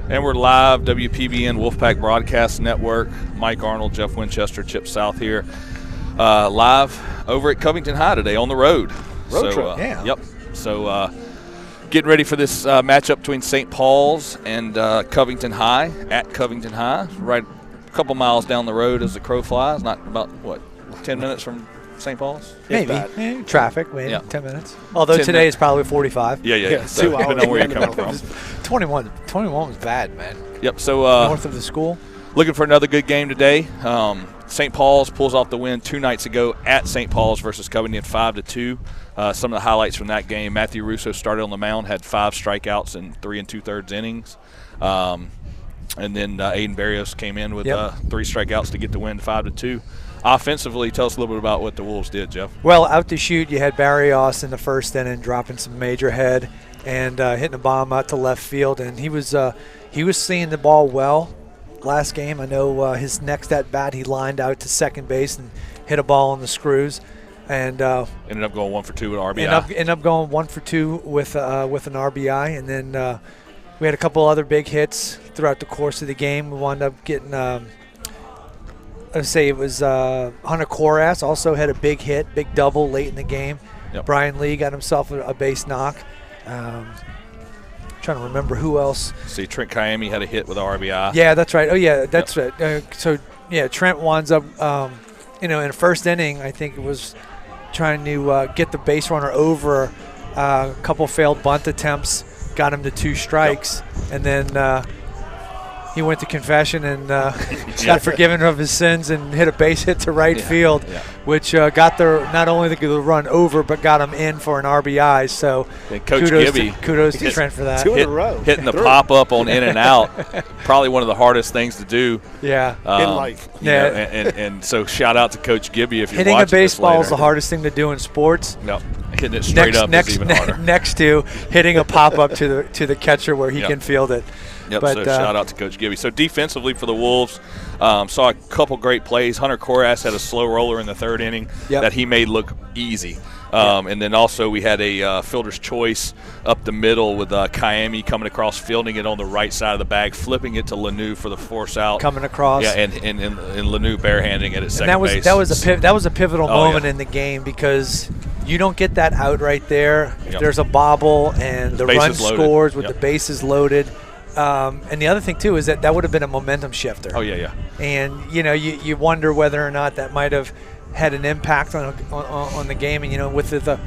And we're live, WPBN Wolfpack Broadcast Network. Mike Arnold, Jeff Winchester, Chip South here. Live over at Covington High today on the road. Road trip, yeah. Yep. So getting ready for this matchup between St. Paul's and Covington High at Covington High. Right a couple miles down the road as the crow flies. Not about, 10 minutes from St. Paul's? Maybe. Traffic, maybe 10 minutes. Although 10 today is probably 45. Yeah. So 2 hours. Depending on where you're coming from. 21 was bad, man. Yep. So north of the school. Looking for another good game today. St. Paul's pulls off the win 2 nights ago at St. Paul's versus Covington 5-2. Some of the highlights from that game: Matthew Russo started on the mound, had 5 strikeouts in 3 2/3 innings. And then Aiden Barrios came in with 3 strikeouts to get the win 5-2. Offensively, tell us a little bit about what the Wolves did, Jeff. Well, out to shoot, you had Barrios in the first inning dropping some major head and hitting a bomb out to left field, and he was seeing the ball well last game. I know his next at bat he lined out to second base and hit a ball on the screws, and ended up going 1 for 2 with RBI. Ended up going 1 for 2 with an RBI, and then we had a couple other big hits throughout the course of the game. We wound up getting. I'd say it was Hunter Koras also had a big hit, big double late in the game. Yep. Brian Lee got himself a base knock. Trying to remember who else. See, Trent Kiami had a hit with RBI. Yeah, that's right. Oh, yeah, that's right. Trent winds up, in the first inning, I think it was trying to get the base runner over a couple failed bunt attempts, got him to 2 strikes, and then he went to confession and got forgiven of his sins and hit a base hit to right field, which got not only the run over, but got him in for an RBI. So kudos to Trent for that. 2 in a row. Hitting the pop-up on in and out, probably one of the hardest things to do. Yeah. In life. And so shout out to Coach Gibby if you're hitting watching a baseball this is the hardest thing to do in sports. No. Hitting it straight up is even harder. Next to hitting a pop-up to the catcher where he can field it. Yep, so shout out to Coach Gibby. So defensively for the Wolves, saw a couple great plays. Hunter Koras had a slow roller in the 3rd inning that he made look easy. And then also we had a fielder's choice up the middle with Kiami coming across, fielding it on the right side of the bag, flipping it to Lanu for the force out. Coming across. Yeah, and Lanu barehanding it at second base. That was a pivotal moment in the game because you don't get that out right there. If there's a bobble and the run scores with the bases loaded. And the other thing, too, is that would have been a momentum shifter. Oh, yeah. And, you wonder whether or not that might have had an impact on the game. And, with a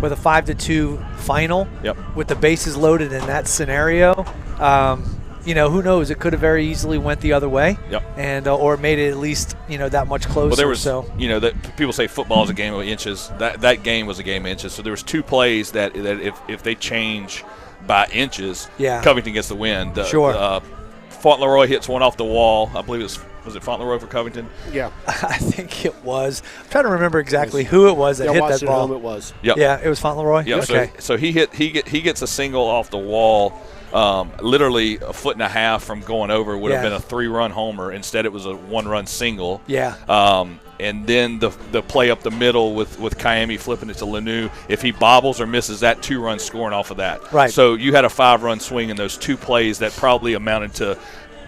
5-2 final, with the bases loaded in that scenario, who knows? It could have very easily went the other way, and or made it at least that much closer. Well, there was that people say football is a game of inches. That game was a game of inches. So there was 2 plays that if they change by inches, Covington gets the win. Fauntleroy hits one off the wall. I believe it was Was it Fauntleroy for Covington? Yeah. I think it was. I'm trying to remember exactly who it was that hit that ball. It was. Yep. Yeah, it was Fauntleroy? Yep. Okay. So he gets a single off the wall. Literally a foot and a half from going over would have been a 3-run homer. Instead, it was a 1-run single. Yeah. And then the play up the middle with Kayame flipping it to Lanu. If he bobbles or misses that, 2 runs scoring off of that. Right. So you had a 5-run swing in those 2 plays that probably amounted to,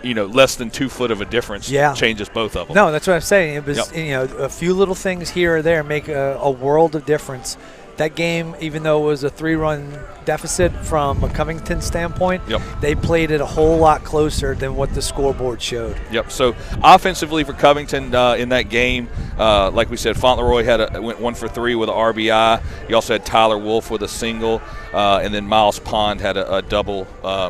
less than 2 foot of a difference. Yeah. Changes both of them. No, that's what I'm saying. It was, a few little things here or there make a world of difference. That game, even though it was a 3-run deficit from a Covington standpoint, they played it a whole lot closer than what the scoreboard showed. Yep. So offensively for Covington in that game, like we said, Fauntleroy went 1 for 3 with an RBI. You also had Tyler Wolf with a single, and then Miles Pond had a double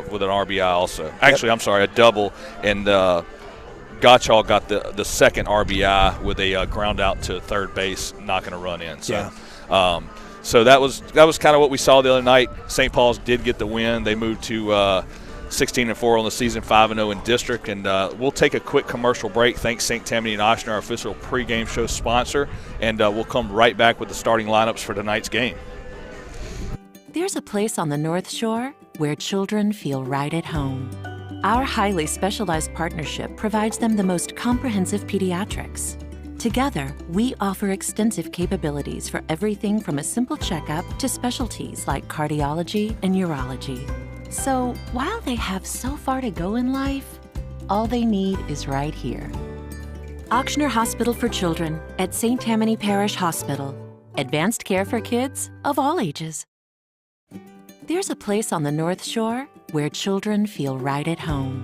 with an RBI also. Actually, I'm sorry, a double, and Gottschall got the second RBI with a ground out to third base, knocking a run in. So. Yeah. So that was kind of what we saw the other night. St. Paul's did get the win. They moved to 16-4 on the season, 5-0 in district. And we'll take a quick commercial break. Thanks St. Tammany and Oshner, our official pregame show sponsor. And we'll come right back with the starting lineups for tonight's game. There's a place on the North Shore where children feel right at home. Our highly specialized partnership provides them the most comprehensive pediatrics. Together, we offer extensive capabilities for everything from a simple checkup to specialties like cardiology and urology. So, while they have so far to go in life, all they need is right here. Ochsner Hospital for Children at St. Tammany Parish Hospital. Advanced care for kids of all ages. There's a place on the North Shore where children feel right at home.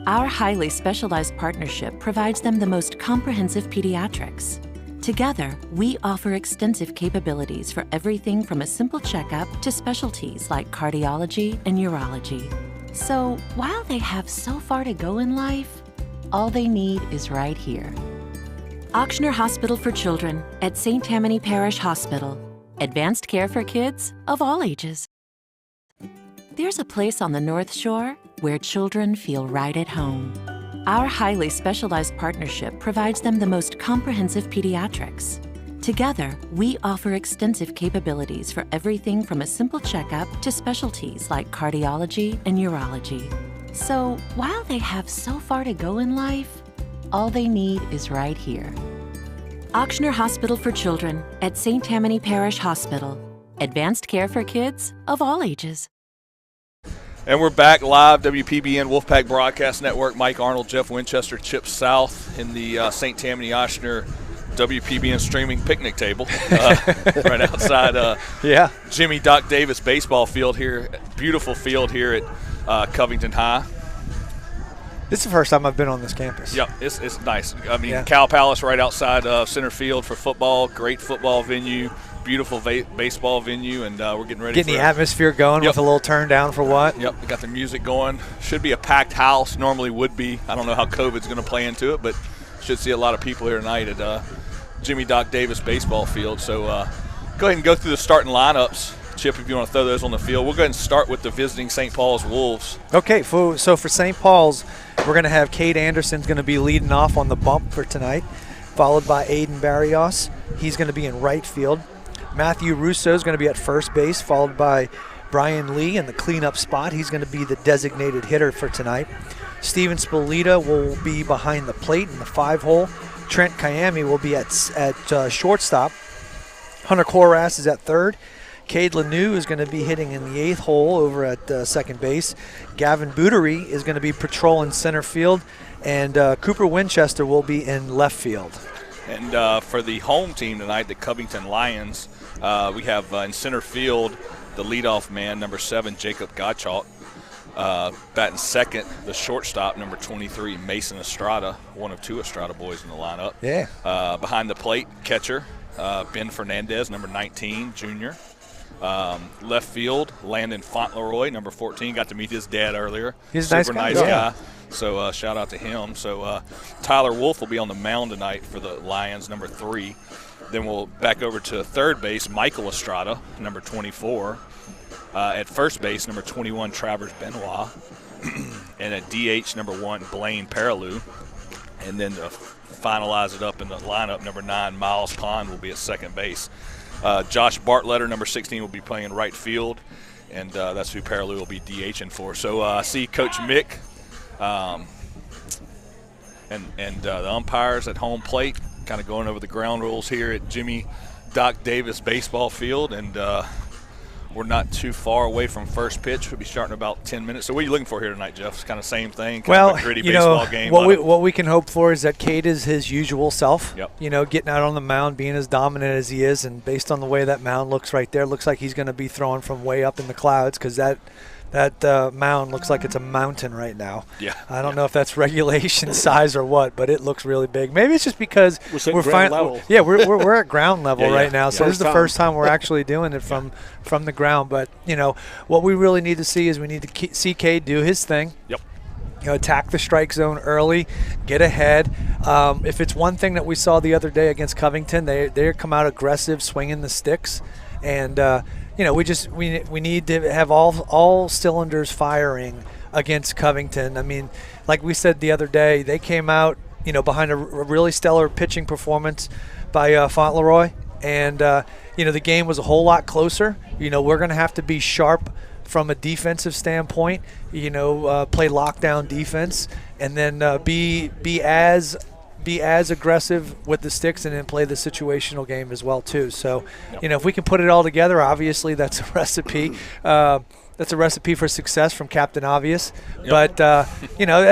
Our highly specialized partnership provides them the most comprehensive pediatrics. Together, we offer extensive capabilities for everything from a simple checkup to specialties like cardiology and urology. So, while they have so far to go in life, all they need is right here. Ochsner Hospital for Children at St. Tammany Parish Hospital. Advanced care for kids of all ages. There's a place on the North Shore where children feel right at home. Our highly specialized partnership provides them the most comprehensive pediatrics. Together, we offer extensive capabilities for everything from a simple checkup to specialties like cardiology and urology. So, while they have so far to go in life, all they need is right here. Ochsner Hospital for Children at St. Tammany Parish Hospital. Advanced care for kids of all ages. And we're back live, WPBN Wolfpack Broadcast Network. Mike Arnold, Jeff Winchester, Chip South in the St. Tammany Oshner WPBN streaming picnic table right outside Jimmy Doc Davis baseball field here. Beautiful field here at Covington High. This is the first time I've been on this campus. Yep, it's nice. I mean, Cow Palace right outside center field for football. Great football venue. Beautiful baseball venue, and we're getting ready. Getting the atmosphere going with a little turn down for what? Yep, we got the music going. Should be a packed house. Normally would be. I don't know how COVID's going to play into it, but should see a lot of people here tonight at Jimmy Doc Davis baseball field. So go ahead and go through the starting lineups. Chip, if you want to throw those on the field. We'll go ahead and start with the visiting St. Paul's Wolves. Okay, so for St. Paul's, we're going to have Cade Anderson's going to be leading off on the bump for tonight, followed by Aiden Barrios. He's going to be in right field. Matthew Russo is going to be at first base, followed by Brian Lee in the cleanup spot. He's going to be the designated hitter for tonight. Steven Spolita will be behind the plate in the 5-hole. Trent Kayame will be at shortstop. Hunter Koras is at third. Cade Lanu is going to be hitting in the 8th hole over at second base. Gavin Boutery is going to be patrolling center field. And Cooper Winchester will be in left field. And for the home team tonight, the Covington Lions, we have in center field the leadoff man, number 7, Jacob Gottschalk. Batting second, the shortstop, number 23, Mason Estrada, one of 2 Estrada boys in the lineup. Yeah. Behind the plate, catcher, Ben Fernandez, number 19, junior. Left field, Landon Fauntleroy, number 14. Got to meet his dad earlier. He's a Super nice guy. So shout out to him. So Tyler Wolf will be on the mound tonight for the Lions, number 3. Then we'll back over to third base, Michael Estrada, number 24. At first base, number 21, Travers Benoit. And at DH, number 1, Blaine Perilou. And then to finalize it up in the lineup, number 9, Miles Klein will be at second base. Josh Bartletter, number 16, will be playing right field, and that's who Paraloo will be DHing for. So I see Coach Mick and the umpires at home plate kind of going over the ground rules here at Jimmy Doc Davis Baseball Field, and we're not too far away from first pitch. We'll be starting in about 10 minutes. So what are you looking for here tonight, Jeff? It's kind of same thing, kind of a gritty baseball game. What we can hope for is that Cade is his usual self. Yep. Getting out on the mound, being as dominant as he is, and based on the way that mound looks right there, looks like he's going to be throwing from way up in the clouds, because that mound looks like it's a mountain right now. Yeah. I don't know if that's regulation size or what, but it looks really big. Maybe it's just because we're level. Yeah, we're at ground level right now. So Yeah. this is the first time we're actually doing it from the ground. But what we really need to see is we need to see Cade do his thing. Yep. Attack the strike zone early, get ahead. If it's one thing that we saw the other day against Covington, they come out aggressive, swinging the sticks, and we need to have all cylinders firing against Covington. I mean, like we said the other day, they came out behind a really stellar pitching performance by Fauntleroy, and the game was a whole lot closer. We're going to have to be sharp from a defensive standpoint, play lockdown defense, and then be as aggressive with the sticks, and then play the situational game as well too. So, if we can put it all together, obviously that's a recipe. That's a recipe for success from Captain Obvious. Yep. But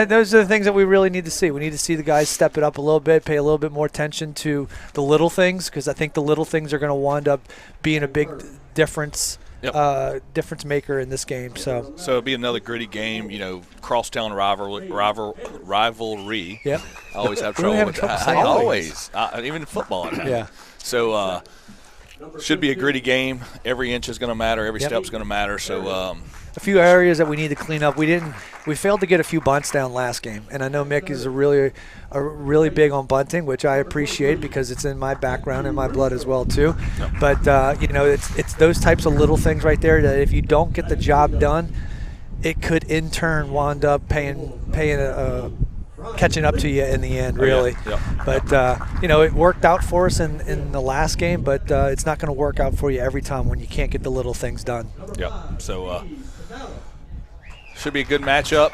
those are the things that we really need to see. We need to see the guys step it up a little bit, pay a little bit more attention to the little things, because I think the little things are going to wind up being a big difference. Yep. Difference maker in this game. So it'll be another gritty game, crosstown rivalry. Yeah. I always have trouble with that. Always. Even in football. Yeah. So should be a gritty game. Every inch is going to matter. Every step's going to matter. So a few areas that we need to clean up. We failed to get a few bunts down last game, and I know Mick is really big on bunting, which I appreciate because it's in my background and my blood as well too. Yep. But it's those types of little things right there that if you don't get the job done, it could in turn wind up catching up to you in the end, really. Yeah. But it worked out for us in the last game, but it's not going to work out for you every time when you can't get the little things done. Yeah. So should be a good matchup,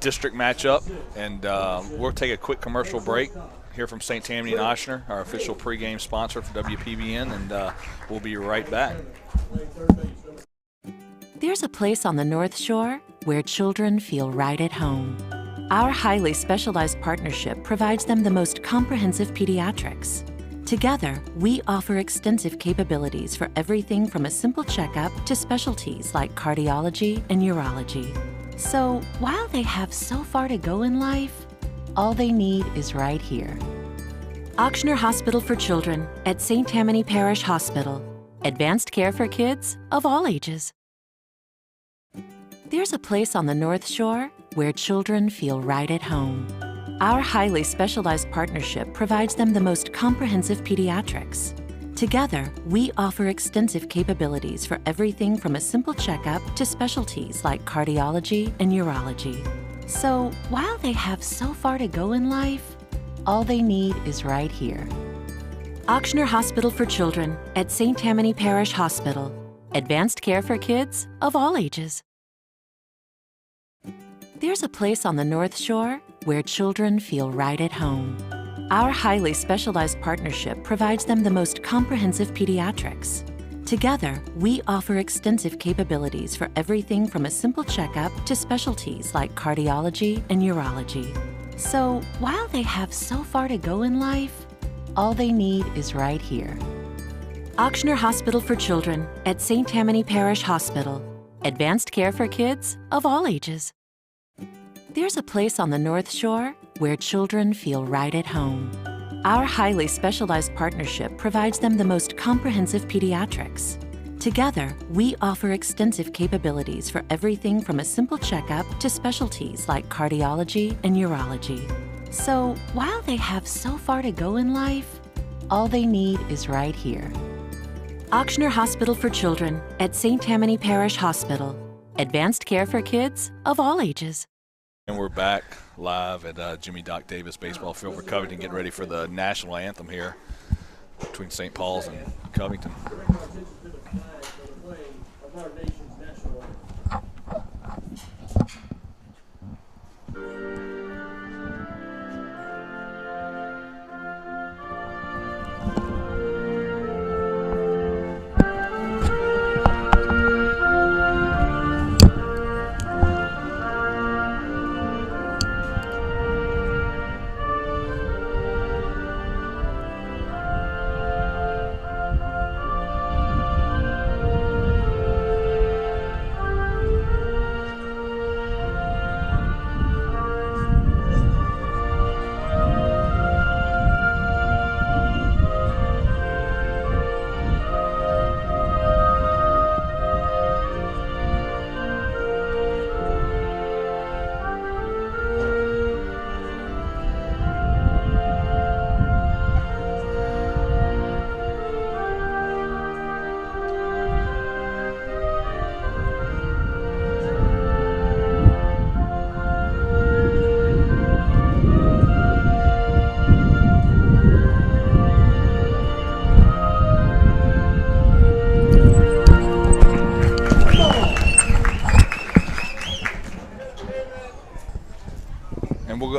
district matchup, and we'll take a quick commercial break here from St. Tammany and Ochsner, our official pregame sponsor for WPBN, and we'll be right back. There's a place on the North Shore where children feel right at home. Our highly specialized partnership provides them the most comprehensive pediatrics. Together, we offer extensive capabilities for everything from a simple checkup to specialties like cardiology and urology. So, while they have so far to go in life, all they need is right here. Ochsner Hospital for Children at St. Tammany Parish Hospital. Advanced care for kids of all ages. There's a place on the North Shore where children feel right at home. Our highly specialized partnership provides them the most comprehensive pediatrics. Together, we offer extensive capabilities for everything from a simple checkup to specialties like cardiology and urology. So, while they have so far to go in life, all they need is right here. Ochsner Hospital for Children at St. Tammany Parish Hospital. Advanced care for kids of all ages. There's a place on the North Shore where children feel right at home. Our highly specialized partnership provides them the most comprehensive pediatrics. Together, we offer extensive capabilities for everything from a simple checkup to specialties like cardiology and urology. So, while they have so far to go in life, all they need is right here. Ochsner Hospital for Children at St. Tammany Parish Hospital. Advanced care for kids of all ages. There's a place on the North Shore where children feel right at home. Our highly specialized partnership provides them the most comprehensive pediatrics. Together, we offer extensive capabilities for everything from a simple checkup to specialties like cardiology and urology. So, while they have so far to go in life, all they need is right here. Ochsner Hospital for Children at St. Tammany Parish Hospital. Advanced care for kids of all ages. And we're back live at Jimmy Doc Davis Baseball Field for Covington, getting ready for the national anthem here between St. Paul's and Covington.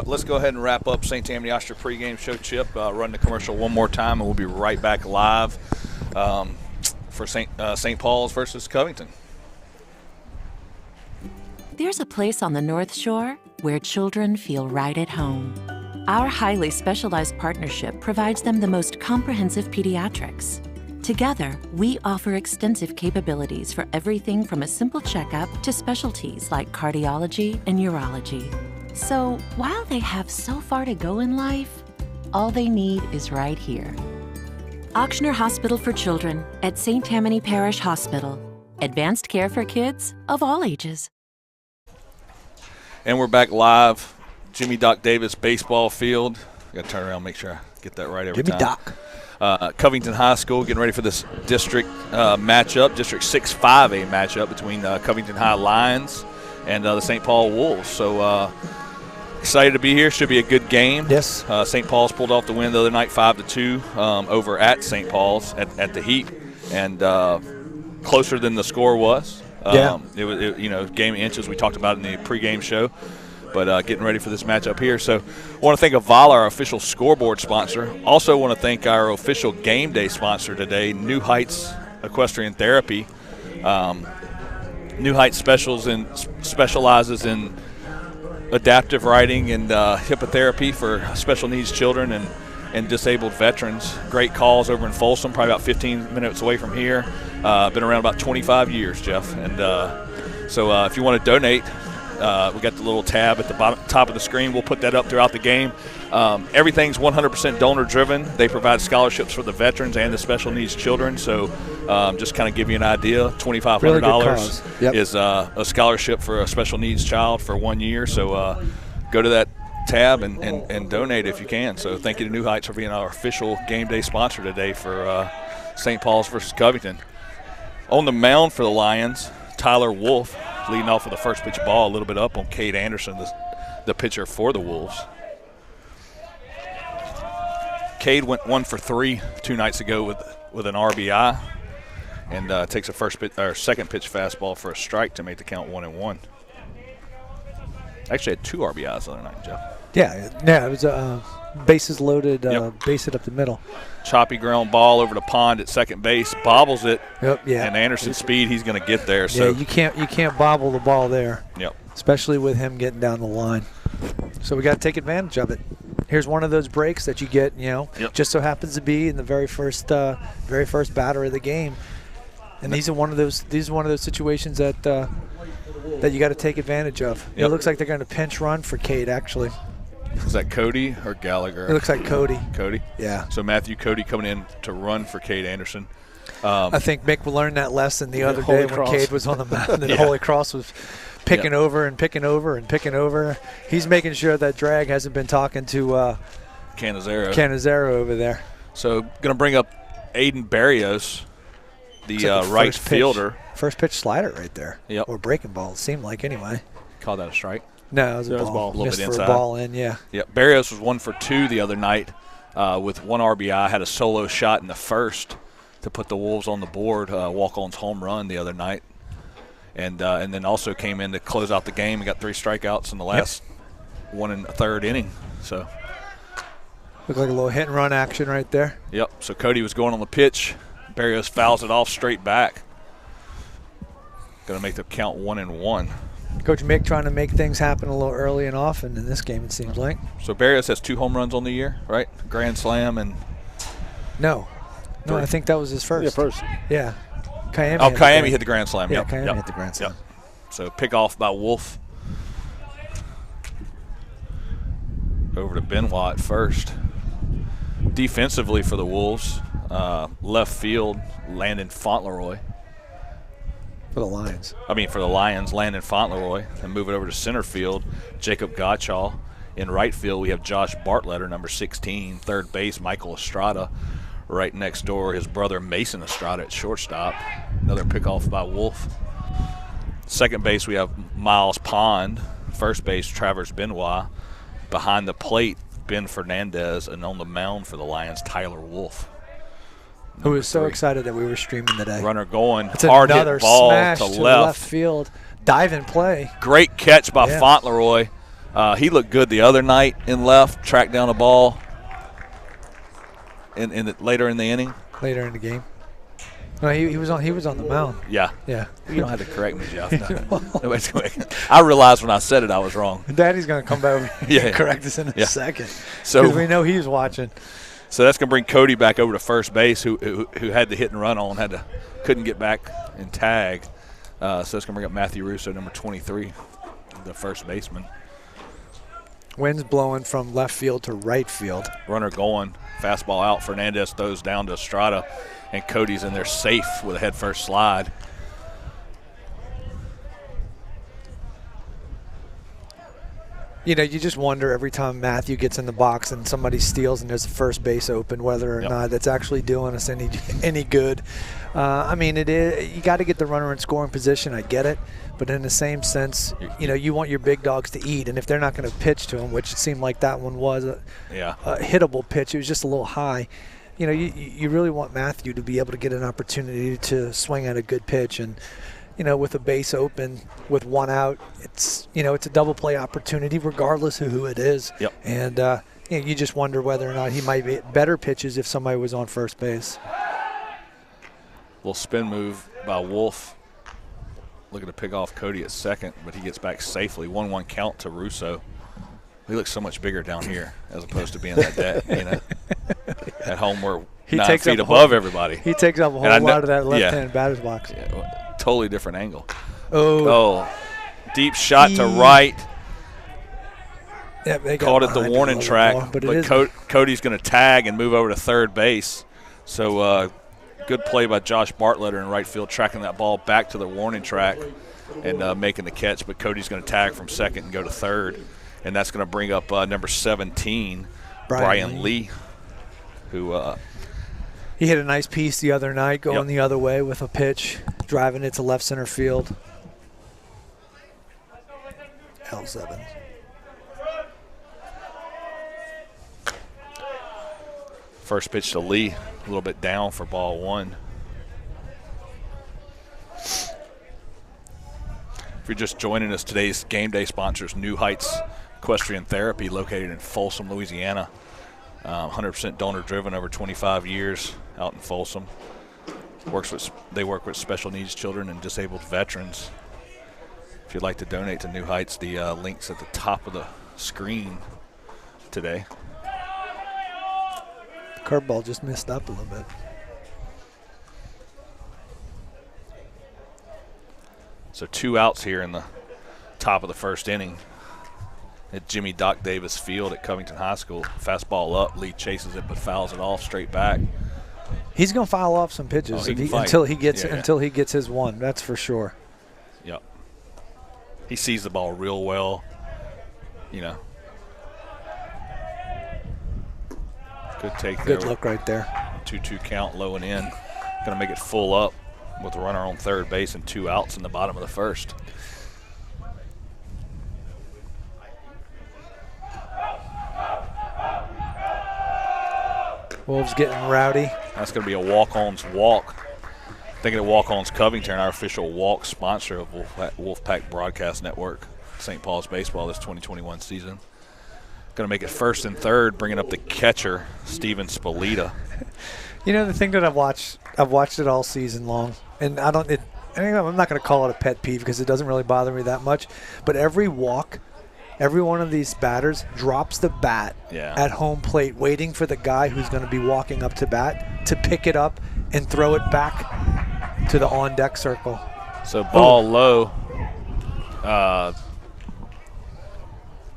Let's go ahead and wrap up St. Tammany Oster pregame show, Chip. Run the commercial one more time, and we'll be right back live for St. Paul's versus Covington. There's a place on the North Shore where children feel right at home. Our highly specialized partnership provides them the most comprehensive pediatrics. Together, we offer extensive capabilities for everything from a simple checkup to specialties like cardiology and urology. So, while they have so far to go in life, all they need is right here. Auctioner Hospital for Children at St. Tammany Parish Hospital. Advanced care for kids of all ages. And we're back live, Jimmy Doc Davis Baseball Field. Got to turn around and make sure I get that right every time. Jimmy Doc. Covington High School getting ready for this district matchup, District 6 5A matchup between Covington High Lions and the St. Paul Wolves. So excited to be here. Should be a good game. Yes. St. Paul's pulled off the win the other night 5-2 over at St. Paul's at the Heap, and closer than the score was. It was game inches. We talked about it in the pregame show. But getting ready for this matchup here. So I want to thank Avala, our official scoreboard sponsor. Also want to thank our official game day sponsor today, New Heights Equestrian Therapy. New Heights specializes in adaptive riding and hippotherapy for special needs children and disabled veterans. Great calls over in Folsom, probably about 15 minutes away from here. Been around about 25 years, Jeff. And so if you want to donate, we got the little tab at the top of the screen. We'll put that up throughout the game. Everything's 100% donor-driven. They provide scholarships for the veterans and the special needs children. So just kind of give you an idea, $2,500 really is a scholarship for a special needs child for 1 year. So go to that tab and donate if you can. So thank you to New Heights for being our official game day sponsor today for St. Paul's versus Covington. On the mound for the Lions, Tyler Wolf, leading off with the first pitch ball, a little bit up on Cade Anderson, the pitcher for the Wolves. Cade went 1 for 3 2 nights ago with an RBI, and takes a second pitch fastball for a strike to make the count 1-1. Actually had 2 RBIs the other night, Jeff. Yeah, it was bases loaded, base it up the middle. Choppy ground ball over the pond at second base, bobbles it. Yep, yeah. And Anderson's speed, he's going to get there. So you can't bobble the ball there. Yep. Especially with him getting down the line. So we got to take advantage of it. Here's one of those breaks that you get, just so happens to be in the very first batter of the game. And these are one of those situations that you got to take advantage of. Yep. It looks like they're going to pinch run for Cade, actually. Is that Cody or Gallagher? It looks like Cody. Cody? Yeah. So Matthew Cody coming in to run for Cade Anderson. I think Mick learned that lesson the other day when Cade was on the mound and Holy Cross was picking over and picking over and picking over. He's making sure that Drag hasn't been talking to Canizero over there. So going to bring up Aiden Barrios, the right fielder. First pitch slider right there. Yep. Or breaking ball, it seemed like anyway. Call that a strike? No, it was a That was ball. ball. A little Missed bit for inside. a ball in, yeah. Yeah, Barrios was 1 for 2 the other night with 1 RBI. Had a solo shot in the first to put the Wolves on the board. Walk-on's home run the other night, and then also came in to close out the game and got 3 strikeouts in the last 1 1/3 inning. So. Looked like a little hit and run action right there. Yep. So Cody was going on the pitch. Barrios fouls it off straight back. Going to make the count 1-1. Coach Mick trying to make things happen a little early and often in this game, it seems like. So Barrios has 2 home runs on the year, right? Grand slam and No, 3. I think that was his first. Yeah, first. Yeah. Kayame Kayame hit the grand slam. Yeah, Yep. Kayame Yep. hit the grand slam. Yep. So pick off by Wolf. Over to Benoit at first. Defensively for the Wolves, left field, Landon Fauntleroy. For the Lions. For the Lions, Landon Fauntleroy. And move it over to center field, Jacob Gottschall. In right field, we have Josh Bartletter, number 16. Third base, Michael Estrada. Right next door, his brother Mason Estrada at shortstop. Another pickoff by Wolf. Second base, we have Miles Pond. First base, Travers Benoit. Behind the plate, Ben Fernandez. And on the mound for the Lions, Tyler Wolf. Who was so 3. excited that we were streaming today. Runner going, It's hard another hit ball smash to to left. field. Dive and play. Great catch by Yeah. Fauntleroy. He looked good the other night in left, tracked down a ball later in the inning. Later in the game. No, he was on the mound. Yeah. Yeah. You don't have to correct me, Jeff. No. Nobody's going to. I realized when I said it I was wrong. Daddy's going to come back over Yeah. and correct us in a second. So Because we know he's watching. So that's going to bring Cody back over to first base, who had the hit and run on, couldn't get back and tag. So that's going to bring up Matthew Russo, number 23, the first baseman. Wind's blowing from left field to right field. Runner going, fastball out. Fernandez throws down to Estrada, and Cody's in there safe with a head-first slide. You know, you just wonder every time Matthew gets in the box and somebody steals and there's a first base open, whether or not that's actually doing us any good. It is. You got to get the runner in scoring position. I get it, but in the same sense, you want your big dogs to eat, and if they're not going to pitch to him, which it seemed like that one was a hittable pitch, it was just a little high. You really want Matthew to be able to get an opportunity to swing at a good pitch, and with a base open with 1 out, it's a double play opportunity regardless of who it is. Yep. And you just wonder whether or not he might be better pitches if somebody was on first base. Little spin move by Wolf. Looking to pick off Cody at second, but he gets back safely. 1-1 count to Russo. He looks so much bigger down here as opposed to being that at home where He 9 takes feet up above everybody. He takes up a whole lot of that left-hand batter's box. Yeah, totally different angle. Oh, deep shot to right. Yeah, they Caught at the behind warning it a track, little more, but Cody's going to tag and move over to third base. So good play by Josh Bartletter in right field, tracking that ball back to the warning track and making the catch. But Cody's going to tag from second and go to third, and that's going to bring up number 17, Brian Lee, who he hit a nice piece the other night going the other way with a pitch, driving it to left center field. L7. First pitch to Lee, a little bit down for ball 1. If you're just joining us, today's game day sponsors New Heights Equestrian Therapy, located in Folsom, Louisiana. 100% donor driven, over 25 years out in Folsom. They work with special needs children and disabled veterans. If you'd like to donate to New Heights, the link's at the top of the screen today. Curveball just missed up a little bit. So 2 outs here in the top of the first inning at Jimmy Doc Davis Field at Covington High School. Fastball up, Lee chases it but fouls it off straight back. He's going to foul off some pitches until he gets his one. That's for sure. Yep. He sees the ball real well. Good take there. Good look right there. 2-2 count, low and in. Going to make it full up with a runner on third base and 2 outs in the bottom of the first. Wolves getting rowdy. That's going to be a walk-ons walk. Thinking of walk-ons Covington, our official walk sponsor of Wolfpack Broadcast Network, St. Paul's baseball this 2021 season. Going to make it 1st and 3rd, bringing up the catcher, Steven Spolita. You know, the thing that I've watched it all season long, and I'm not going to call it a pet peeve because it doesn't really bother me that much, but every walk, every one of these batters drops the bat at home plate, waiting for the guy who's going to be walking up to bat to pick it up and throw it back to the on-deck circle. So ball low.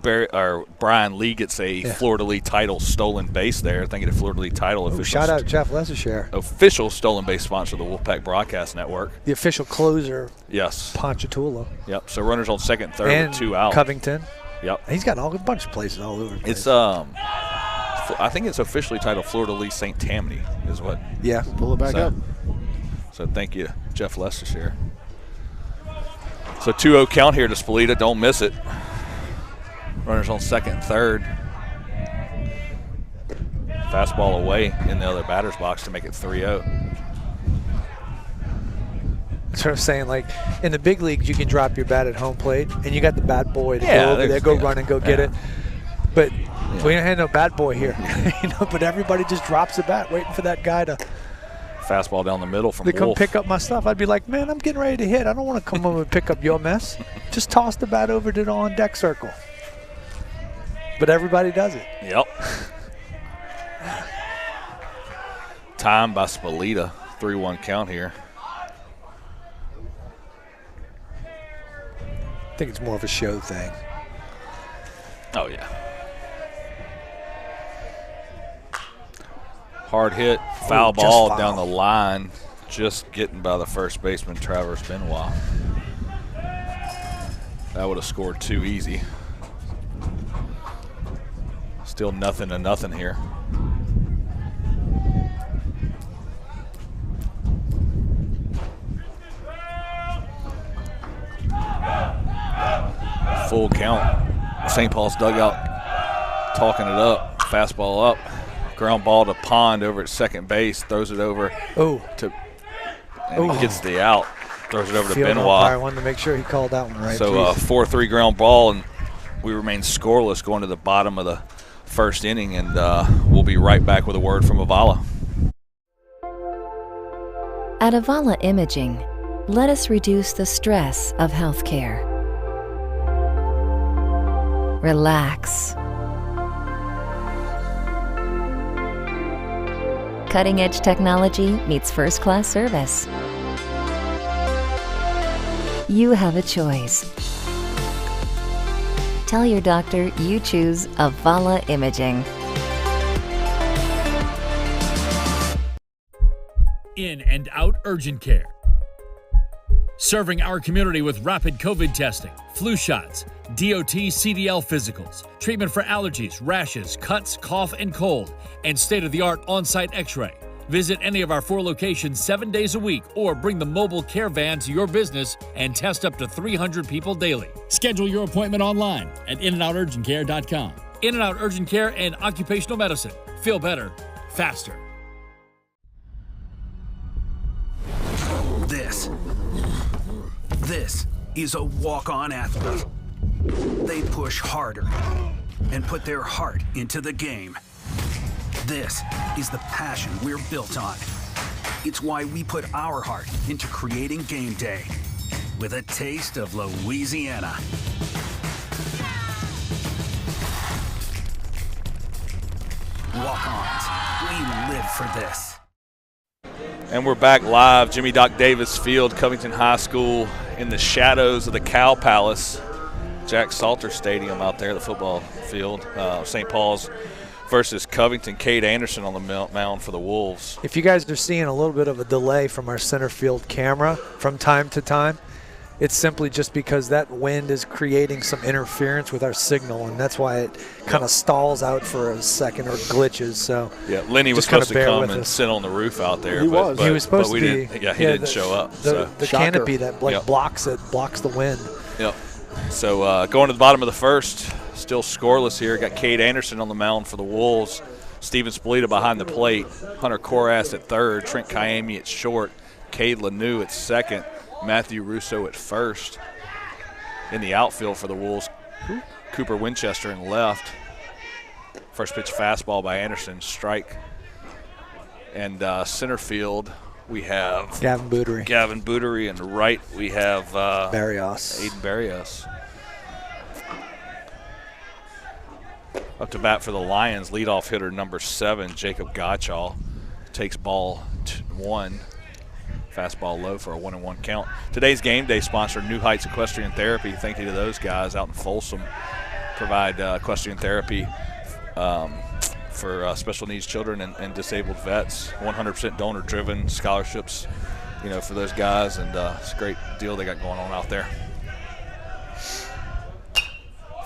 Brian Lee gets a Florida League title stolen base there. Thank you to Florida League title. Official shout out Jeff Lessershire. Official stolen base sponsor of the Wolfpack Broadcast Network. The official closer. Yes. Ponchatoula. Yep. So runners on 2nd and 3rd and with 2 out. Covington. Yep. He's got a bunch of places all over the place. It's I think it's officially titled Florida League St. Tammany is what. Yeah. Pull it back up. So thank you, Jeff Lessershire. So 2-0 count here to Spolita. Don't miss it. Runners on 2nd and 3rd. Fastball away in the other batter's box to make it 3-0. That's what I'm saying. Like, in the big leagues, you can drop your bat at home plate, and you got the bat boy to go over there, go run and go get it. But we don't have no bat boy here. But everybody just drops the bat, waiting for that guy to fastball down the middle from Wolf. Come Wolf. pick up my stuff. I'd be like, man, I'm getting ready to hit. I don't want to come over and pick up your mess. Just toss the bat over to the on-deck circle. But everybody does it. Yep. Time by Spolita. 3-1 count here. I think it's more of a show thing. Oh, yeah. Hard hit, foul ball down the line. Just getting by the first baseman, Travis Benoit. That would have scored 2 easy. Still 0-0 here. Full count. St. Paul's dugout talking it up. Fastball up. Ground ball to Pond over at second base. Throws it over to and he gets the out. Throws it over to Benoit. I wanted to make sure he called that one right. So 4-3 ground ball, and we remain scoreless going to the bottom of the first inning, and we'll be right back with a word from Avala. At Avala Imaging, let us reduce the stress of healthcare. Relax. Cutting-edge technology meets first-class service. You have a choice. Tell your doctor you choose Avala Imaging. In and out urgent care. Serving our community with rapid COVID testing, flu shots, DOT CDL physicals, treatment for allergies, rashes, cuts, cough, and cold, and state-of-the-art on-site x-ray. Visit any of our 4 locations 7 days a week or bring the mobile care van to your business and test up to 300 people daily. Schedule your appointment online at inandouturgentcare.com. In and Out Urgent Care and Occupational Medicine. Feel better, faster. This is a walk-on athlete. They push harder and put their heart into the game. This is the passion we're built on. It's why we put our heart into creating game day with a taste of Louisiana. Walk-ons, we live for this. And we're back live, Jimmy Doc Davis Field, Covington High School, in the shadows of the Cow Palace, Jack Salter Stadium out there, the football field. St. Paul's versus Covington. Cade Anderson on the mound for the Wolves. If you guys are seeing a little bit of a delay from our center field camera from time to time, it's simply just because that wind is creating some interference with our signal, and that's why it kind of stalls out for a second or glitches. So yeah, Lenny was supposed to come and sit on the roof out there. He was supposed to be. He didn't show up. The canopy that blocks the wind. Yep. So going to the bottom of the first, still scoreless here. Got Cade Anderson on the mound for the Wolves. Steven Spolita behind the plate. Hunter Koras at third. Trent Kayemi at short. Cade Lanou at second. Matthew Russo at first. In the outfield for the Wolves, Cooper Winchester in left. First pitch fastball by Anderson, strike. And center field, we have Gavin Bootery, and right we have Barrios. Aiden Barrios. Up to bat for the Lions, leadoff hitter number 7, Jacob Gottschall, takes ball 1. Fastball low for a 1-1 count. Today's game day sponsor, New Heights Equestrian Therapy. Thank you to those guys out in Folsom. Provide equestrian therapy for special needs children and disabled vets. 100% donor-driven scholarships, for those guys, and it's a great deal they got going on out there.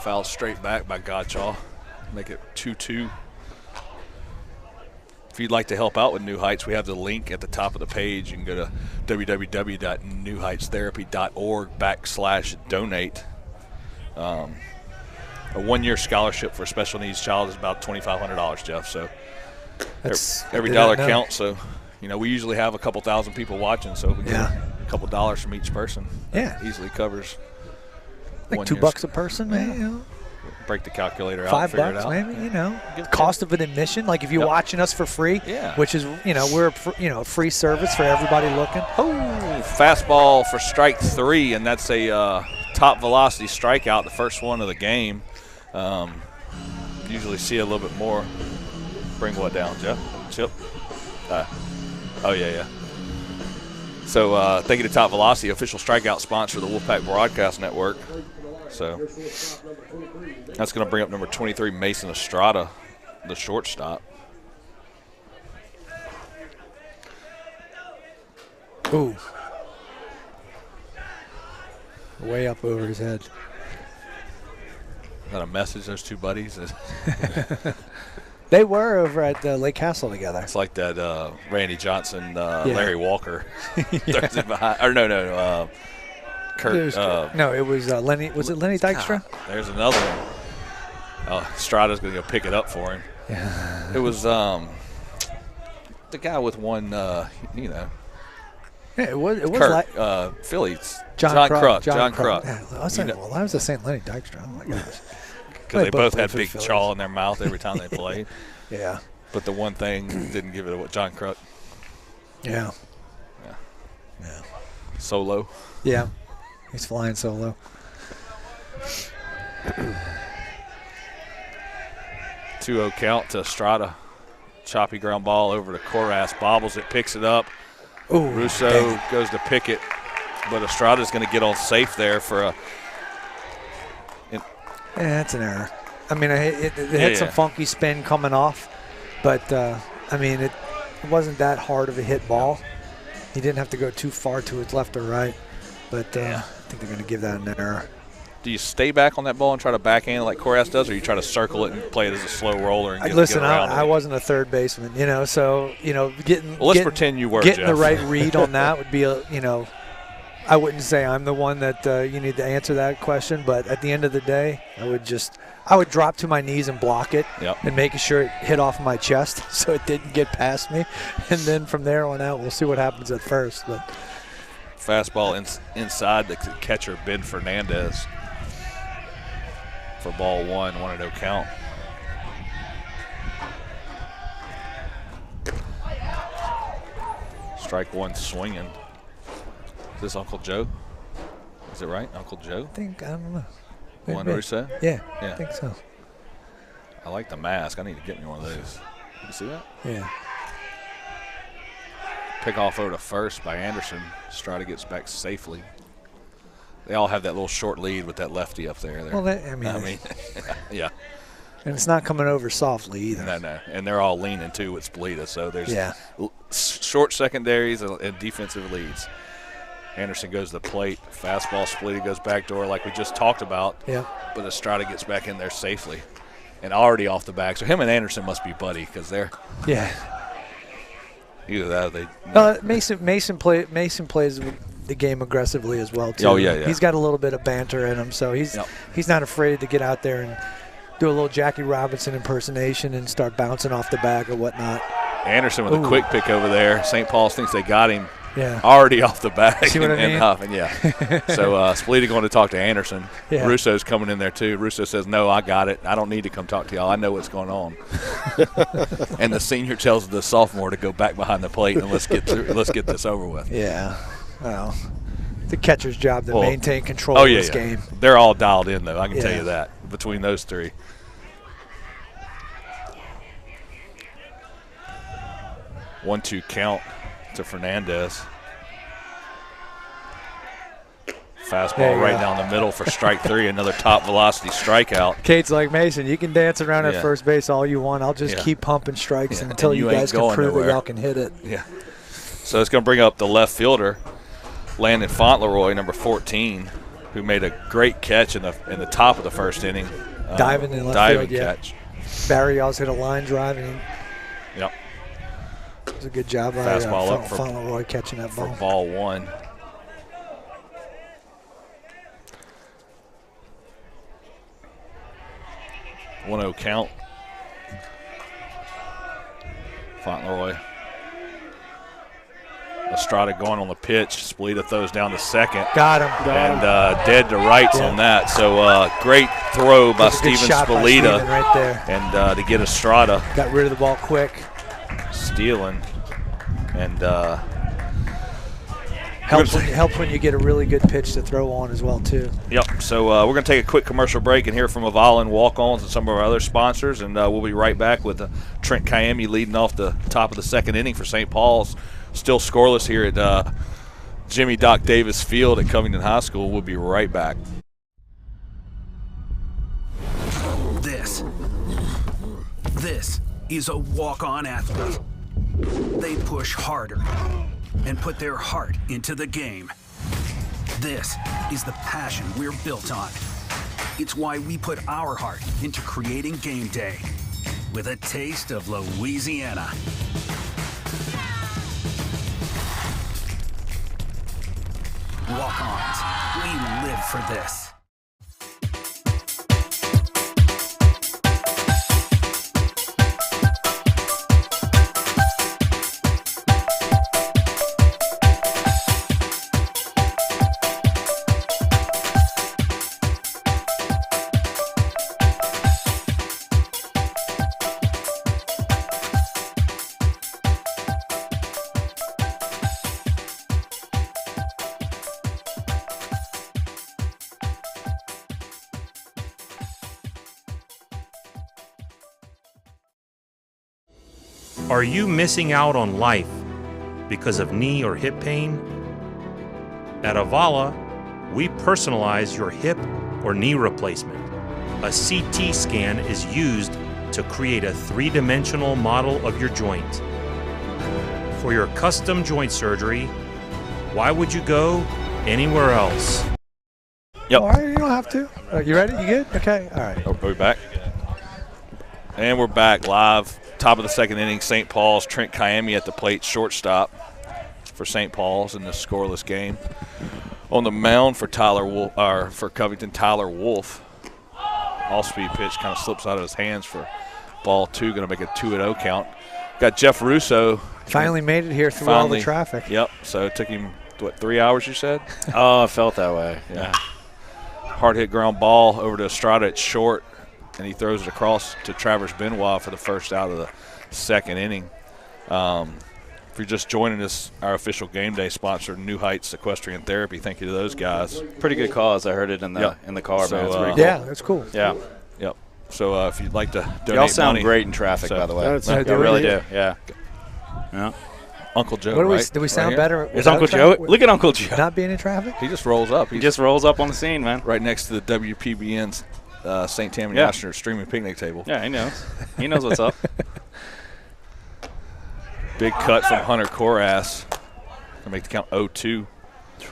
Fouled straight back by Gottschall. Make it 2-2. If you'd like to help out with New Heights, we have the link at the top of the page. You can go to www.newheightstherapy.org/donate. A 1-year scholarship for a special needs child is about $2,500, Jeff. So every dollar counts. So, we usually have a couple thousand people watching, so we get a couple dollars from each person. Yeah. Easily covers. Like $2 a person, maybe. Break the calculator out and figure it out. $5 maybe, cost of an admission. Like if you're watching us for free, which is, we're a free service for everybody looking. Oh, fastball for strike 3, and that's a top velocity strikeout, the first one of the game. Usually see a little bit more. Bring what down, Jeff? Chip? Yeah. So thank you to Top Velocity, official strikeout sponsor of the Wolfpack Broadcast Network. So that's going to bring up number 23, Mason Estrada, the shortstop. Ooh. Way up over his head. Got a message, those two buddies? They were over at Lake Castle together. It's like that Randy Johnson, Larry Walker. Thursday behind, or no. Kurt. It was Lenny. Was it Lenny Dykstra? There's another one. Estrada's going to go pick it up for him. Yeah. It was the guy with one, Yeah, it was Kurt, like Phillies. John Kruk. Yeah, I was just saying Lenny Dykstra. Oh my gosh. Because they both had big jaw in their mouth every time they played. Yeah. But the one thing didn't give it to John Kruk. Yeah. Solo. Yeah. He's flying solo. 2-0 count to Estrada. Choppy ground ball over to Koras. Bobbles it, picks it up. Ooh, Russo goes to pick it, but Estrada's going to get on safe there for a. That's an error. I mean, it had some funky spin coming off, but it wasn't that hard of a hit ball. He didn't have to go too far to its left or right, but I think they're going to give that an error. Do you stay back on that ball and try to backhand it like Koras does, or you try to circle it and play it as a slow roller? And get around I wasn't a third baseman, so getting. Well, let's pretend you were. Getting Jeff. the right read on that would be I wouldn't say I'm the one that you need to answer that question, but at the end of the day, I would drop to my knees and block it, and making sure it hit off my chest so it didn't get past me, and then from there on out, we'll see what happens at first. But fastball inside the catcher, Ben Fernandez. For ball 1-0 count. Strike 1 swinging. Is this Uncle Joe? Is it right? Uncle Joe? I don't know. Juan Russo? Yeah, I think so. I like the mask. I need to get me one of those. You see that? Yeah. Pick off over to first by Anderson. Estrada gets back safely. They all have that little short lead with that lefty up there. Well, yeah. And it's not coming over softly either. No. And they're all leaning, too, with Spolita. So there's short secondaries and defensive leads. Anderson goes to the plate. Fastball, Spolita goes backdoor like we just talked about. Yeah. But Estrada gets back in there safely and already off the back. So him and Anderson must be buddy because they're – yeah. Either that or they Mason plays the game aggressively as well, too. Oh, yeah. He's got a little bit of banter in him, so he's not afraid to get out there and do a little Jackie Robinson impersonation and start bouncing off the bag or whatnot. Anderson with a quick pick over there. St. Paul's thinks they got him already off the bag. See what I mean? And huffing, So Splita going to talk to Anderson. Yeah. Russo's coming in there too. Russo says, "No, I got it. I don't need to come talk to y'all. I know what's going on." And the senior tells the sophomore to go back behind the plate and let's get this over with. Yeah. Well, the catcher's job to maintain control of this game. They're all dialed in though. I can tell you that between those three. 1-2 count to Fernandez. Fastball right down the middle for strike 3, another top velocity strikeout. Kate's like, Mason, you can dance around at first base all you want. I'll just keep pumping strikes until you guys can prove that y'all can hit it. Yeah. So it's going to bring up the left fielder, Landon Fauntleroy, number 14, who made a great catch in the top of the first inning. Diving in left field, catch. Barry also hit a line drive. Yep. It was a good job by Fastball up for Fauntleroy catching that ball. For ball 1. One-0 count. Fauntleroy. Estrada going on the pitch. Splita throws down to second. Got him. And dead to rights on that. So great throw by Steven Splita. Right there. And to get Estrada. Got rid of the ball quick. Stealing. And helps when you get a really good pitch to throw on as well, too. Yep. So we're going to take a quick commercial break and hear from Avala and Walk-Ons and some of our other sponsors, and we'll be right back with Trent Kiami leading off the top of the second inning for St. Paul's. Still scoreless here at Jimmy Doc Davis Field at Covington High School. We'll be right back. This is a walk-on athlete. They push harder and put their heart into the game. This is the passion we're built on. It's why we put our heart into creating game day with a taste of Louisiana. Walk-ons, we live for this. Are you missing out on life because of knee or hip pain? At Avala, we personalize your hip or knee replacement. A CT scan is used to create a three-dimensional model of your joint. For your custom joint surgery, why would you go anywhere else? Yep. All right, you don't have to. You ready? You good? Okay. All right. Are we back? And we're back live. Top of the second inning, St. Paul's. Trent Kiami at the plate, shortstop for St. Paul's in this scoreless game. On the mound for Covington, Tyler Wolf. All-speed pitch kind of slips out of his hands for ball 2. Going to make a 2-0 count. Got Jeff Russo. Finally made it here through all the traffic. Yep. So it took him, 3 hours, you said? Oh, I felt that way. Yeah. Hard hit ground ball over to Estrada at short. And he throws it across to Travers Benoit for the first out of the second inning. If you're just joining us, our official game day sponsor, New Heights Equestrian Therapy. Thank you to those guys. Pretty good cause. I heard it in the car. So, man. It's pretty cool. Yeah, that's cool. Yeah. Yep. So if you'd like to donate y'all sound money, great in traffic, by the way. I really do. Yeah. Yeah. Uncle Joe, do we sound right better? Is Uncle Joe? Look at Uncle Joe. Not being in traffic? He just rolls up. He just rolls up on the scene, man. Right next to the WPBN's St. Tammany National streaming picnic table. Yeah, he knows. He knows what's up. Big cut from Hunter Korass to make the count 0-2. I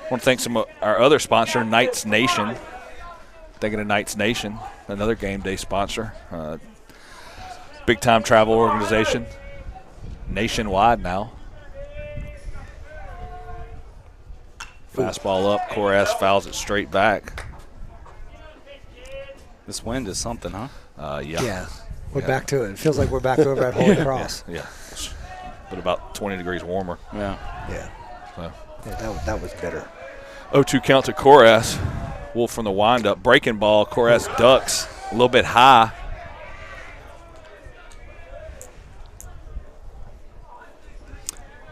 want to thank some of our other sponsor, Knights Nation. Thinking of Knights Nation, another game day sponsor. Big-time travel organization, nationwide now. Fastball up, Korass fouls it straight back. This wind is something, huh? Yeah. Yeah. We're back to it. It feels like we're back over at Holy Cross. Yeah. But about 20 degrees warmer. Yeah. Yeah. So. Yeah, that was bitter. 0-2 count to Korath. Wolf from the windup. Breaking ball. Korath ducks a little bit high.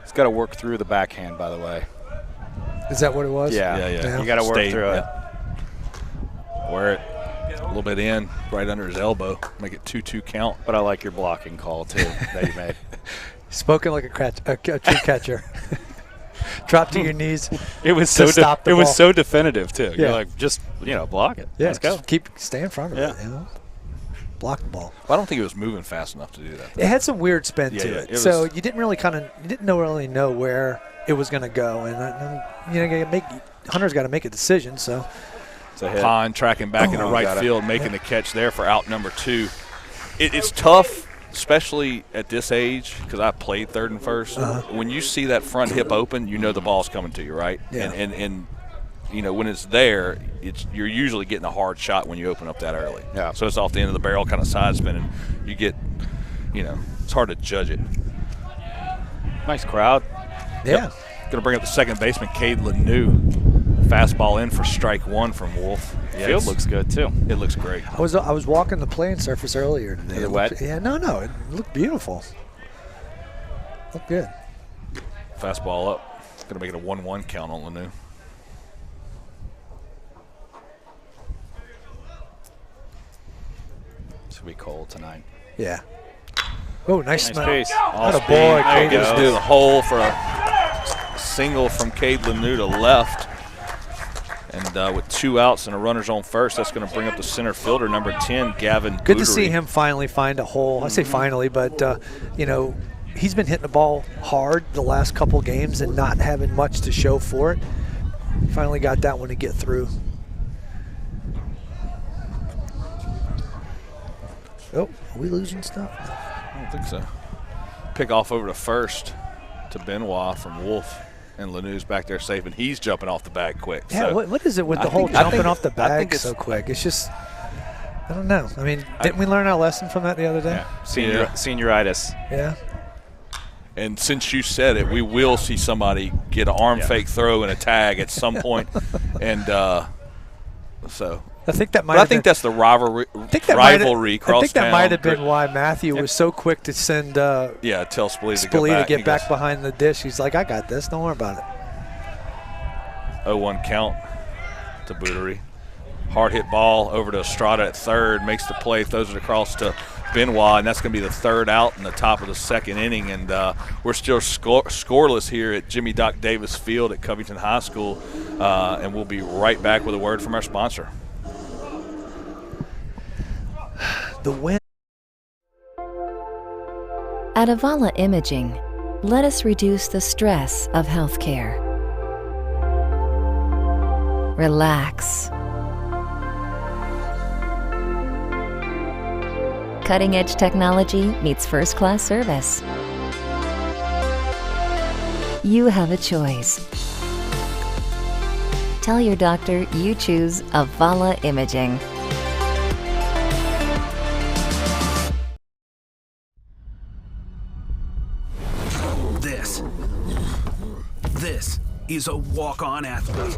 He's got to work through the backhand, by the way. Is that what it was? Yeah. You got to work through it. Wear it a little bit in, right under his elbow. Make it 2-2 count. But I like your blocking call, too, that you made. Spoken like a true catcher. Drop to your knees. It was so it was so definitive, too. Yeah. You're like, just, block it. Yeah, Let's go. Stay in front of it. You know? Block the ball. Well, I don't think it was moving fast enough to do that. It had some weird spin to it. So you didn't really really know where it was going to go. And, Hunter's got to make a decision, so. Pond tracking back into right field, making the catch there for out number 2. It's tough, especially at this age, because I played third and first. When you see that front hip open, you know the ball's coming to you, right? Yeah. And when it's there, you're usually getting a hard shot when you open up that early. Yeah. So it's off the end of the barrel, kind of side spinning. You get, it's hard to judge it. Nice crowd. Yeah. Yep. Going to bring up the second baseman, Cade Lanou. Fastball in for strike 1 from Wolf. Yeah, field looks good, too. It looks great. I was walking the playing surface earlier today. Is it wet? Yeah, no. It looked beautiful. Looked good. Fastball up. Going to make it a 1-1 count on Lanou. It's going to be cold tonight. Yeah. Oh, nice smell. Pace. What a boy. Cade just do the hole for a single from Cade Lanou to left. And with 2 outs and a runner's on first, that's going to bring up the center fielder, number 10, Gavin Good Bootery. to see him finally find a hole. I say finally, but, he's been hitting the ball hard the last couple games and not having much to show for it. Finally got that one to get through. Oh, are we losing stuff? I don't think so. Pick off over to first to Benoit from Wolf. And Lanou's back there safe, and he's jumping off the bag quick. Yeah, so what is it with the whole jumping off the bag so quick? It's just, I don't know. I mean, didn't we learn our lesson from that the other day? Yeah. Senioritis. Yeah. And since you said it, we will see somebody get an arm fake throw and a tag at some point. And so I think that might. But I think that's the rivalry I cross think that town. might have been why Matthew was so quick to send. Tell Spilly to get back behind the dish. He's like, I got this. Don't worry about it. 0-1 count to Bootery. Hard hit ball over to Estrada at third, makes the play, throws it across to Benoit, and that's going to be the 3rd out in the top of the 2nd inning. And we're still scoreless here at Jimmy Doc Davis Field at Covington High School, and we'll be right back with a word from our sponsor. The win. At Avala Imaging, let us reduce the stress of healthcare. Relax. Cutting-edge technology meets first-class service. You have a choice. Tell your doctor you choose Avala Imaging. This is a walk-on athlete.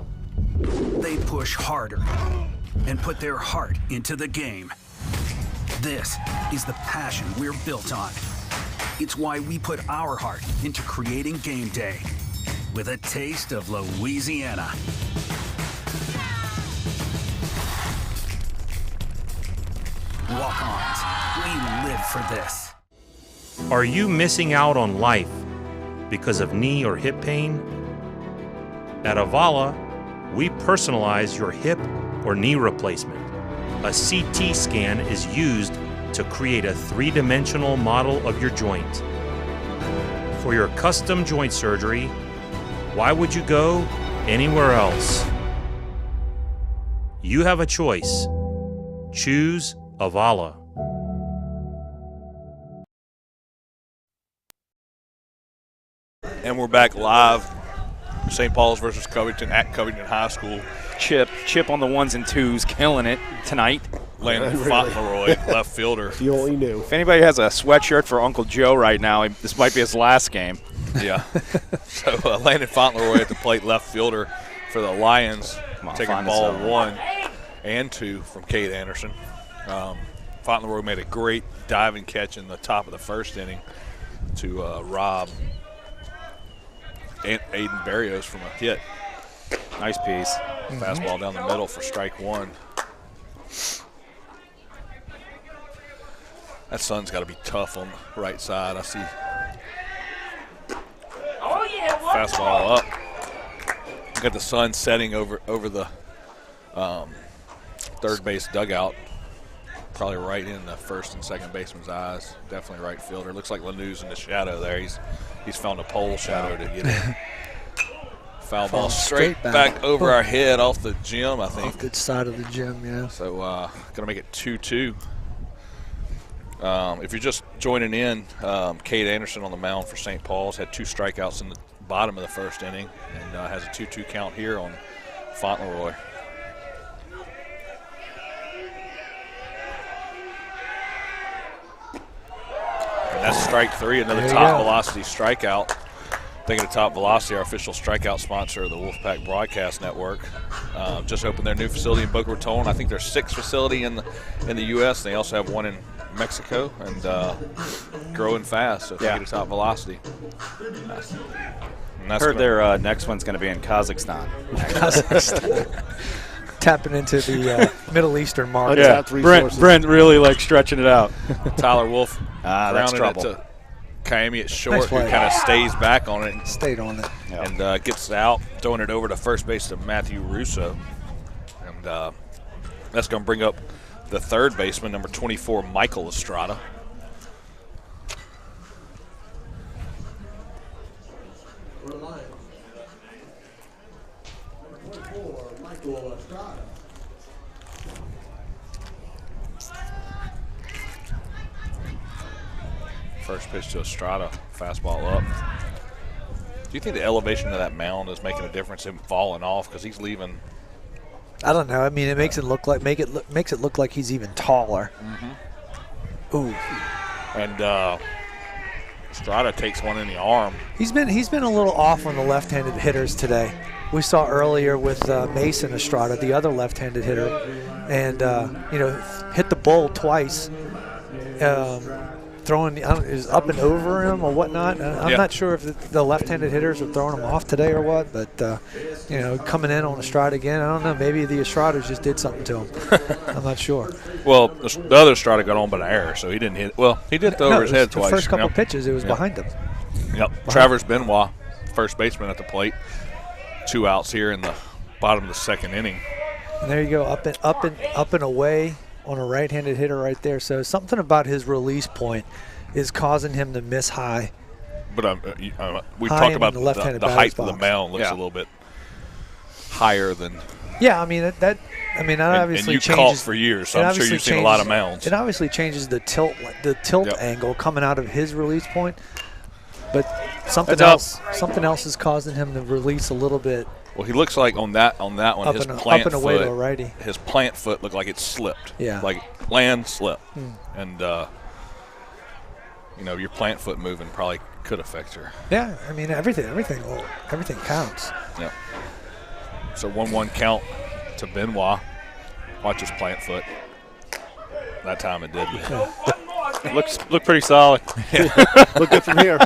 They push harder and put their heart into the game. This is the passion we're built on. It's why we put our heart into creating game day with a taste of Louisiana. Walk-ons, we live for this. Are you missing out on life because of knee or hip pain? At Avala, we personalize your hip or knee replacement. A CT scan is used to create a 3-dimensional model of your joint. For your custom joint surgery, why would you go anywhere else? You have a choice. Choose Avala. And we're back live. St. Paul's versus Covington at Covington High School. Chip on the 1s and 2s, killing it tonight. Landon Fauntleroy, left fielder. You only knew. If anybody has a sweatshirt for Uncle Joe right now, this might be his last game. Yeah. So Landon Fauntleroy at the plate, left fielder for the Lions, taking ball 1 and 2 from Cade Anderson. Fauntleroy made a great diving catch in the top of the first inning to rob Aiden Barrios from a hit. Nice piece. Fastball down the middle for strike 1. That sun's got to be tough on the right side. I see fastball up. Got the sun setting over the third base dugout. Probably right in the first and second baseman's eyes. Definitely right fielder. Looks like Lanew's in the shadow there. He's found a pole shadow to get in. Foul ball straight back over our head off the gym, I think. Off the side of the gym, yeah. So going to make it 2-2. If you're just joining in, Cade Anderson on the mound for St. Paul's had 2 strikeouts in the bottom of the first inning and has a 2-2 count here on Fauntleroy. And that's strike 3, another top velocity strikeout. Thinking of Top Velocity, our official strikeout sponsor of the Wolfpack Broadcast Network, just opened their new facility in Boca Raton. I think there's 6 facility in the U.S. They also have one in Mexico and growing fast. So thinking of Top Velocity. I heard their next one's going to be in Kazakhstan. Tapping into the Middle Eastern market. Yeah, Brent really like stretching it out. Tyler Wolf that's trouble. It to Kaimi at short, Nice who kind of stays back on it. And stayed on it. And gets out, throwing it over to first base to Matthew Russo. And that's going to bring up the third baseman, number 24, Michael Estrada. First pitch to Estrada, fastball up. Do you think the elevation of that mound is making a difference, him falling off, because he's leaving? I don't know. I mean, it makes it look like makes it look like he's even taller. Ooh. And Estrada takes one in the arm. He's been a little off on the left-handed hitters today. We saw earlier with Mason Estrada, the other left-handed hitter, and hit the bull twice. Throwing is up and over him or whatnot. I'm not sure if the left-handed hitters are throwing him off today or what, but coming in on Estrada again, I don't know. Maybe the Estradas just did something to him. I'm not sure. Well, the other Estrada got on by an error, so he didn't hit. Well, he did throw over his head twice. The first couple pitches, it was behind him. Yep. Travers Benoit, first baseman at the plate. 2 outs here in the bottom of the second inning. And there you go, up and away on a right-handed hitter right there. So something about his release point is causing him to miss high. But we talked about the height of the mound looks a little bit higher than. Yeah, I mean that obviously and you changes. caught for years, so I'm sure you've seen a lot of mounds. It obviously changes the tilt angle coming out of his release point. But something else is causing him to release a little bit. Well, he looks like on that one, his plant up and away to a righty. His plant foot looked like it slipped. Yeah. Like land slip. And, your plant foot moving probably could affect her. Yeah, I mean, everything counts. Yeah. So 1-1 count to Benoit. Watch his plant foot. That time it did. Look pretty solid. Look good from here.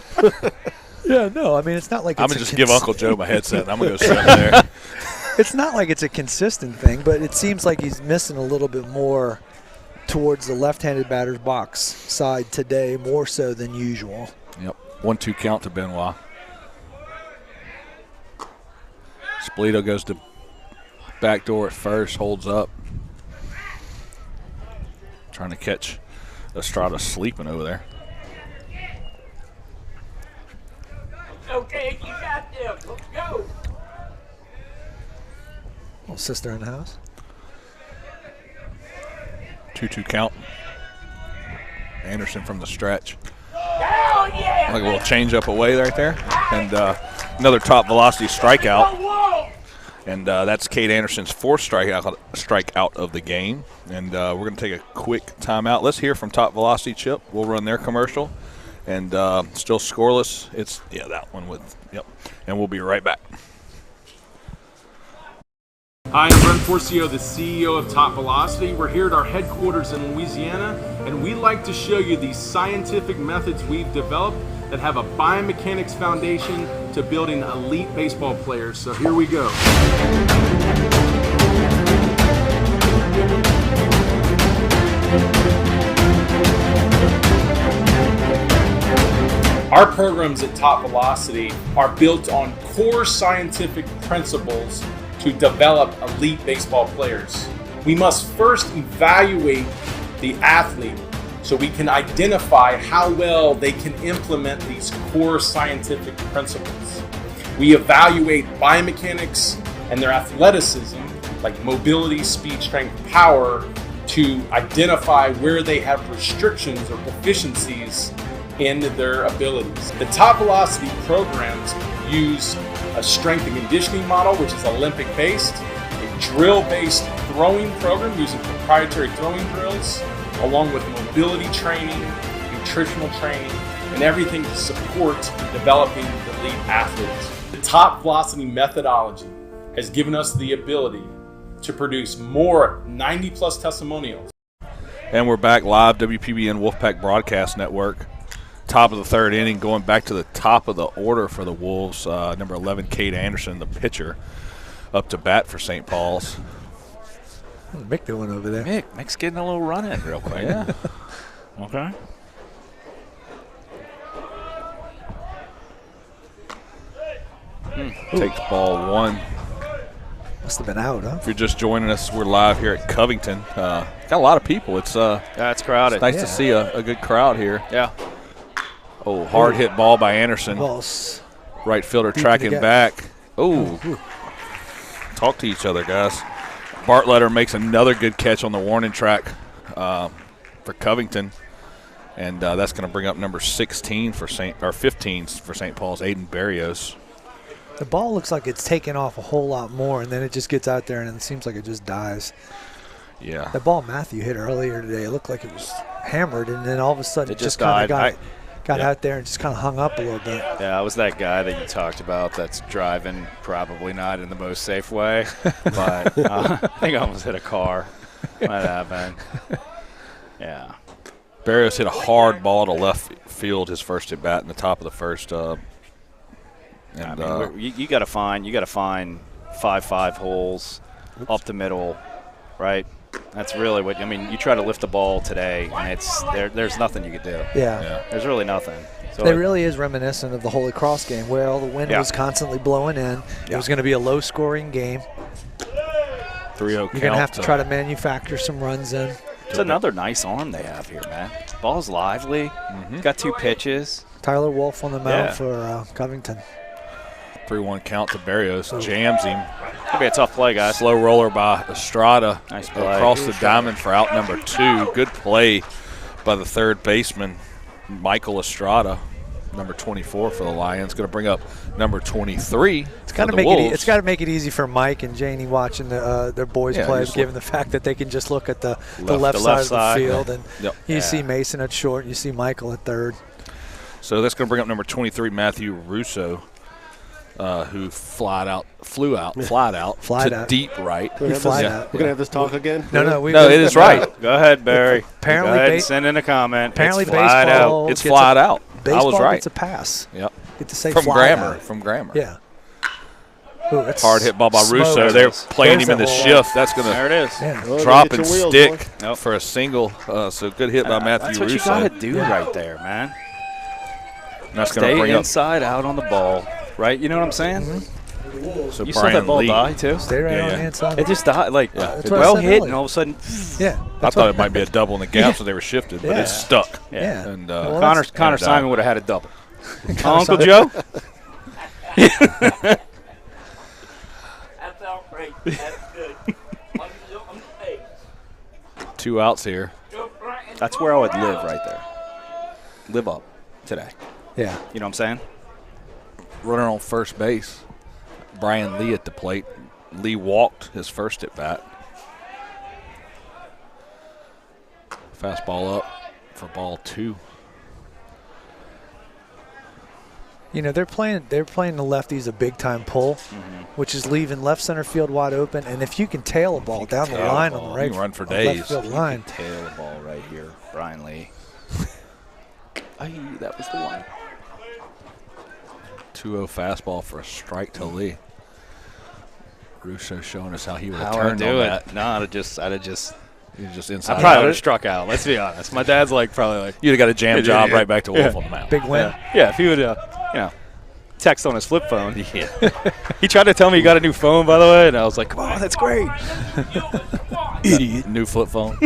Yeah, no, I mean, it's not like I'm going to just give Uncle Joe my headset, and I'm going to go sit there. It's not like it's a consistent thing, but it seems like he's missing a little bit more towards the left-handed batter's box side today, more so than usual. Yep. 1-2 count to Benoit. Spolito goes to backdoor at first, holds up. Trying to catch Estrada sleeping over there. Okay, you got them. Let's go. Little sister in the house. 2-2 count. Anderson from the stretch. Hell yeah! Like a little change up away right there. And another top velocity strikeout. And that's Cade Anderson's 4th strikeout of the game. And we're going to take a quick timeout. Let's hear from Top Velocity Chip. We'll run their commercial. And still scoreless. It's, that one with, And we'll be right back. Hi, I'm Brent Forcio, the CEO of Top Velocity. We're here at our headquarters in Louisiana, and we like to show you these scientific methods we've developed that have a biomechanics foundation to building elite baseball players. So here we go. Our programs at Top Velocity are built on core scientific principles to develop elite baseball players. We must first evaluate the athlete so we can identify how well they can implement these core scientific principles. We evaluate biomechanics and their athleticism, like mobility, speed, strength, power, to identify where they have restrictions or deficiencies in their abilities. The Top Velocity programs use a strength and conditioning model, which is Olympic-based, a drill-based throwing program using proprietary throwing drills, along with mobility training, nutritional training, and everything to support developing the elite athletes. The Top Velocity methodology has given us the ability to produce more 90-plus testimonials. And we're back live, WPBN Wolfpack Broadcast Network. Top of the 3rd inning, going back to the top of the order for the Wolves. Number 11, Cade Anderson, the pitcher, up to bat for St. Paul's. What's Mick doing over there? Mick's getting a little run in real quick. Yeah. Okay. Takes ball 1. Must have been out, huh? If you're just joining us, we're live here at Covington. Got a lot of people. It's it's crowded. It's nice to see a good crowd here. Yeah. Oh, hard hit ball by Anderson. Balls. Right fielder tracking back. Oh. Talk to each other, guys. Bartletter makes another good catch on the warning track for Covington. And that's going to bring up number 15 for St. Paul's, Aiden Barrios. The ball looks like it's taken off a whole lot more, and then it just gets out there, and it seems like it just dies. Yeah. The ball Matthew hit earlier today, it looked like it was hammered, and then all of a sudden it just kind died. of got out there and just kind of hung up a little bit. Yeah, I was that guy that you talked about that's driving probably not in the most safe way, but I think I almost hit a car. Might happen. Yeah. Barrios hit a hard ball to left field, his first at bat in the top of the first. You got to find 5-5 holes up the middle, right? That's really what you try to lift the ball today, and it's there's nothing you could do. Yeah. There's really nothing. So it really is reminiscent of the Holy Cross game where all the wind was constantly blowing in. It was going to be a low-scoring game. 3-0 count. You're going to have to try to manufacture some runs in. It's another nice arm they have here, man. Ball's lively. Got 2 pitches. Tyler Wolf on the mound for Covington. 3-1 count to Barrios. Jams him. Could be a tough play, guys. Slow roller by Estrada. Nice play. Across the diamond for out number 2. Good play by the third baseman, Michael Estrada, number 24 for the Lions. Going to bring up number 23 It's got to make it easy for Mike and Janie watching their boys play, given the fact that they can just look at the left side of the field. And you see Mason at short, you see Michael at third. So that's going to bring up number 23, Matthew Russo. Who flew out to deep right. We're going to have this talk again? No, it is right. Go ahead, Barry. Apparently, go ahead and send in a comment. Apparently, it's flat out. It's flat out. Baseball I was right. Gets a pass. Yep. Get to say from grammar. From grammar. Yeah. Ooh, hard hit ball by Russo. They're playing him in the shift. That's going to drop and stick for a single. So good hit by Matthew Russo. That's what you got to do right there, man. That's Stay bring inside out on the ball. Right, you know what I'm saying? So you Brian saw that ball Lee. Die too. Stay right on the inside. It just died, well hit, and all of a sudden. I thought it might be a double in the gap, so they were shifted, but it's stuck. Yeah. And Connor Simon would have had a double. Uncle Joe. That's outrageous. That's good. 2 outs here. That's where I would live right there. Live up today. Yeah. You know what I'm saying? Runner on first base. Brian Lee at the plate. Lee walked his first at bat. Fastball up for ball 2. You know, they're playing the lefties a big-time pull, which is leaving left center field wide open. And if you can tail a ball down the line on the right, you can run for days. Left field line. Tail the ball right here, Brian Lee. That was the one. 2-0 fastball for a strike to Lee. Russo showing us how he would have How I turned do on it. that. No, I'd have just inside. I probably would have struck out. Let's be honest. My dad's like probably like You'd have got a jam job right back to Wolf on the mound. Big win. Yeah, if he would text on his flip phone. Yeah. He tried to tell me he got a new phone, by the way, and I was like, come on, that's great. Idiot. New flip phone.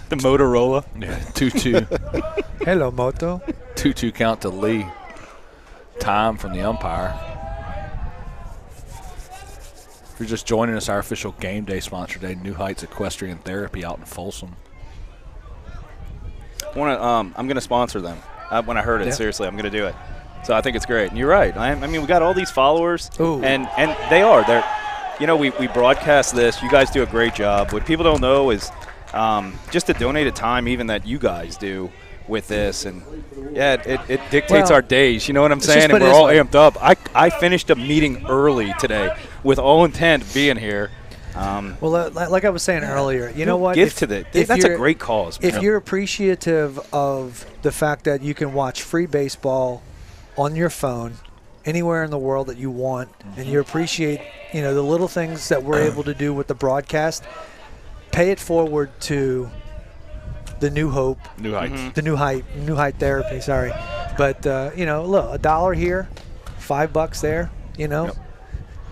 The Motorola. Yeah, 2-2. Hello, Moto. 2-2 count to Lee. Time from the umpire. If you're just joining us, our official game day sponsor today, New Heights Equestrian Therapy out in Folsom. I'm going to sponsor them. When I heard it, seriously, I'm going to do it. So I think it's great. And you're right. I mean, we got all these followers, and they're, we broadcast this. You guys do a great job. What people don't know is just the donated time even that you guys do with this, and it dictates our days. You know what I'm saying? And we're all amped up. I finished a meeting early today with all intent of being here. Like I was saying earlier, you know what? That's a great cause. If you're appreciative of the fact that you can watch free baseball on your phone anywhere in the world that you want, and you appreciate, the little things that we're able to do with the broadcast, pay it forward to the New Hope, New Heights, the New Height Therapy. Sorry, but look, $1 here, $5 there. Yep.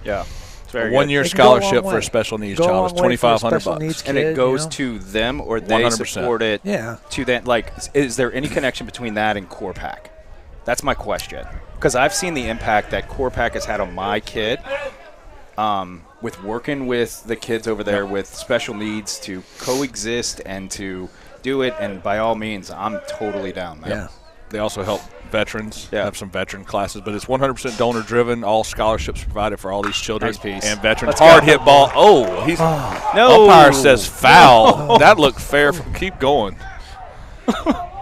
Yeah. A 1-year scholarship for a special needs child is $2,500, and it goes to them, or they 100%. support it. Yeah. To that, is there any connection between that and CorePack? That's my question, because I've seen the impact that CorePack has had on my kid, with working with the kids over there with special needs to coexist and to do it. And by all means, I'm totally down, man. Yeah. They also help veterans, have some veteran classes, but it's 100% donor-driven. All scholarships provided for all these children and veterans. Hard hit ball. No. Umpire says foul. No. That looked fair. Keep going.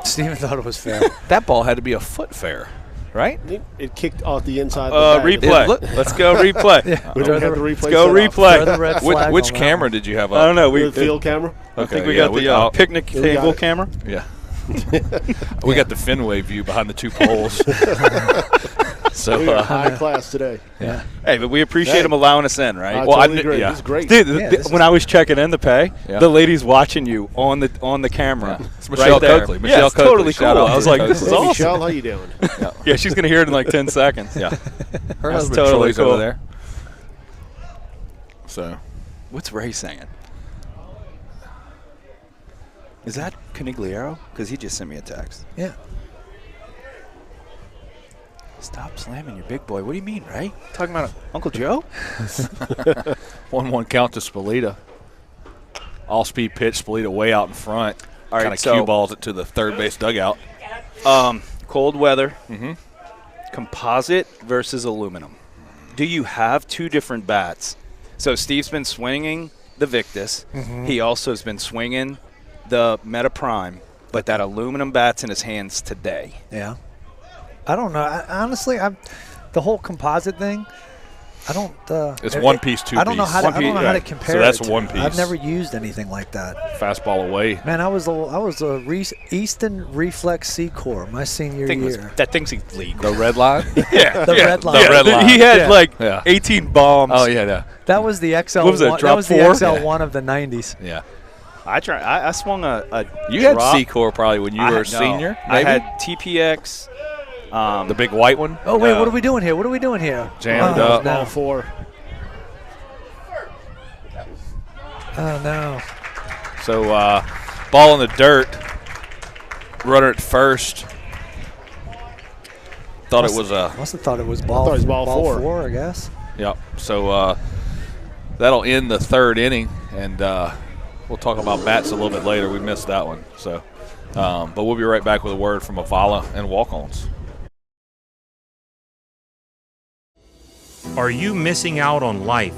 Steven thought it was fair. That ball had to be a foot fair, right? It kicked off the inside of the replay. Let's go replay. Let's go replay. Which camera did you have up? I don't know. The field camera? I think we got the picnic table camera. Yeah. We got the Fenway view behind the 2 poles. So we are high class today. Yeah. Hey, but we appreciate them allowing us in, right? Totally agree. It's great. Dude, when I was checking in to pay, the lady's watching you on the camera. Yeah. It's Michelle Coakley. Michelle Coakley. Totally cool. I was like, this is awesome. Michelle, how you doing? Yeah, she's going to hear it in like 10 seconds. Yeah. Her That's husband totally Troy's cool. over there. So, what's Ray saying? Is that Canigliaro? Because he just sent me a text. Yeah. Stop slamming your big boy. What do you mean, Ray? Talking about Uncle Joe? 1-1 count to Spalita. All-speed pitch, Spalita way out in front. All right, kind of cue balls it to the third base dugout. Cold weather. Composite versus aluminum. Do you have 2 different bats? So Steve's been swinging the Victus. He also has been swinging the Meta Prime, but that aluminum bat's in his hands today. Yeah. I don't know. Honestly, the whole composite thing, I don't. It's one piece, 2 piece. I don't know how to compare. So that's it one piece. I've never used anything like that. Fastball away. Man, I was a Easton Reflex C-Core my senior year. That thing's illegal. The red line? Yeah. The red line. The red line. He had 18 bombs. Oh, yeah. That was the XL1. What was it, that was the drop 4? XL1 of the 90s. Yeah. I swung a You drop. had C-Core probably when you were a senior? I had TPX. The big white one? Oh, wait, what are we doing here? Jammed up. Ball 4. Oh, no. So, ball in the dirt. Runner at first. Thought it was a. Must have thought it was ball. I thought it was ball 4, I guess. Yep. So that'll end the 3rd inning, and we'll talk about bats a little bit later. We missed that one. So, but we'll be right back with a word from Avala and walk-ons. Are you missing out on life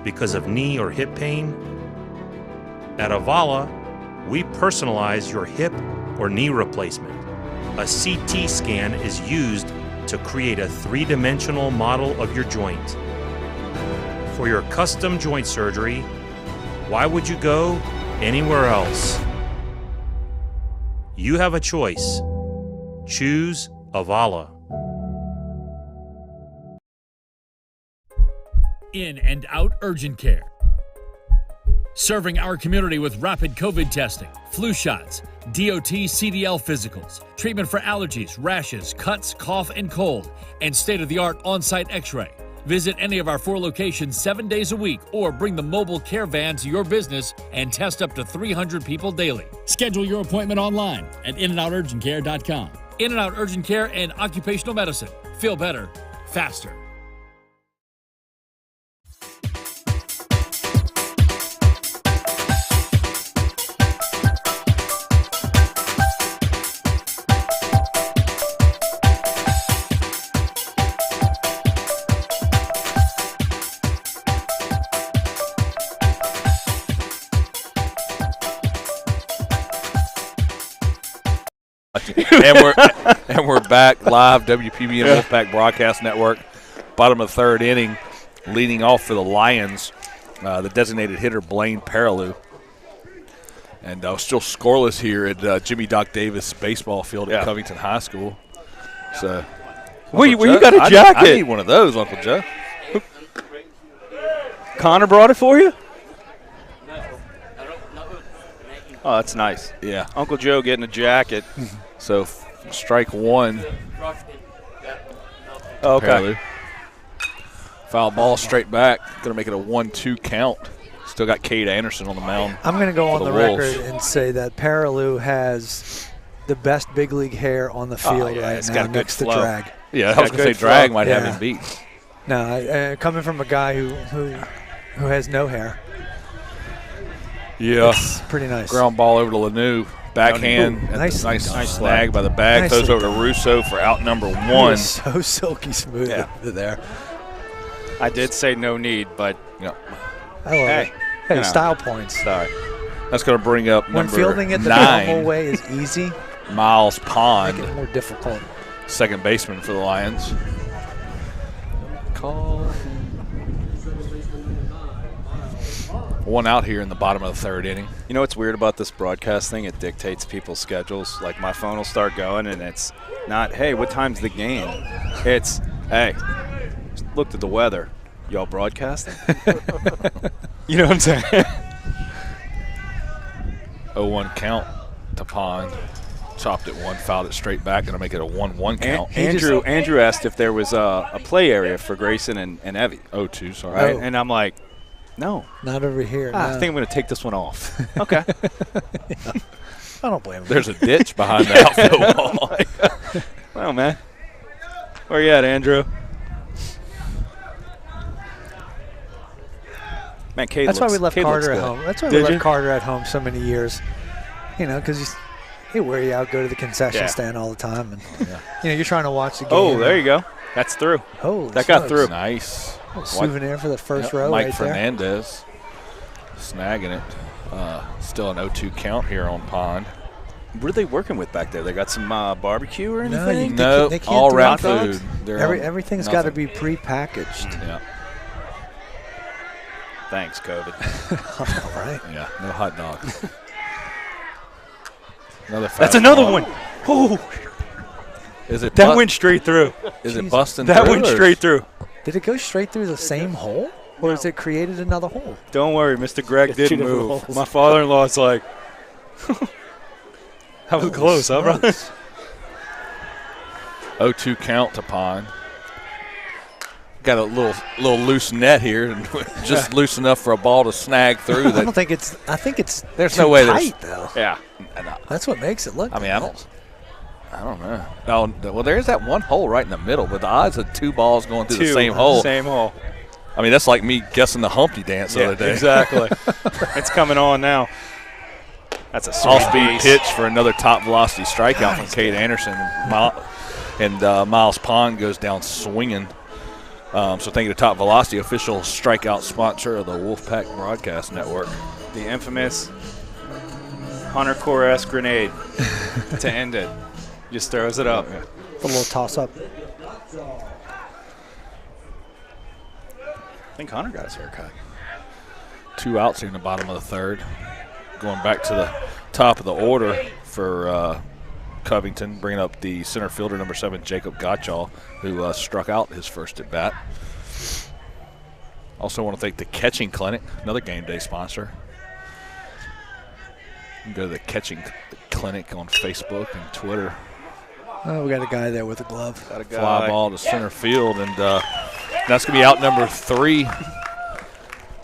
because of knee or hip pain? At Avala, we personalize your hip or knee replacement. A CT scan is used to create a three-dimensional model of your joint. For your custom joint surgery, why would you go anywhere else? You have a choice. Choose Avala. In and out urgent care. Serving our community with rapid COVID testing, flu shots, DOT CDL physicals, treatment for allergies, rashes, cuts, cough, and cold, and state-of-the-art on-site x-ray. Visit any of our 4 locations 7 days a week or bring the mobile care van to your business and test up to 300 people daily. Schedule your appointment online at inandouturgentcare.com. In and Out Urgent Care and Occupational Medicine. Feel better, faster. and we're back live, WPBN Wolfpack Broadcast Network. Bottom of the 3rd inning, leading off for the Lions, the designated hitter Blaine Paralleau. And still scoreless here at Jimmy Doc Davis baseball field at Covington High School. So, you got a jacket? I need one of those, Uncle Joe. Connor brought it for you? Oh, that's nice. Yeah. Uncle Joe getting a jacket. So, strike one. Oh, okay. Paralleau. Foul ball straight back. Going to make it a 1-2 count. Still got Cade Anderson on the mound. I'm going to go on the Wolves. record and say that Paralleau has the best big league hair on the field right now next to Drag. Yeah, I was going to say Drag might have him beat. No, coming from a guy who has no hair. Yeah. It's pretty nice. Ground ball over to Lanu. Backhand. Ooh, nice snag by the bag. Throws over to Russo for out number 1. So silky smooth over there. I did say no need, but I love it. Hey, style points. Sorry. That's going to bring up when number fielding it the 9. normal way is easy. Miles Pond. Make it more difficult. Second baseman for the Lions. Call. One out here in the bottom of the 3rd inning. You know what's weird about this broadcast thing? It dictates people's schedules. Like my phone will start going and it's not, hey, what time's the game? It's, hey, looked at the weather. Y'all broadcasting? You know what I'm saying? 0-1 count to Pond. Chopped it 1, fouled it straight back. Going to make it a 1-1 count. Andrew asked if there was a play area for Grayson and Evie. 0-2, sorry. Right? And I'm like, no. Not over here. I think I'm going to take this one off. Okay. I don't blame him. There's a ditch behind the outfield wall. Well, man. Where you at, Andrew? Man, That's why we left Carter at home. That's why we left Carter at home so many years. You know, because he'd wear you out, go to the concession stand all the time. And, you're trying to watch the game. Oh, there you go. That's through. Oh, that got through. Nice. Souvenir for the first row Mike right Fernandez snagging it. Still an 0-2 count here on Pond. What are they working with back there? They got some barbecue or anything? No, they can't all do round hot food. Everything's got to be pre-packaged. Yeah. Thanks, COVID. All right. Yeah, no hot dogs. That's another one. Oh. Is it that went straight through. Is it busting that through? Went straight through. Did it go straight through the same hole? Or has it created another hole? Don't worry, Mr. Greg didn't move. My father-in-law's like, that was close, huh, brother? 0-2 count to Pond. Got a little loose net here, and just loose enough for a ball to snag through. I don't think it's. I think it's. There's too no way tight, though. Yeah, that's what makes it look. I mean, I don't know. No, well, there's that one hole right in the middle, but the odds of 2 balls going through the same hole. Same hole. I mean, that's like me guessing the Humpty Dance the other day. Exactly. It's coming on now. That's a off-speed pitch for another top velocity strikeout from Cade Anderson. And Miles Pond goes down swinging. So thank you to Top Velocity, official strikeout sponsor of the Wolfpack Broadcast Network. The infamous Hunter Core-esque grenade to end it. Just throws it up. A little toss-up. I think Hunter got his haircut. 2 outs here in the bottom of the third. Going back to the top of the order for Covington, bringing up the center fielder, number 7, Jacob Gottschall, who struck out his first at bat. Also want to thank the Catching Clinic, another game day sponsor. You can go to the Catching Clinic on Facebook and Twitter. Oh, we got a guy there with a glove. Got a guy. Fly ball to center field, and that's going to be out number 3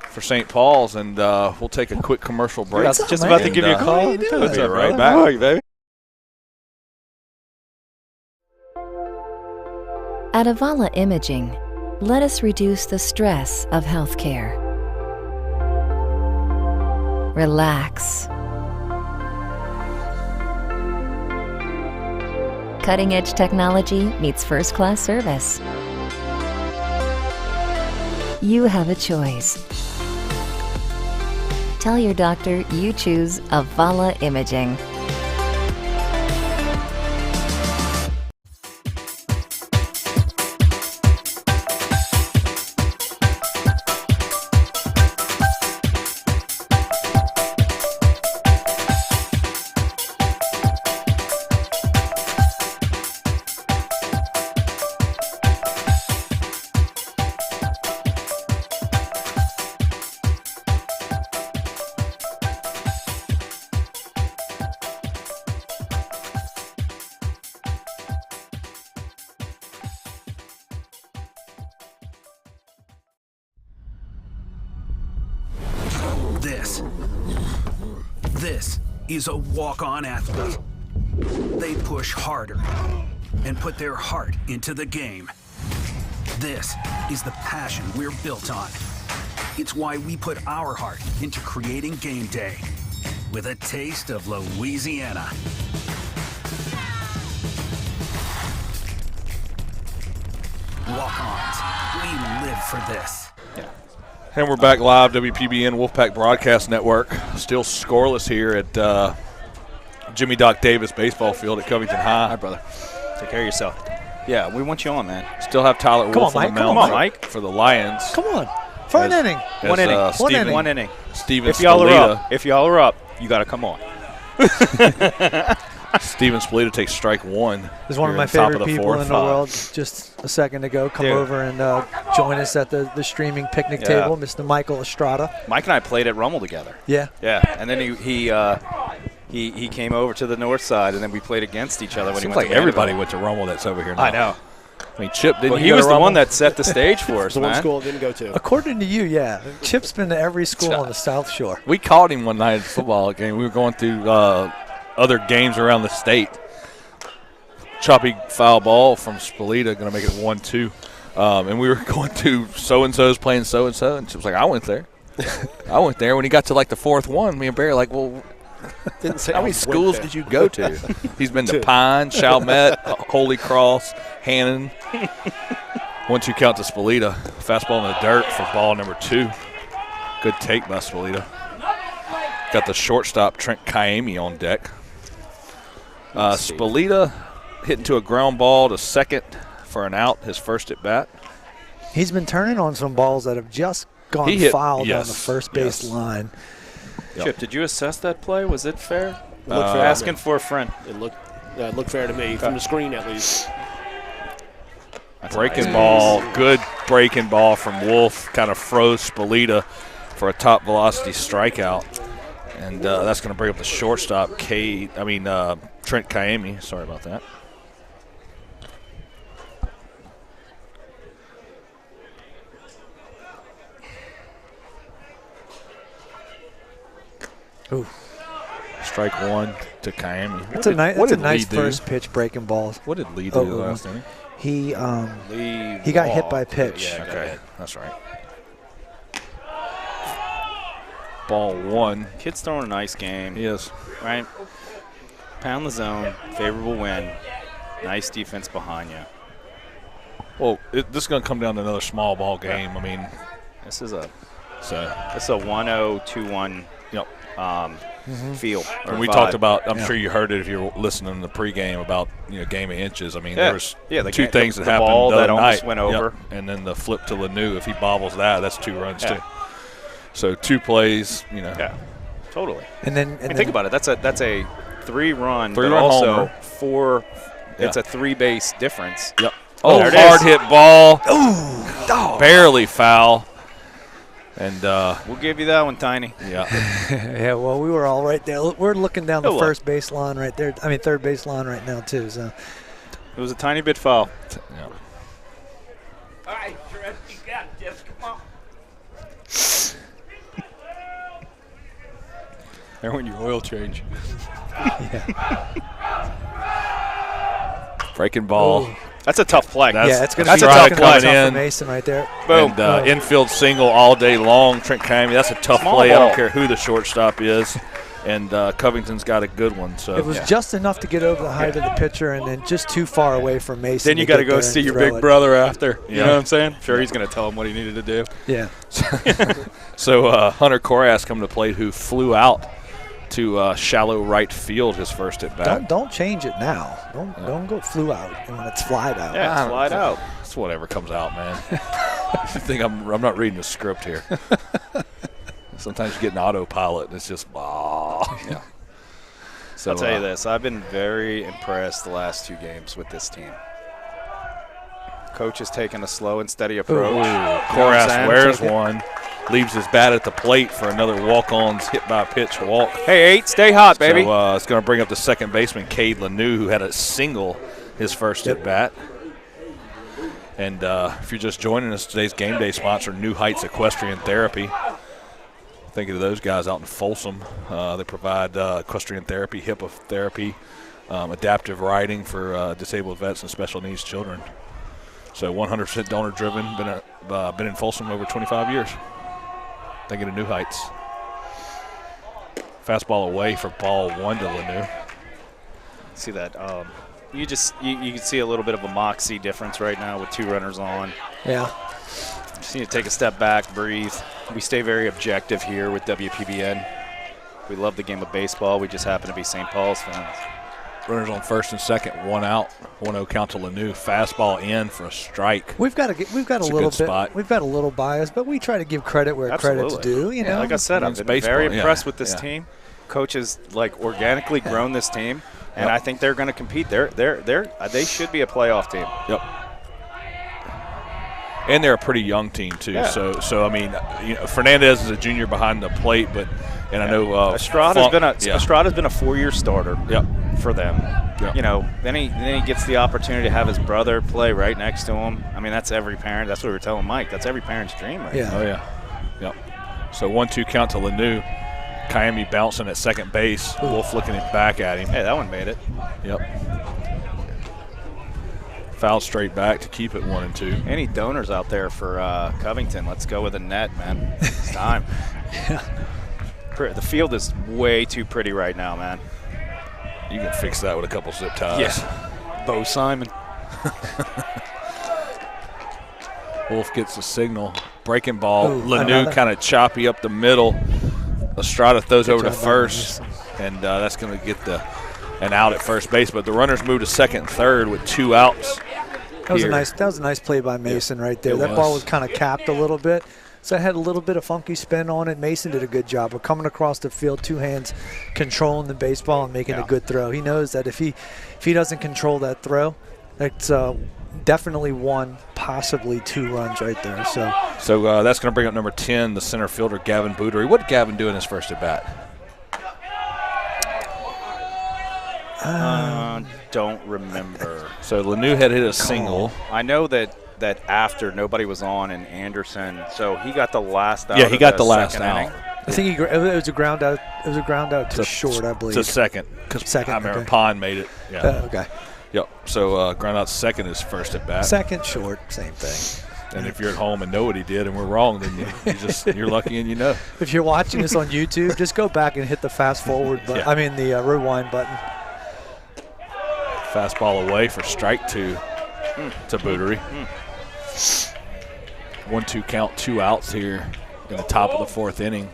for St. Paul's, and we'll take a quick commercial break. I was just about to give you a call. We'll be right back. How are you, baby? At Avala Imaging, let us reduce the stress of healthcare. Relax. Cutting-edge technology meets first-class service. You have a choice. Tell your doctor you choose Avala Imaging. This is a walk-on athlete. They push harder and put their heart into the game. This is the passion we're built on. It's why we put our heart into creating game day with a taste of Louisiana. Walk-ons, we live for this. And we're back live, WPBN Wolfpack Broadcast Network. Still scoreless here at Jimmy Doc Davis Baseball Field at Covington High. Hi, brother. Take care of yourself. Yeah, we want you on, man. Still have Tyler Wolf on the mound Mike. for the Lions. Come on. For an inning. One inning. Steven if y'all are up, you got to come on. Steven Spalita takes strike 1. He's one of my favorite people in the world. Just a second ago, come over and join us at the streaming picnic table, Mr. Michael Estrada. Mike and I played at Rummel together. Yeah. Yeah, and then he came over to the north side, and then we played against each other when he went like to everybody went to Rummel that's over here now. I know. I mean, Chip didn't. Well, he was the one that set the stage for us, the man. one school I didn't go to. According to you, yeah. Chip's been to every school on the South Shore. We caught him one night at the football game. We were going through other games around the state. Choppy foul ball from Spalita, going to make it 1-2. And we were going to so-and-so's playing so-and-so, and Chip was like, I went there. I went there. When he got to, like, the 4th one, me and Barry were like, well, Didn't say how many schools did you go to? He's been to Pine, Chalmette, Holy Cross, Hannon. 1-2 count to Spalita. Fastball in the dirt for ball number 2. Good take by Spalita. Got the shortstop, Trent Kaimi, on deck. Spalita hitting to a ground ball to second for an out, his first at bat. He's been turning on some balls that have just gone foul down the first base line. Chip, did you assess that play? Was it fair? Looked fair. Asking for a friend. It looked fair to me, from the screen at least. Breaking ball, good breaking ball from Wolf, kind of froze Spalita for a top velocity strikeout. And that's going to bring up the shortstop, Trent Kaimi. Sorry about that. Ooh. Strike 1 to Kaimi. That's a nice first pitch breaking balls. What did Lee do last inning? He got hit by a pitch. Yeah, okay, that's right. Ball 1. Kid's throwing a nice game. He is. Right? Pound the zone, favorable win. Nice defense behind you. Well, this is going to come down to another small ball game. I mean, this is a 1-0, 2-1 feel. And we talked about, I'm sure you heard it if you were listening to the pregame about, game of inches. I mean, there was two things that happened ball the other that almost night. went over. And then the flip to Lanu, if he bobbles that's 2 runs too. So 2 plays, Yeah, totally. And then think about it. That's a 3-run, but run also homer. 4. It's a 3-base difference. Yep. Oh, hard hit ball. Barely foul. And we'll give you that one, Tiny. Yeah. Yeah, well, we were all right there. We're looking down the first base line right there. I mean, third base line right now, too. So it was a tiny bit foul. Yeah. All right, Trent, you got it. Just come on. There went your oil change. Breaking ball. Ooh. That's a tough play. It's going to be tough tough in. for Mason right there. Boom. And infield single all day long. Trent Kayame, that's a tough Small play. ball. I don't care who the shortstop is. And Covington's got a good one. So it was just enough to get over the height of the pitcher and then just too far away from Mason. Then you got to go see your big brother after. You know what I'm saying? Sure, he's going to tell him what he needed to do. Yeah. So Hunter Koras coming to plate, who flew out to shallow right field his first at bat. Don't change it now. Don't go flew out when it's flied out. Yeah, it's flied out. It's whatever comes out, man. I think I'm not reading the script here. Sometimes you get an autopilot and it's just yeah. So I'll tell you this, I've been very impressed the last 2 games with this team. Coach has taken a slow and steady approach. Koras wears one, leaves his bat at the plate for another walk-on's hit by pitch walk. Hey, 8, stay hot, baby. So it's going to bring up the second baseman, Cade Lanu, who had a single his first at bat. And if you're just joining us, today's game day sponsor, New Heights Equestrian Therapy. Thinking of those guys out in Folsom. They provide equestrian therapy, HIPAA therapy, adaptive riding for disabled vets and special needs children. So 100% donor-driven, been in Folsom over 25 years. Thinking of New Heights. Fastball away for ball 1 to Lanu. See that? You can see a little bit of a moxie difference right now with 2 runners on. Yeah. Just need to take a step back, breathe. We stay very objective here with WPBN. We love the game of baseball. We just happen to be St. Paul's fans. Runners on first and second, 1 out, 1-0 count to Lanu. Fastball in for a strike. We've got a little bit. We've got a little bias, but we try to give credit where credit's due. You know, like I said, I've been very impressed with this team. Coach has organically grown this team, and I think they're going to compete. They should be a playoff team. Yep. And they're a pretty young team too. Yeah. So I mean, Fernandez is a junior behind the plate, I know Estrada's been a 4-year starter. Yep. For them. Yep. Then he gets the opportunity to have his brother play right next to him. I mean, that's every parent. That's what we were telling Mike. That's every parent's dream right now. Oh yeah. Yep. So 1-2 count to Lanu. Kayame bouncing at second base. Wolf looking it back at him. Hey, that one made it. Yep. Foul straight back to keep it 1-2. Any donors out there for Covington? Let's go with a net, man. It's time. The field is way too pretty right now, man. You can fix that with a couple zip ties. Yeah. Bo Simon. Wolf gets the signal. Breaking ball. Lanu kind of choppy up the middle. Estrada throws over to first, and that's going to get an out at first base. But the runners move to second and third with 2 outs. That was a nice play by Mason right there. That ball was kind of capped a little bit, so it had a little bit of funky spin on it. Mason did a good job of coming across the field, 2 hands, controlling the baseball and making a good throw. He knows that if he doesn't control that throw, it's definitely 1, possibly 2 runs right there. So that's going to bring up number 10, the center fielder, Gavin Bootery. What did Gavin do in his first at bat? Don't remember. So Lanu had hit a single. I know that after nobody was on and Anderson, so he got the last out. Yeah, he got the last out. Inning. I think it was a ground out. It was a ground out to short, I believe. To second. I remember Pond made it. Yeah. Okay. Yep. So ground out to second is first at bat. Second, short, same thing. And if you're at home and know what he did and we're wrong, then you're lucky and you know. If you're watching this on YouTube, just go back and hit the fast forward button. I mean the rewind button. Fastball away for strike 2 to Bootery. 1-2 count, 2 outs here in the top of the 4th inning.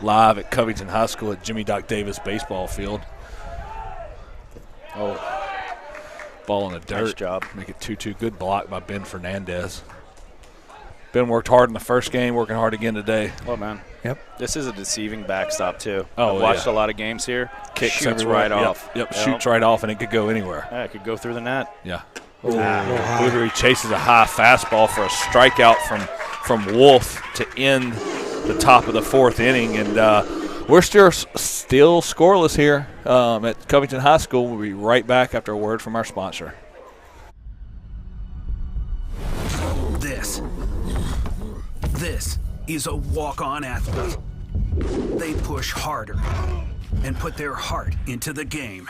Live at Covington High School at Jimmy Doc Davis baseball field. Oh, ball in the dirt. Nice job. Make it 2-2. Good block by Ben Fernandez. Ben worked hard in the first game, working hard again today. Well, man. Yep. This is a deceiving backstop, too. Oh, I've watched a lot of games here. Kicks shoots everywhere. right off. Yep, shoots right off, and it could go anywhere. Yeah, it could go through the net. Yeah. Bootery chases a high fastball for a strikeout from Wolf to end the top of the 4th inning, and we're still scoreless here at Covington High School. We'll be right back after a word from our sponsor. This is a walk-on athlete. They push harder and put their heart into the game.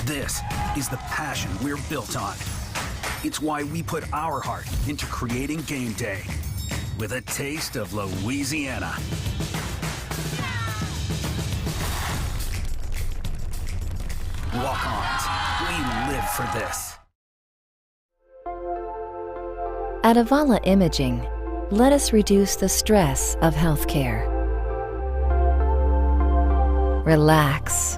This is the passion we're built on. It's why we put our heart into creating game day with a taste of Louisiana. Walk-ons, we live for this. At Avala Imaging, let us reduce the stress of healthcare. Relax.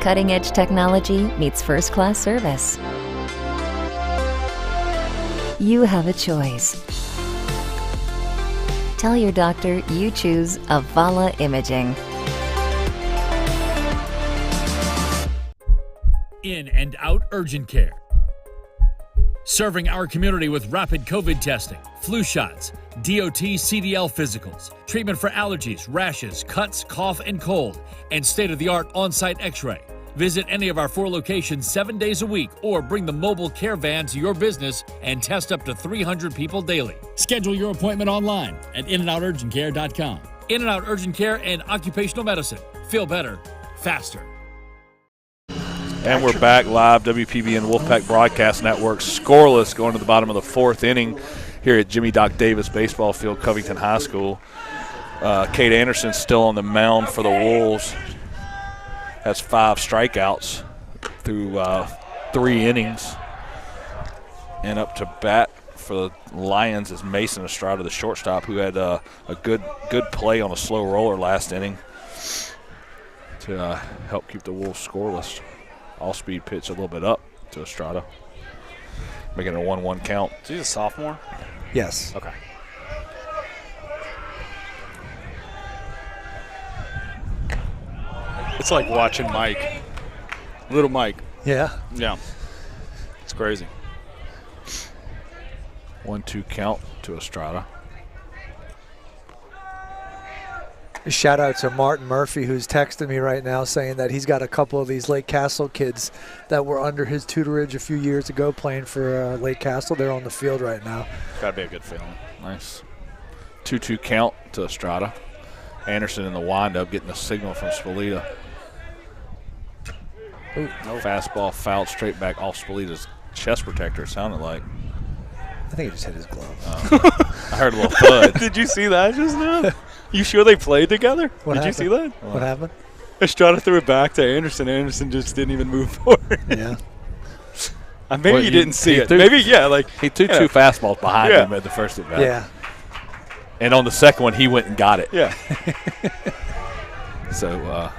Cutting-edge technology meets first-class service. You have a choice. Tell your doctor you choose Avala Imaging. In and out urgent care. Serving our community with rapid COVID testing, flu shots, DOT CDL physicals, treatment for allergies, rashes, cuts, cough, and cold, and state-of-the-art on-site x-ray. Visit any of our 4 locations 7 days a week or bring the mobile care van to your business and test up to 300 people daily. Schedule your appointment online at inandouturgentcare.com. In and Out Urgent Care and Occupational Medicine. Feel better, faster. And we're back live, WPBN Wolfpack Broadcast Network, scoreless going to the bottom of the 4th inning here at Jimmy Doc Davis baseball field, Covington High School. Kate Anderson still on the mound for the Wolves. Has 5 strikeouts through 3 innings. And up to bat for the Lions is Mason Estrada, the shortstop, who had a good play on a slow roller last inning to help keep the Wolves scoreless. All-speed pitch a little bit up to Estrada, making a 1-1 count. Is he a sophomore? Yes. Okay. It's like watching Mike, little Mike. Yeah. Yeah. It's crazy. 1-2 count to Estrada. A shout out to Martin Murphy, who's texting me right now saying that he's got a couple of these Lake Castle kids that were under his tutorage a few years ago playing for Lake Castle. They're on the field right now. Gotta be a good feeling. Nice. 2-2 count to Estrada. Anderson in the windup getting a signal from Spalita. Ooh, no fastball fouled straight back off Spalita's chest protector, it sounded like. I think he just hit his glove. I heard a little thud. Did you see that just now? You sure they played together? What Did happened? you see that? What happened? Estrada threw it back to Anderson. Anderson just didn't even move forward. Yeah. Maybe you didn't see it. Threw, maybe, yeah. Like he threw 2 fastballs behind him at the first at bat. Yeah. And on the second one, he went and got it. Yeah. So,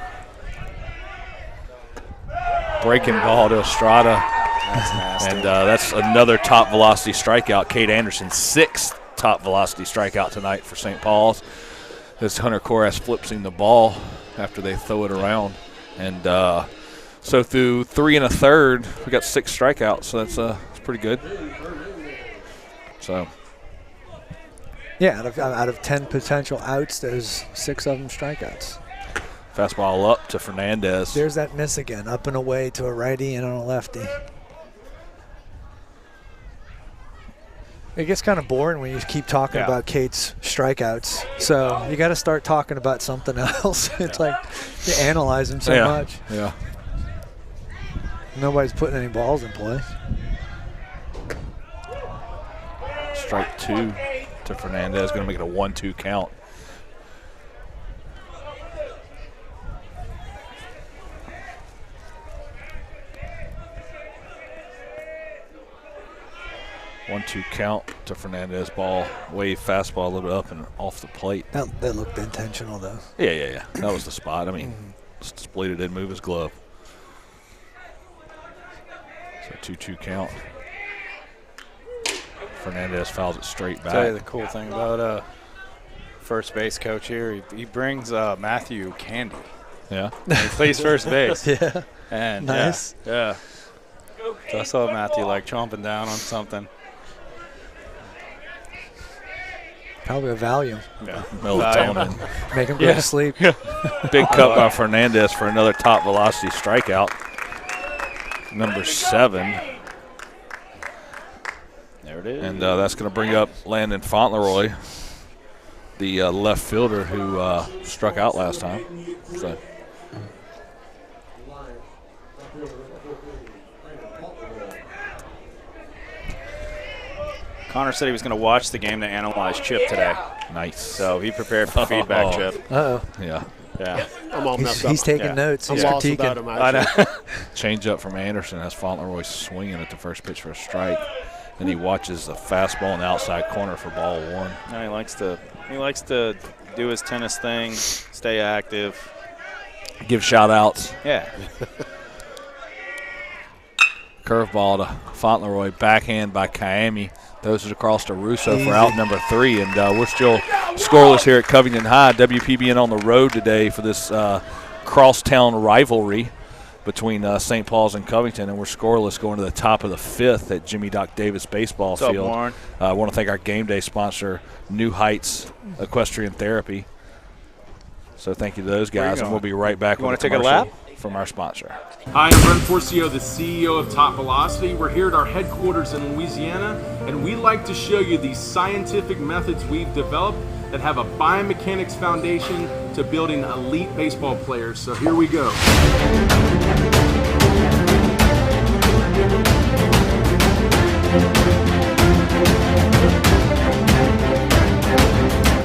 breaking ball to Estrada. That's nasty. And that's another top velocity strikeout. Kate Anderson, 6th top velocity strikeout tonight for St. Paul's. As Hunter Koras flips him the ball after they throw it around. And so through 3 1/3, we got 6 strikeouts. So that's pretty good. So. Yeah, out of 10 potential outs, there's 6 of them strikeouts. Fastball up to Fernandez. There's that miss again, up and away to a righty and on a lefty. It gets kind of boring when you keep talking about Kate's strikeouts. So you got to start talking about something else. It's like you analyze them so much. Yeah. Nobody's putting any balls in play. Strike 2 to Fernandez, going to make it a 1-2 count. 1-2 count to Fernandez. Ball, wave fastball a little bit up and off the plate. That looked intentional, though. Yeah. That was the spot. I mean, Splitta didn't move his glove. So 2-2 count. Fernandez fouls it straight back. I'll tell you the cool thing about first base coach here, he brings Matthew candy. Yeah. He plays first base. Yeah. And nice. Yeah. So I saw Matthew like chomping down on something. Probably a Valium. Yeah. Melatonin. Make him go to sleep. Big cut by Fernandez for another top velocity strikeout. Number 7. There it is. And that's going to bring up Landon Fauntleroy, the left fielder who struck out last time. So. Connor said he was going to watch the game to analyze Chip today. Nice. So he prepared for feedback, Chip. Uh-oh. Yeah. Yeah. I'm all messed up. He's taking notes. I'm He's lost critiquing. without him, actually. Change up from Anderson as Fauntleroy swinging at the first pitch for a strike. Then he watches the fastball in the outside corner for ball 1. No, he likes to do his tennis thing, stay active. Give shout outs. Yeah. Curveball to Fauntleroy, backhand by Kaimi. Throws it across to Russo for out number 3. And we're still scoreless here at Covington High. WPBN on the road today for this crosstown rivalry between St. Paul's and Covington. And we're scoreless going to the top of the 5th at Jimmy Doc Davis Baseball What's Field. up, Warren? I want to thank our game day sponsor, New Heights Equestrian Therapy. So thank you to those guys. And we'll be right back with take a lap from our sponsor. Hi, I'm Brent Forcio, the CEO of Top Velocity. We're here at our headquarters in Louisiana, and we like to show you these scientific methods we've developed that have a biomechanics foundation to building elite baseball players. So here we go.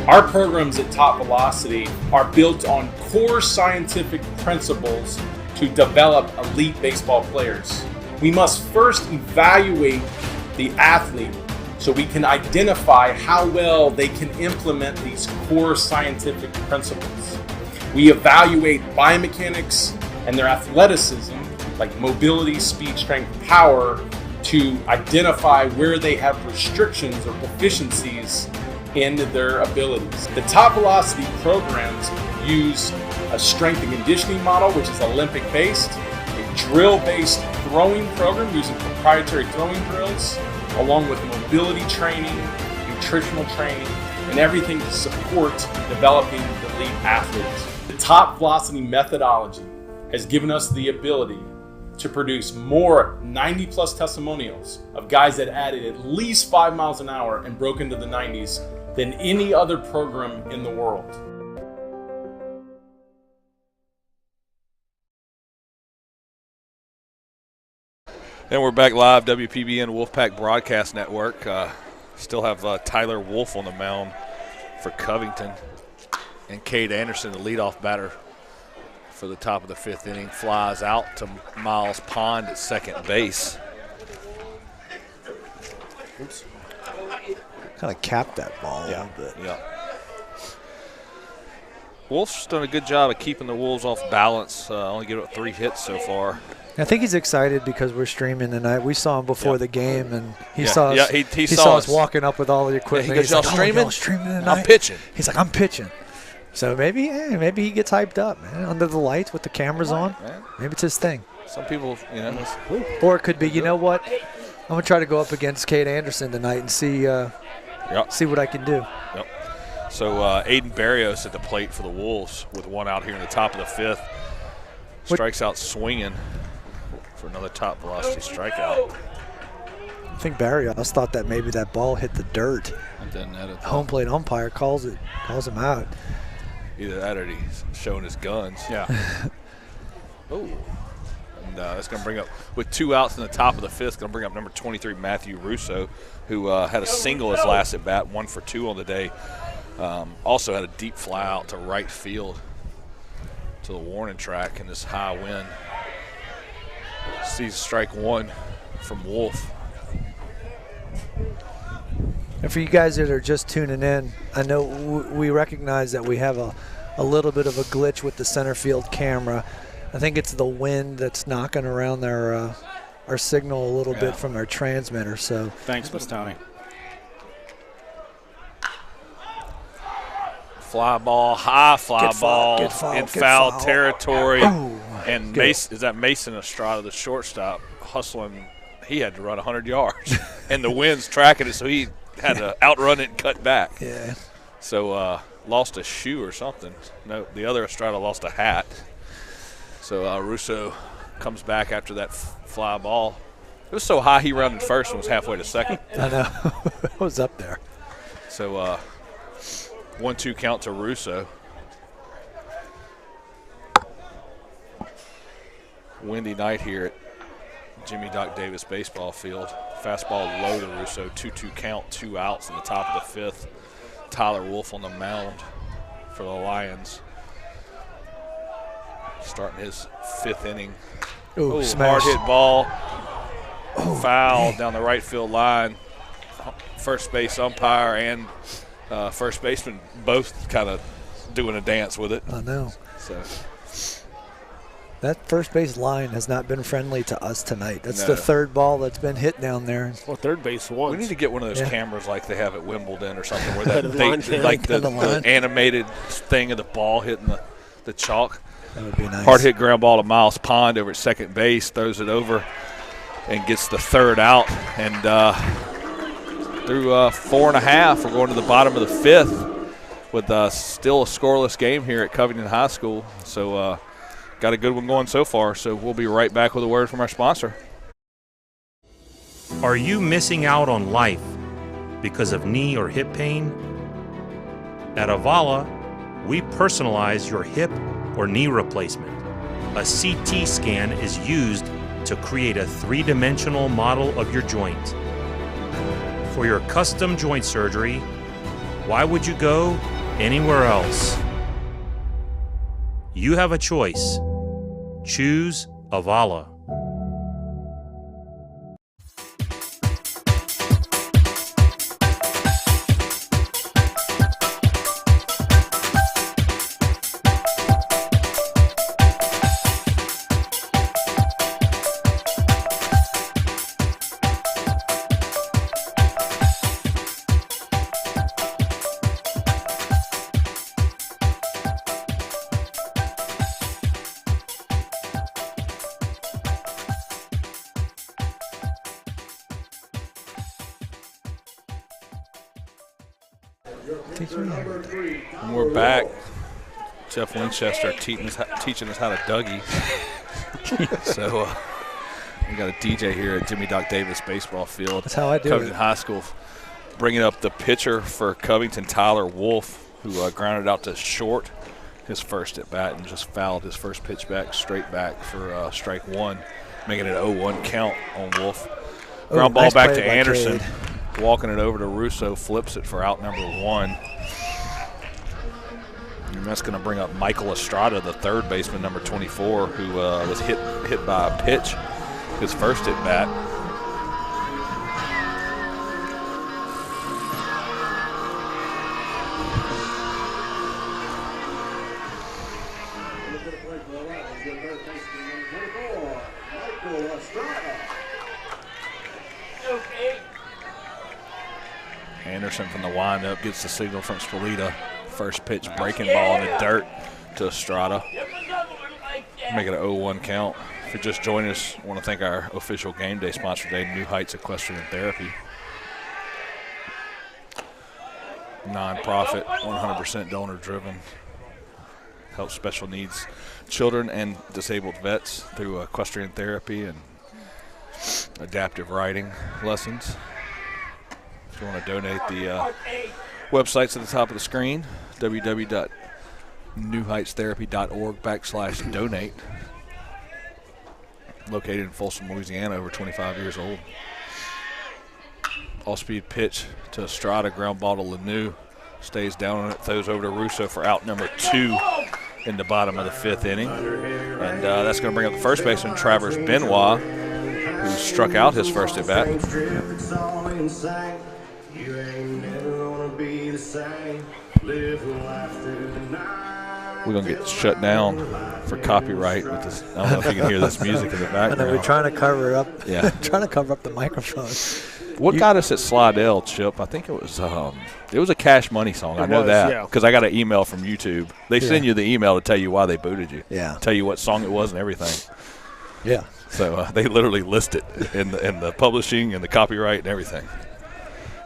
Our programs at Top Velocity are built on core scientific principles to develop elite baseball players. We must first evaluate the athlete so we can identify how well they can implement these core scientific principles. We evaluate biomechanics and their athleticism, like mobility, speed, strength, power, to identify where they have restrictions or deficiencies in their abilities. The Top Velocity programs use a strength and conditioning model, which is Olympic-based, a drill-based throwing program using proprietary throwing drills, along with mobility training, nutritional training, and everything to support developing the elite athletes. The Top Velocity methodology has given us the ability to produce more 90-plus testimonials of guys that added at least 5 miles an hour and broke into the 90s than any other program in the world. And we're back live, WPBN Wolfpack Broadcast Network. Still have Tyler Wolf on the mound for Covington. And Cade Anderson, the leadoff batter for the top of the 5th inning, flies out to Miles Pond at second base. Oops. Kind of capped that ball a little bit. Yeah. Wolf's done a good job of keeping the Wolves off balance. Only given up 3 hits so far. I think he's excited because we're streaming tonight. We saw him before the game, and he saw us. Yeah, he saw us walking up with all the equipment. Yeah, he goes, y'all streaming? Y'all streaming tonight? I'm pitching. He's like, I'm pitching. So maybe he gets hyped up, man, under the lights with the cameras on. Man. Maybe it's his thing. Some people, Or it could be, you know what? I'm going to try to go up against Cade Anderson tonight and see what I can do. Yep. So Aiden Barrios at the plate for the Wolves with 1 out here in the top of the 5th. Strikes out swinging for another top velocity strikeout. I think Barrios thought that maybe that ball hit the dirt. Home plate umpire calls him out. Either that or he's showing his guns. Yeah. Oh. And that's going to bring up, with 2 outs in the top of the 5th, going to bring up number 23, Matthew Russo, who had a single his last at bat, 1 for 2 on the day. Also had a deep fly out to right field to the warning track in this high wind. Sees strike 1 from Wolf. And for you guys that are just tuning in, I know we recognize that we have a little bit of a glitch with the center field camera. I think it's the wind that's knocking around our signal a little bit from our transmitter. So thanks, Miss Tony. Fly ball, high fly ball in foul territory. Oh, and Mason, is that Mason Estrada, the shortstop, hustling? He had to run 100 yards, and the wind's tracking it, so he had to outrun it and cut back. Yeah. So lost a shoe or something. No, the other Estrada lost a hat. So Russo comes back after that fly ball. It was so high he rounded first and was halfway to second. I know. It was up there. So 1-2 count to Russo. Windy night here at Jimmy Doc Davis baseball field. Fastball low to Russo. 2-2 count, 2 outs in the top of the 5th. Tyler Wolf on the mound for the Lions. Starting his 5th inning. Ooh, hard hit ball. Foul down the right field line. First base umpire and first baseman both kind of doing a dance with it. I know. So that first base line has not been friendly to us tonight. That's the third ball that's been hit down there. Well, third base once. We need to get one of those cameras like they have at Wimbledon or something, where the animated thing of the ball hitting the chalk. That would be nice. Hard hit ground ball to Miles Pond over at second base, throws it over and gets the third out. And through 4.5, we're going to the bottom of the 5th with still a scoreless game here at Covington High School. So got a good one going so far. So we'll be right back with a word from our sponsor. Are you missing out on life because of knee or hip pain? At Avala, we personalize your hip or knee replacement. A CT scan is used to create a 3-dimensional model of your joint. For your custom joint surgery, why would you go anywhere else? You have a choice. Choose Avala. And we're back. Jeff Winchester teaching us how to Dougie. So we got a DJ here at Jimmy Doc Davis baseball field. That's how I do Covington it. High School, bringing up the pitcher for Covington, Tyler Wolf, who grounded out to short his first at bat and just fouled his first pitch back straight back for strike one, making it an 0-1 count on Wolf. Ground ball nice back play to by Anderson. Cade. Walking it over to Russo, flips it for out number 1. And that's going to bring up Michael Estrada, the third baseman, number 24, who was hit by a pitch his first at bat. Anderson from the windup gets the signal from Spolita. First pitch, breaking ball in the dirt to Estrada. Make it an 0-1 count. If you're just joining us, I want to thank our official game day sponsor today, New Heights Equestrian Therapy. Non-profit, 100% donor-driven. Helps special needs children and disabled vets through equestrian therapy and adaptive riding lessons. If you want to donate, the website's at the top of the screen, www.newheightstherapy.org/donate. Located in Folsom, Louisiana, over 25 years old. All-speed pitch to Estrada, ground ball to Lanou. Stays down on it, throws over to Russo for out number 2 in the bottom of the 5th inning. And that's going to bring up the first baseman, Travers Benoit, who struck out his first at bat. You ain't never gonna be the same. Live life through the night. We're going to get shut down for copyright with this. I don't know if you can hear this music in the background. I know, we're trying to cover it up. Yeah. Trying to cover up the microphone. What got us at Slidell, Chip? I think it was a Cash Money song. I know that because I got an email from YouTube. They send you the email to tell you why they booted you. Yeah. Tell you what song it was and everything. Yeah. So they literally list it in the publishing and the copyright and everything.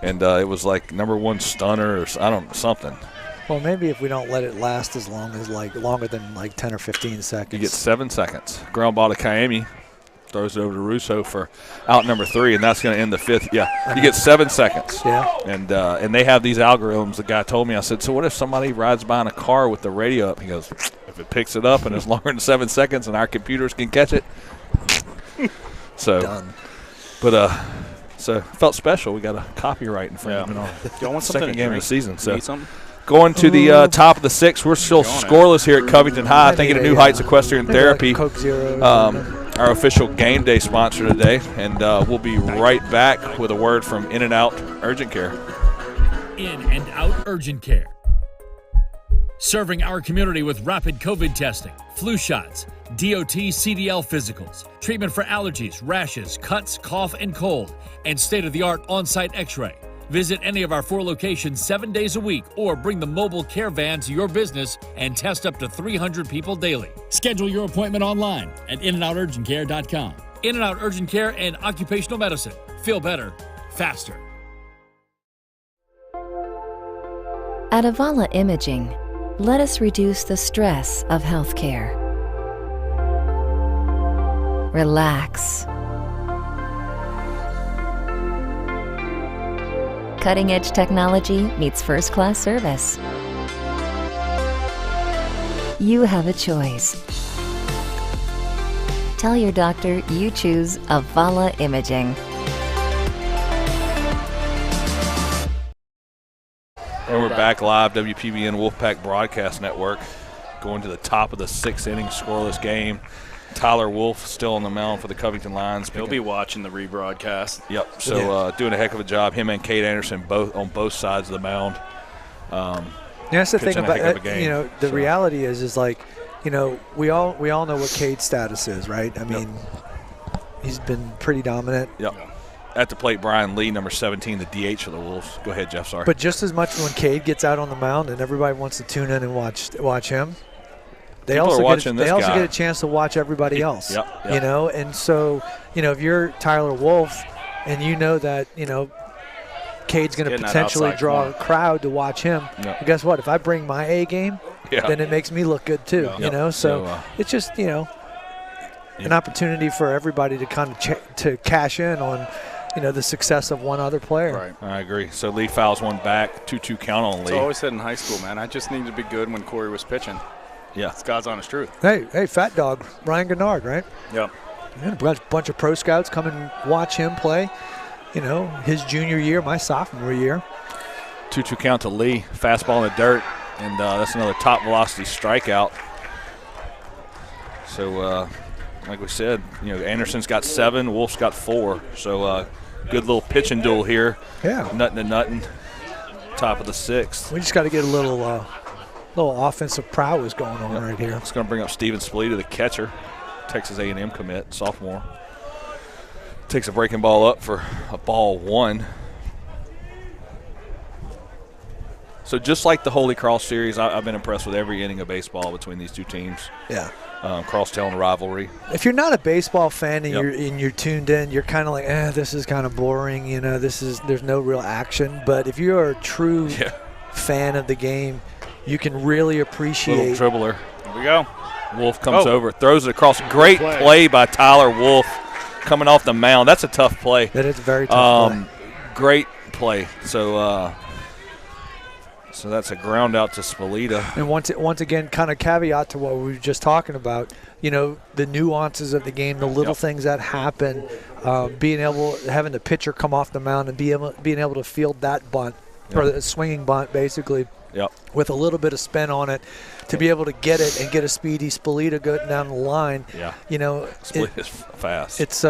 And it was like #1 stunner or something. Well, maybe if we don't let it last as long as longer than 10 or 15 seconds. You get 7 seconds. Ground ball to Kaimi. Throws it over to Russo for out number 3, and that's going to end the 5th. Yeah, you get 7 seconds. Yeah. And they have these algorithms. The guy told me, I said, so what if somebody rides by in a car with the radio up? He goes, if it picks it up and it's longer than 7 seconds and our computers can catch it. So, done. But so it felt special. We got a copyright infringement on Y'all want second game of the season. So need something? going to the top of the 6th, we're still scoreless here at Covington High. Thanking to New Heights Equestrian Therapy. Coke Zero. Our official game day sponsor today, and we'll be right back with a word from In and Out Urgent Care. In and Out Urgent Care. Serving our community with rapid COVID testing, flu shots, DOT CDL physicals, treatment for allergies, rashes, cuts, cough, and cold, and state-of-the-art on-site x-ray. Visit any of our 4 locations 7 days a week or bring the mobile care van to your business and test up to 300 people daily. Schedule your appointment online at inandouturgentcare.com. In and Out Urgent Care and Occupational Medicine. Feel better, faster. At Avala Imaging, let us reduce the stress of healthcare. Relax. Cutting-edge technology meets first-class service. You have a choice. Tell your doctor you choose Avala Imaging. And we're back live, WPBN Wolfpack Broadcast Network, going to the top of the 6th inning, scoreless game. Tyler Wolf still on the mound for the Covington Lions. He'll be watching the rebroadcast. Yep. So doing a heck of a job. Him and Kate Anderson both on both sides of the mound. That's the thing about that. The reality is we all know what Cade's status is, right? I mean, he's been pretty dominant. Yep. At the plate, Brian Lee, number 17, the DH for the Wolves. Go ahead, Jeff. Sorry. But just as much when Cade gets out on the mound and everybody wants to tune in and watch him. They also get a chance to watch everybody else, yep. you know. And so, if you're Tyler Wolf and you know that, Cade's going to potentially draw a crowd to watch him, well, guess what? If I bring my A game, then it makes me look good too, you know. So it's just, an opportunity for everybody to kind of to cash in on, the success of one other player. Right. I agree. So Lee fouls one back, 2-2 count on Lee. I always said in high school, man, I just needed to be good when Corey was pitching. Yeah. It's God's honest truth. Hey, Fat Dog, Ryan Gennard, right? Yep. A bunch of pro scouts come and watch him play, his junior year, my sophomore year. 2-2 count to Lee. Fastball in the dirt, and that's another top velocity strikeout. So, like we said, Anderson's got 7, Wolf's got 4. So, good little pitching duel here. Yeah. Nuttin' to nuttin'. Top of the 6th. We just got to get a little offensive prowess going on right here. It's going to bring up Steven Spalita, the catcher, Texas A&M commit, sophomore. Takes a breaking ball up for a ball 1. So just like the Holy Cross series, I've been impressed with every inning of baseball between these two teams. Yeah. Crosstown rivalry. If you're not a baseball fan and you're tuned in, you're kind of like, this is kind of boring. There's no real action. But if you're a true fan of the game, you can really appreciate. Little dribbler. Here we go. Wolf comes over, throws it across. Great play by Tyler Wolf coming off the mound. That's a tough play. That is a very tough play. Great play. So that's a ground out to Spalita. And once again, kind of caveat to what we were just talking about, the nuances of the game, the little things that happen, having the pitcher come off the mound and being able to field that bunt, or the swinging bunt basically. Yep. With a little bit of spin on it, to be able to get it and get a speedy Spalita going down the line. Yeah. Spalita's fast. It's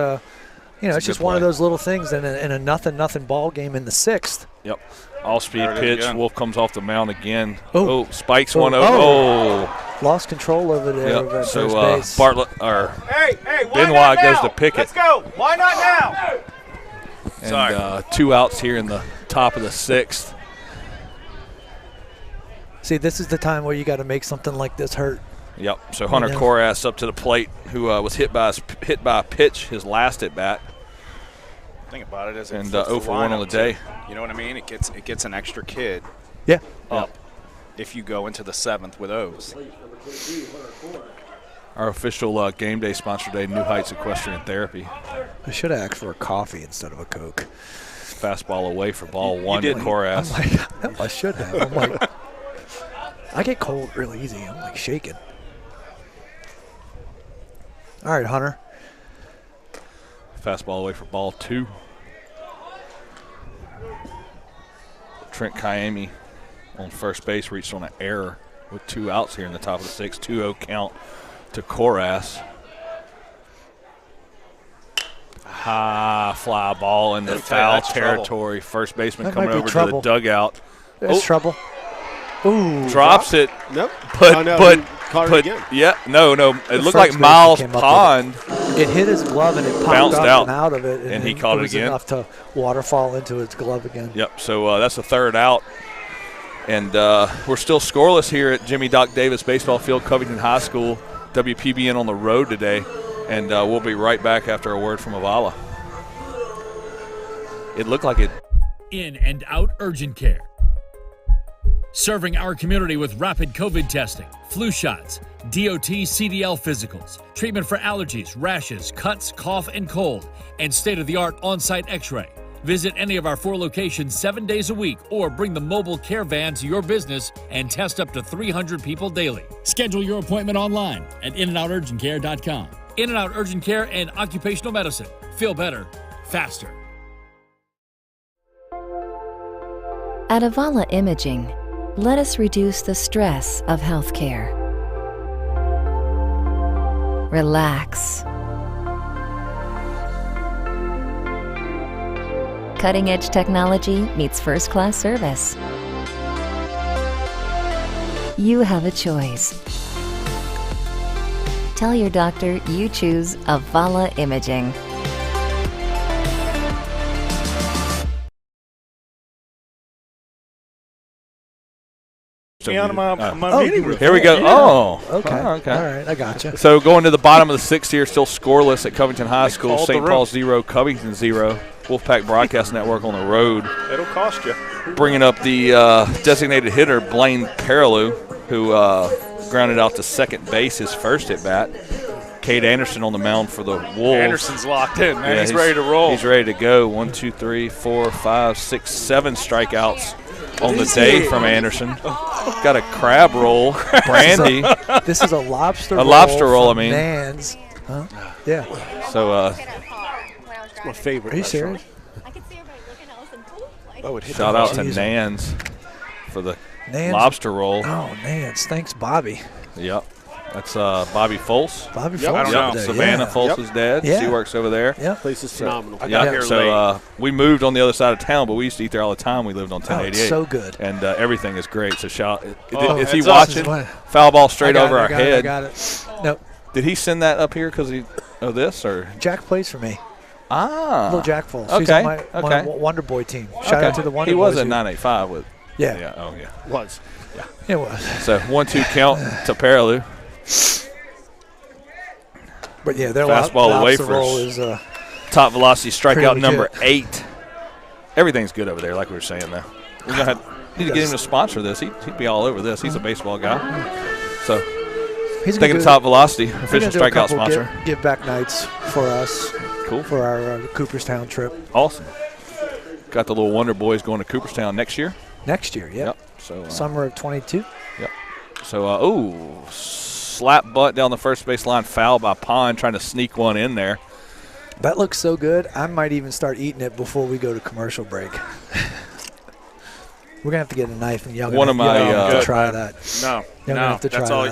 it's just one of those little things in a nothing ball game in the 6th. Yep. All-speed pitch. Wolf comes off the mound again. Oh, spikes one over. Oh. Lost control over there. Yep. So base. Bartlett or Benoit goes to pick it. Let's go. Why not now? And 2 outs here in the top of the 6th. See, this is the time where you got to make something like this hurt. Yep. So Hunter Korass up to the plate, who was hit by a pitch his last at bat. Think about it as and 0 for 1 on the day. You know what I mean? It gets an extra kid. Yeah. Up if you go into the 7th with O's. Our official game day sponsor today, New Heights Equestrian Therapy. I should have asked for a coffee instead of a Coke. Fastball away for ball 1 to Korass. I'm like, I should have. I'm like, I get cold real easy. I'm like shaking. All right, Hunter. Fastball away for ball 2. Trent Kayemi on first base reached on an error with 2 outs here in the top of the 6th. 2-0 count to Korass. High fly ball in the foul territory. Trouble. First baseman that coming over trouble. to the dugout. That's trouble. Ooh. Drops it. Nope. But caught it again. Yeah, no. It looked like Miles Pond. It hit his glove and it popped bounced up and out of it. And he caught it again. Enough to waterfall into his glove again. Yep, so that's the 3rd out. And we're still scoreless here at Jimmy Doc Davis Baseball Field, Covington High School. WPBN on the road today. And we'll be right back after a word from Avala. It looked like it. In and out urgent care. Serving our community with rapid COVID testing, flu shots, DOT CDL physicals, treatment for allergies, rashes, cuts, cough, and cold, and state-of-the-art on-site x-ray. Visit any of our 4 locations 7 days a week or bring the mobile care van to your business and test up to 300 people daily. Schedule your appointment online at inandouturgentcare.com. In and Out Urgent Care and Occupational Medicine. Feel better, faster. At Avala Imaging, let us reduce the stress of healthcare. Relax. Cutting-edge technology meets first-class service. You have a choice. Tell your doctor you choose Avala Imaging. Here we go. Okay. Okay. All right, I gotcha. So going to the bottom of the 6th here, still scoreless at Covington High School. St. Paul 0, Covington 0. Wolfpack Broadcast Network on the road. It'll cost you. Bringing up the designated hitter, Blaine Perilou, who grounded out to second base his first at bat. Cade Anderson on the mound for the Wolves. Anderson's locked in, man. He's ready to roll. He's ready to go. 1, 2, 3, 4, 5, 6, 7 strikeouts on the day from Anderson. Got a crab roll, brandy. This is a lobster roll. A lobster roll, I mean. Nan's. Huh? Yeah. So, it's my favorite. Are you serious? Shout out to Nan's for the lobster roll. Oh, Nan's. Thanks, Bobby. Yep. That's Bobby Folse. Bobby Folse. I don't know. Savannah Folse's dad. Yeah. She works over there. Yeah. Place is phenomenal. I got here late. We moved on the other side of town, but we used to eat there all the time. We lived on 1088. It's so good. And everything is great. So shout. Is he that's watching? Foul ball straight over our head. I got it. Nope. Did he send that up here because of this or? Jack plays for me. Ah. Little Jack Folse. Okay. He's on my Wonder Boy team. Shout out to the Wonder Boys. He was at 985 with. Yeah. Yeah. Oh yeah. Was. Yeah. It was. So 1-2 count to Perilou. But yeah, their fastball away for roll is top velocity strikeout number 8. Everything's good over there, like we were saying. Though we're gonna need to get him to sponsor this. He'd be all over this. He's a baseball guy. So he's taking the top velocity official strikeout sponsor. Give back nights for us. Cool for our Cooperstown trip. Awesome. Got the little Wonder Boys going to Cooperstown next year. Next year, yeah. Yep. So summer of 22. Yep. So slap butt down the first base line, foul by Pond, trying to sneak one in there. That looks so good. I might even start eating it before we go to commercial break. We're gonna have to get a knife and y'all have to try that. No, that's all.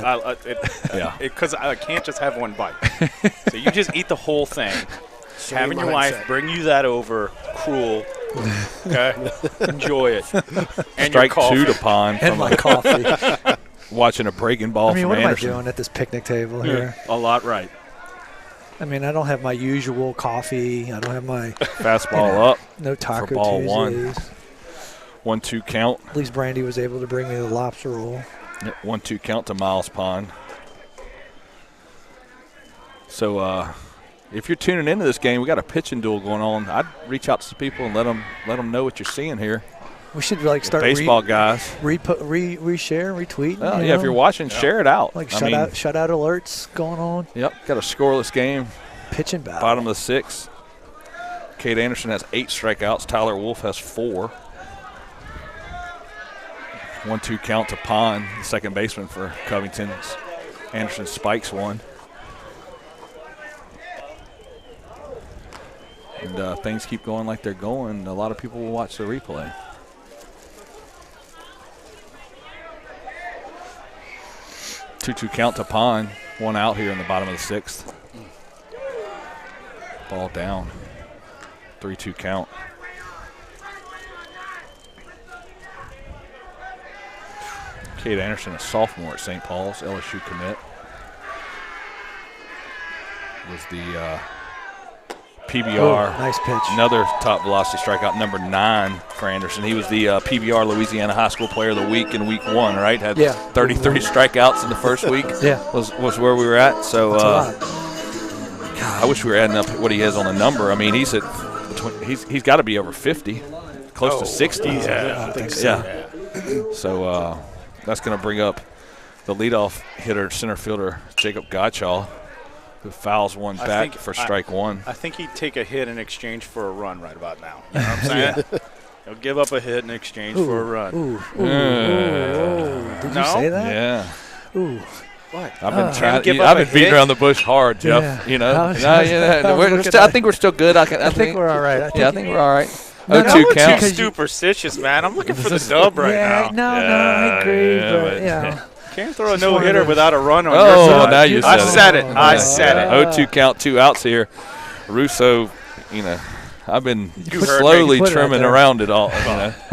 Because I can't just have one bite. So you just eat the whole thing, having your wife bring you that over, cruel. Okay, enjoy it. And strike your 2 to Pond. And my coffee. Watching a breaking ball from what Anderson. am I doing at this picnic table here? A lot right. I mean, I don't have my usual coffee. I don't have my fastball up. No Taco for ball Tuesdays. 1-2 count. At least Brandy was able to bring me the lobster roll. Yep, 1-2 count to Miles Pond. So if you're tuning into this game, we got a pitching duel going on. I'd reach out to some people and let them know what you're seeing here. We should start baseball guys. Reshare, retweet. Yeah, if you're watching, share it out. Like shutout alerts going on. Yep, got a scoreless game. Pitching battle. Bottom of the 6th. Cade Anderson has 8 strikeouts. Tyler Wolf has 4. 1-2 count to Pond, the second baseman for Covington. Anderson spikes one. And things keep going like they're going. A lot of people will watch the replay. Two count to Pond. 1 out here in the bottom of the 6th. Ball down. 3-2 count. Cade Anderson, a sophomore at St. Paul's, LSU commit. Was the PBR. Nice pitch. Another top velocity strikeout, number 9 for Anderson. He was the PBR Louisiana High School Player of the Week in week 1, right? Had 33 strikeouts in the first week. Was where we were at. So God, I wish we were adding up what he has on the number. I mean, he's got to be over 50, close to 60. Yeah, I think so. Yeah. So that's going to bring up the leadoff hitter, center fielder Jacob Gottschall, who fouls one back for strike 1. I think he'd take a hit in exchange for a run right about now. You know what I'm saying? He'll give up a hit in exchange for a run. Did you say that? Yeah. Ooh. What? I've been beating around the bush hard, Jeff. Yeah. You know. I think we're still good. I think we're all right. I think we're all right. No, 0-2 count. Too superstitious, man. I'm looking for the dub right now. No, I agree. But yeah. Can't throw a no-hitter without a run on your Oh, side. now you said it. I said it. 0-2 count, 2 outs here. Russo, I've been slowly trimming around it all,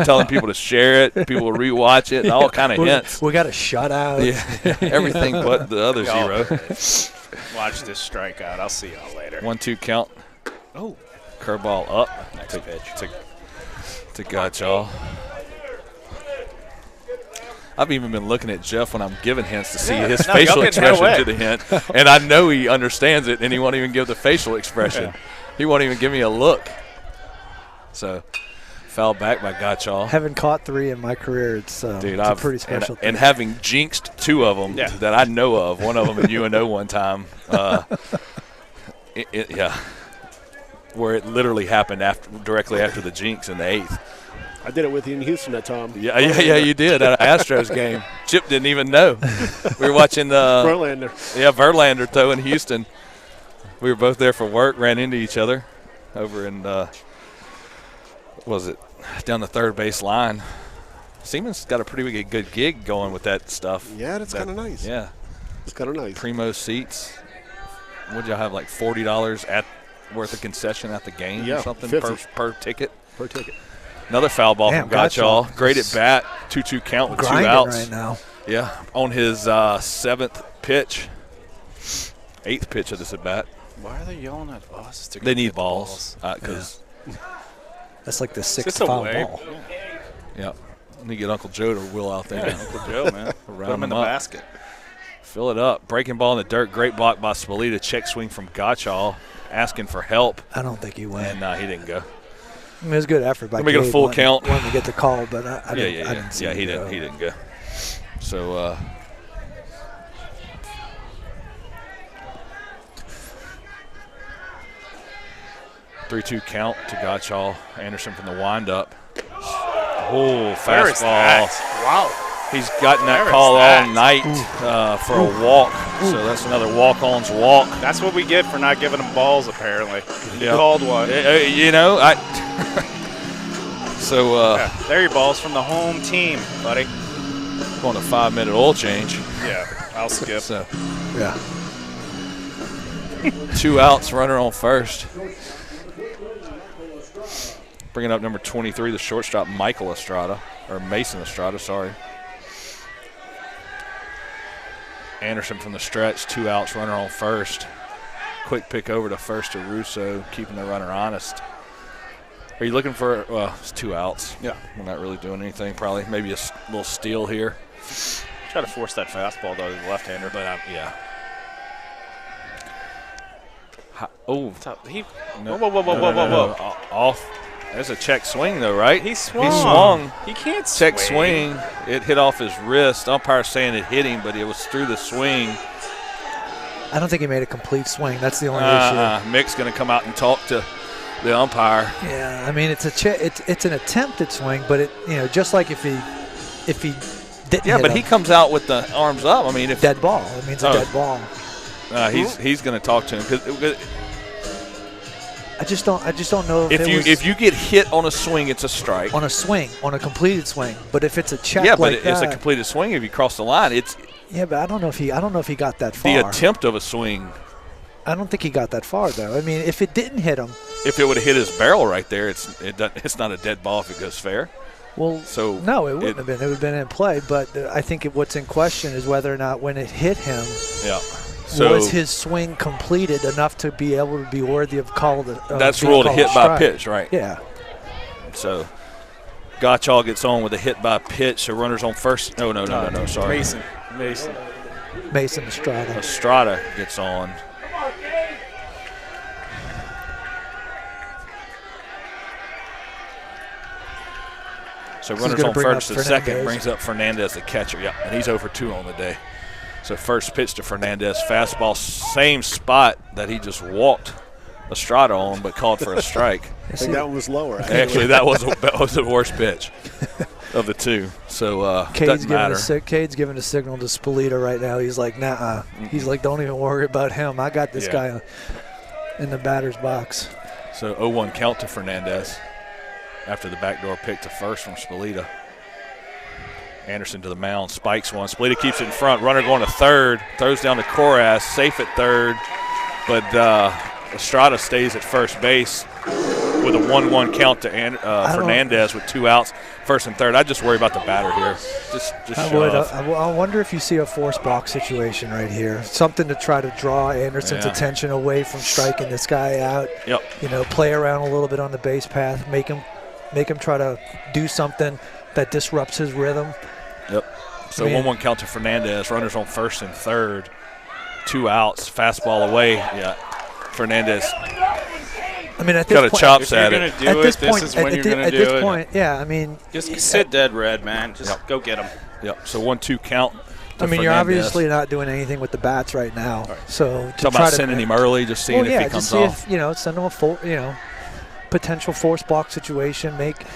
telling people to share it, people will rewatch it, and all kind of hints. We got a shutout. Yeah, everything but the other 0. Watch this strikeout. I'll see y'all later. 1-2 count. Oh. Curveball up. Next pitch. To Gottschall. I've even been looking at Jeff when I'm giving hints to see his facial expression to the hint. And I know he understands it, and he won't even give the facial expression. Yeah. He won't even give me a look. So, foul back by Gottschall. Having caught 3 in my career, it's a pretty special thing. And having jinxed 2 of them that I know of, one of them at UNO one time, where it literally happened directly after the jinx in the 8th. I did it with you in Houston that time. Yeah, you did at an Astros game. Chip didn't even know. We were watching Verlander. Yeah, Verlander though in Houston. We were both there for work, ran into each other over in down the third base line. Siemens got a pretty good gig going with that stuff. Yeah, that's kind of nice. Yeah. It's kind of nice. Primo seats. Would y'all have like $40 worth of concession at the game or something per ticket? Per ticket. Another foul ball from Gottschall. Great at bat. 2-2 count with 2 outs. Right now. Yeah, on his 7th pitch. 8th pitch of this at bat. Why are they yelling at us? They need balls. Because that's like the 6th foul ball. Yeah. Let me get Uncle Joe to wheel out there. Uncle Joe, man. Put him in the basket. Fill it up. Breaking ball in the dirt. Great block by Spalita. Check swing from Gottschall. Asking for help. I don't think he went. And he didn't go. I mean, it was a good effort by Let me get a full count. Wanted to get the call, but I didn't see he didn't go. So, 3-2 count to Gottschall. Anderson from the windup. Oh, fastball. Wow. He's gotten that call all night for a walk. So that's another walk-on's walk. That's what we get for not giving them balls, apparently. He called one. So there are your balls from the home team, buddy. Going a 5-minute oil change. Yeah, I'll skip. So, yeah. 2 outs, runner on first. Bringing up number 23, the shortstop, Mason Estrada, sorry. Anderson from the stretch, 2 outs, runner on first. Quick pick over to first to Russo, keeping the runner honest. Are you looking for, well, it's 2 outs. Yeah. We're not really doing anything, probably. Maybe a little steal here. Try to force that fastball, though, the left-hander. But, yeah. Oh. Whoa. Off. There's a check swing, though, right? He swung. He can't check swing. It hit off his wrist. Umpire saying it hit him, but it was through the swing. I don't think he made a complete swing. That's the only issue. Mick's going to come out and talk to the umpire. Yeah, I mean it's an attempted swing, but it just like if he didn't. Yeah, but he comes out with the arms up. I mean, if dead ball, it means a dead ball. He's going to talk to him because. I just don't know if you get hit on a swing, it's a strike. On a swing, on a completed swing. But if it's a check, it's a completed swing. If you cross the line, it's. Yeah, but I don't know if he got that far. The attempt of a swing. I don't think he got that far though. I mean, if it didn't hit him. If it would have hit his barrel right there, it's not a dead ball if it goes fair. Well, so no, it wouldn't have been. It would have been in play. But I think what's in question is whether or not when it hit him. Yeah. Was his swing completed enough to be able to be worthy of call? That's ruled a hit by pitch, right? Yeah. So, Gottschall gets on with a hit by pitch. So runners on first. No. Sorry. Mason Estrada. Estrada gets on. So runners on first and second brings up Fernandez, the catcher. Yeah, and he's 0 for 2 on the day. So first pitch to Fernandez, fastball, same spot that he just walked Estrada on, but called for a strike. I think that one was lower. Actually, that was the worst pitch of the two. So doesn't matter. Cade's giving a signal to Spalita right now. He's like, nah. He's like, don't even worry about him. I got this guy in the batter's box. So 0-1 count to Fernandez after the backdoor pick to first from Spalita. Anderson to the mound, spikes one. Spalita keeps it in front. Runner going to third, throws down to Koras, safe at third. But Estrada stays at first base with a 1-1 count to Fernandez with 2 outs, first and third. I'd just worry about the batter here. Just I wonder if you see a force box situation right here. Something to try to draw Anderson's attention away from striking this guy out. Yep. Play around a little bit on the base path, make him try to do something that disrupts his rhythm. Yep. So 1-1 count to Fernandez. Runners on first and third. 2 outs. Fastball away. Yeah. Fernandez. I mean, at this got point, a chops at it. This is when you're going to do it. At this point, yeah. I mean, just sit dead red, man. Just go get him. Yep. So 1-2 count. You're obviously not doing anything with the bats right now. Right. So talk about sending him early, just seeing if he comes off. Send him a potential force box situation. Make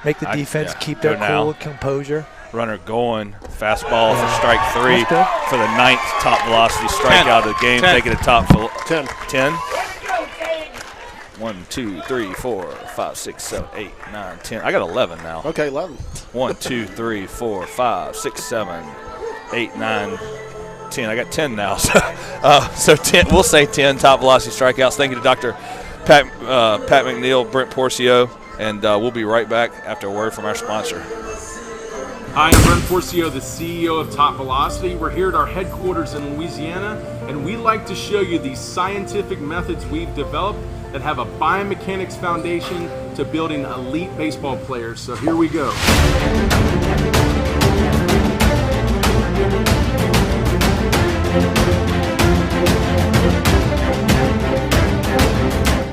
the defense keep their cool and composure. Runner going, fastball for strike 3 for the 9th top velocity strikeout of the game. 10. Taking it top 10. 10. 1, 2, 3, 4, 5, 6, 7, 8, 9, 10. I got 11 now. Okay, 11. 1, 2, 3, 4, 5, 6, 7, 8, 9, 10. I got 10 now. So 10. We'll say 10 top velocity strikeouts. Thank you to Dr. Pat McNeil, Brent Porcio, and we'll be right back after a word from our sponsor. Hi, I'm Brent Porcio, the CEO of Top Velocity. We're here at our headquarters in Louisiana, and we like to show you these scientific methods we've developed that have a biomechanics foundation to building elite baseball players. So here we go.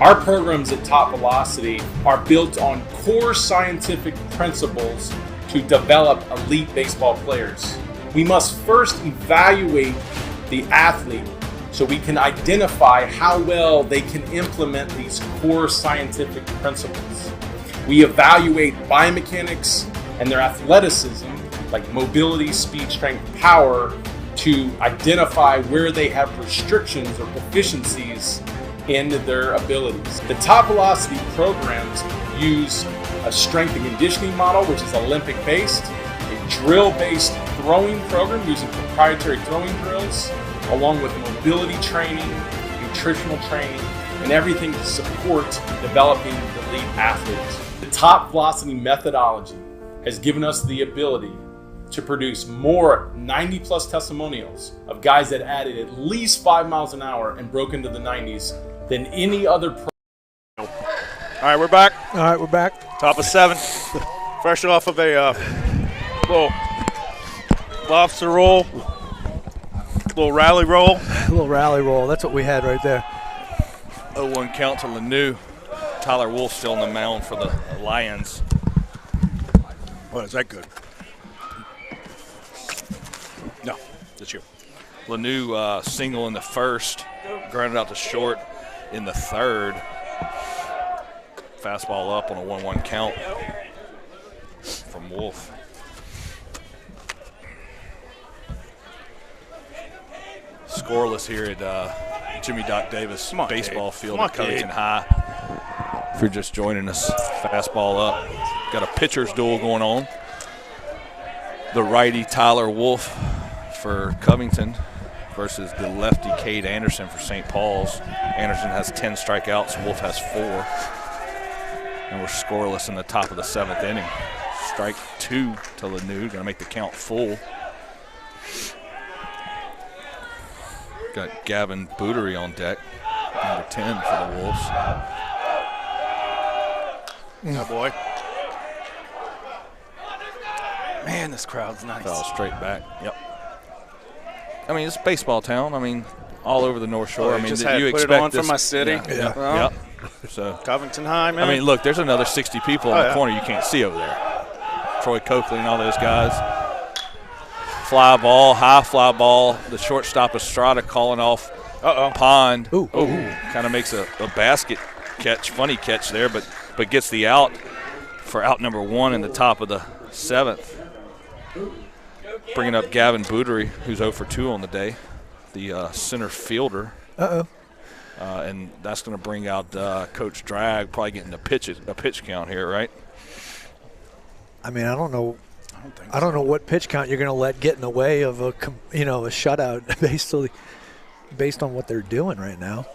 Our programs at Top Velocity are built on core scientific principles to develop elite baseball players. We must first evaluate the athlete so we can identify how well they can implement these core scientific principles. We evaluate biomechanics and their athleticism, like mobility, speed, strength, power, to identify where they have restrictions or deficiencies in their abilities. The Top Velocity programs use a strength and conditioning model, which is Olympic-based, a drill-based throwing program using proprietary throwing drills, along with mobility training nutritional training, and everything to support developing the elite athletes. The top velocity methodology has given us the ability to produce more 90-plus testimonials of guys that added at least 5 miles an hour and broke into the 90s than any other pro. All right, we're back. All right, we're back. Top of 7. Fresh off of a little lobster roll, little rally roll. A little rally roll. That's what we had right there. 0-1 count to Lanu. Tyler Wolf still on the mound for the Lions. What is that good? No, that's you. Lanu single in the first, grounded out to short in the third. Fastball up on a 1-1 count from Wolf. Scoreless here at Jimmy Doc Davis baseball field at Covington High. If you're just joining us, fastball up. Got a pitcher's duel going on. The righty Tyler Wolf for Covington versus the lefty Cade Anderson for St. Paul's. Anderson has 10 strikeouts, Wolf has 4. And we're scoreless in the top of the 7th inning. Strike 2 to Lanu, gonna make the count full. Got Gavin Bootery on deck, number 10 for the Wolves. Oh boy. Man, this crowd's nice. Fell straight back. Yep. I mean, it's a baseball town. I mean, all over the North Shore. Oh, I mean, just you put expect it on this from my city. Yeah. Well, Yep. So Covington High, man. I mean, look, there's another 60 people on the corner you can't see over there. Troy Coakley and all those guys. Fly ball, high fly ball. The shortstop Estrada calling off Pond. Ooh. Kind of makes a basket catch, funny catch there, but gets the out for out number 1 in the top of the 7th. Bringing up Gavin Bootery, who's 0 for 2 on the day, the center fielder. And that's going to bring out Coach Drag, probably getting a pitch count here, right? I mean, I don't know. I don't know what pitch count you're going to let get in the way of a shutout based on what they're doing right now.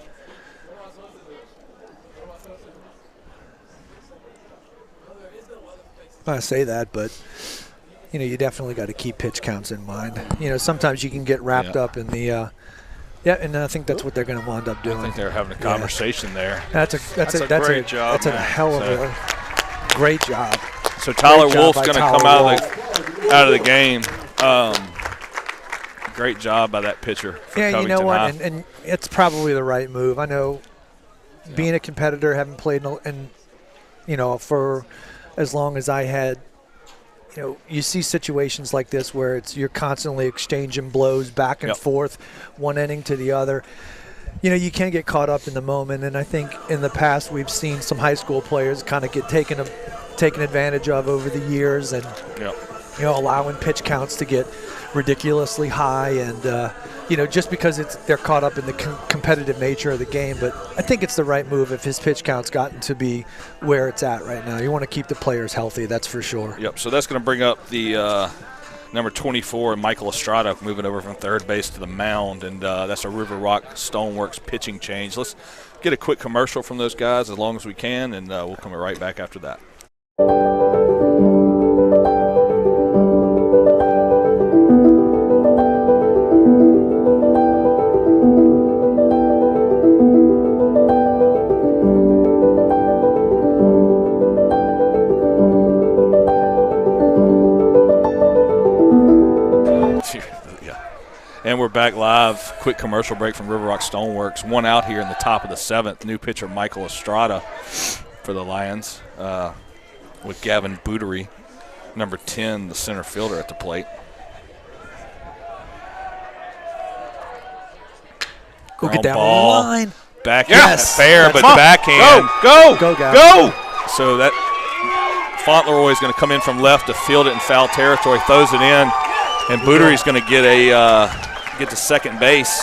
I say that, but you definitely got to keep pitch counts in mind. Sometimes you can get wrapped up in the. And I think that's what they're going to wind up doing. I think they're having a conversation there. That's a great job. That's a hell of a great job. So Tyler Wolf's going to come out of the game. Great job by that pitcher. For you know what, High. and it's probably the right move. I know, being a competitor, having played for as long as I had. You see situations like this where you're constantly exchanging blows back and forth, one inning to the other. You can't get caught up in the moment, and I think in the past we've seen some high school players kind of get taken advantage of over the years, and allowing pitch counts to get ridiculously high, and just because they're caught up in the competitive nature of the game. But I think it's the right move if his pitch count's gotten to be where it's at right now. You want to keep the players healthy, that's for sure. Yep. So that's going to bring up the number 24, Michael Estrada, moving over from third base to the mound, and that's a River Rock Stoneworks pitching change. Let's get a quick commercial from those guys as long as we can, and we'll come right back after that. And we're back live. Quick commercial break from River Rock Stoneworks. 1 out here in the top of the 7th. New pitcher Michael Estrada for the Lions with Gavin Bootery, number 10, the center fielder at the plate. Go get that line. Backhand, fair, but backhand. Go, Gavin. Go! So that Fauntleroy is going to come in from left to field it in foul territory, throws it in, and Bootery's going to get to second base.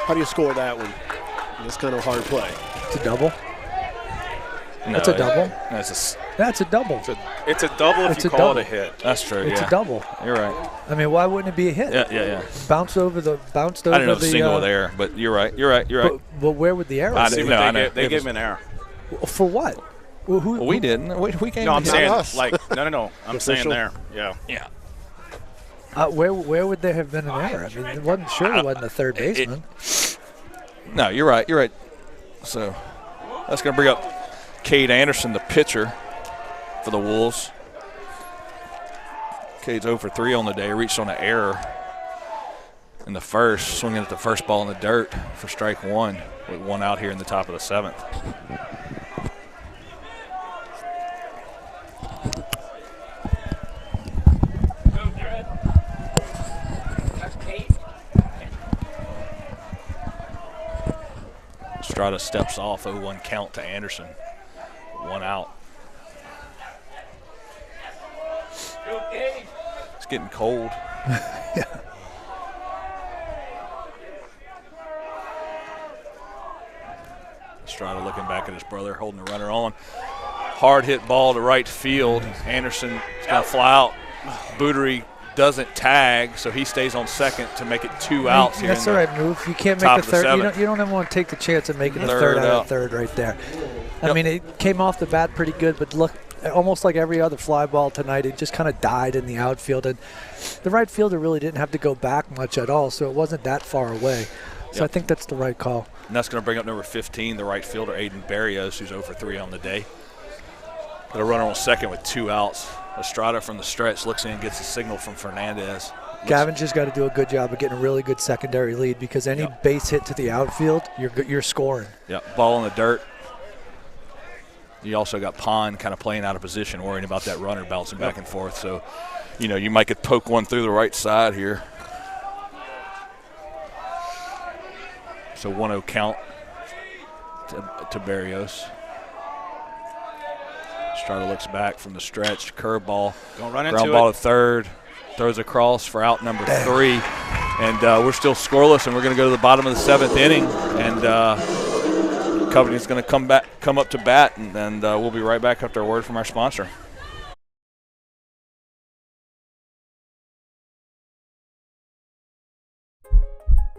How do you score that one? It's kind of a hard play. It's a double. No, That's a double. That's That's a double. It's a double if you call it a hit. That's true. It's a double. You're right. I mean, why wouldn't it be a hit? Yeah. Bounced over the. I didn't know the single there, but you're right. But where would the error be? They gave him an error. For what? Well, we didn't. We came. No, I'm saying us. no. I'm saying there. Yeah. Where would there have been an error? I mean, it wasn't the third baseman. No, you're right. So that's going to bring up Cade Anderson, the pitcher for the Wolves. Cade's 0 for 3 on the day. Reached on an error in the first, swinging at the first ball in the dirt for strike one with one out here in the top of the 7th. Estrada steps off, 0-1 count to Anderson. 1 out. It's getting cold. Yeah. Estrada looking back at his brother, holding the runner on. Hard hit ball to right field. Anderson is going to fly out. Bootery doesn't tag, so he stays on second to make it 2 outs here. That's the right move. You can't make the third. You don't even want to take the chance of making the third out of third right there. I mean, it came off the bat pretty good, but look, almost like every other fly ball tonight, it just kind of died in the outfield. And the right fielder really didn't have to go back much at all, so it wasn't that far away. So I think that's the right call. And that's going to bring up number 15, the right fielder, Aiden Barrios, who's 0 for 3 on the day. Got a runner on second with 2 outs. Estrada from the stretch looks in, gets a signal from Fernandez. Gavin's just got to do a good job of getting a really good secondary lead, because any base hit to the outfield, you're scoring. Yep, ball in the dirt. You also got Pond kind of playing out of position, worrying about that runner bouncing back and forth. So, you might could poke one through the right side here. So 1-0 count to Barrios. Estrada looks back from the stretch, curveball, ground ball to third, throws across for out number 3, and we're still scoreless, and we're going to go to the bottom of the 7th inning, and Covington's going to come up to bat, and we'll be right back after a word from our sponsor.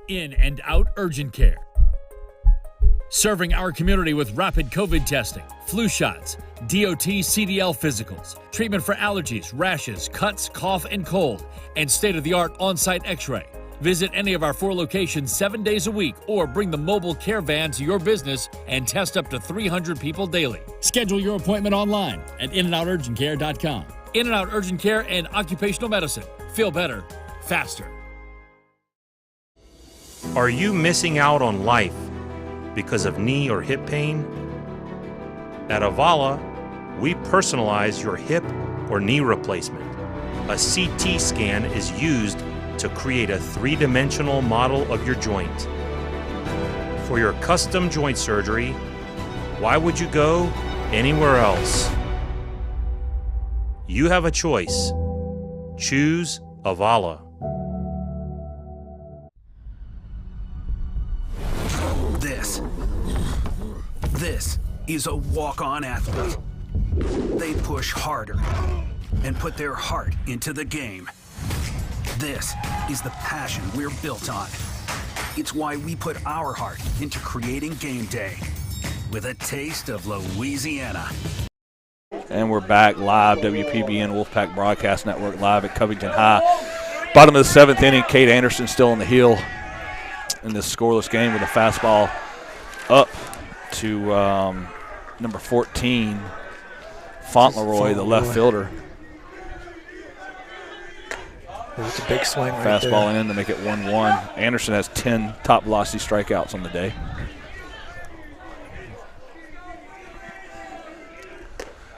In and out urgent care. Serving our community with rapid COVID testing, flu shots, DOT CDL physicals, treatment for allergies, rashes, cuts, cough, and cold, and state-of-the-art on-site x-ray. Visit any of our 4 locations 7 days a week, or bring the mobile care van to your business and test up to 300 people daily. Schedule your appointment online at inandouturgentcare.com. In and Out Urgent Care and Occupational Medicine. Feel better, faster. Are you missing out on life because of knee or hip pain? At Avala, we personalize your hip or knee replacement. A CT scan is used to create a 3-dimensional model of your joint. For your custom joint surgery, why would you go anywhere else? You have a choice. Choose Avala. This is a walk-on athlete. They push harder and put their heart into the game. This is the passion we're built on. It's why we put our heart into creating game day with a taste of Louisiana. And we're back live, WPBN Wolfpack Broadcast Network, live at Covington High. Bottom of the 7th inning, Cade Anderson still on the heel in this scoreless game with a fastball up to number 14, Fauntleroy, the left fielder. It's a big swing right Fastball there. in to make it 1-1. Anderson has 10 top velocity strikeouts on the day.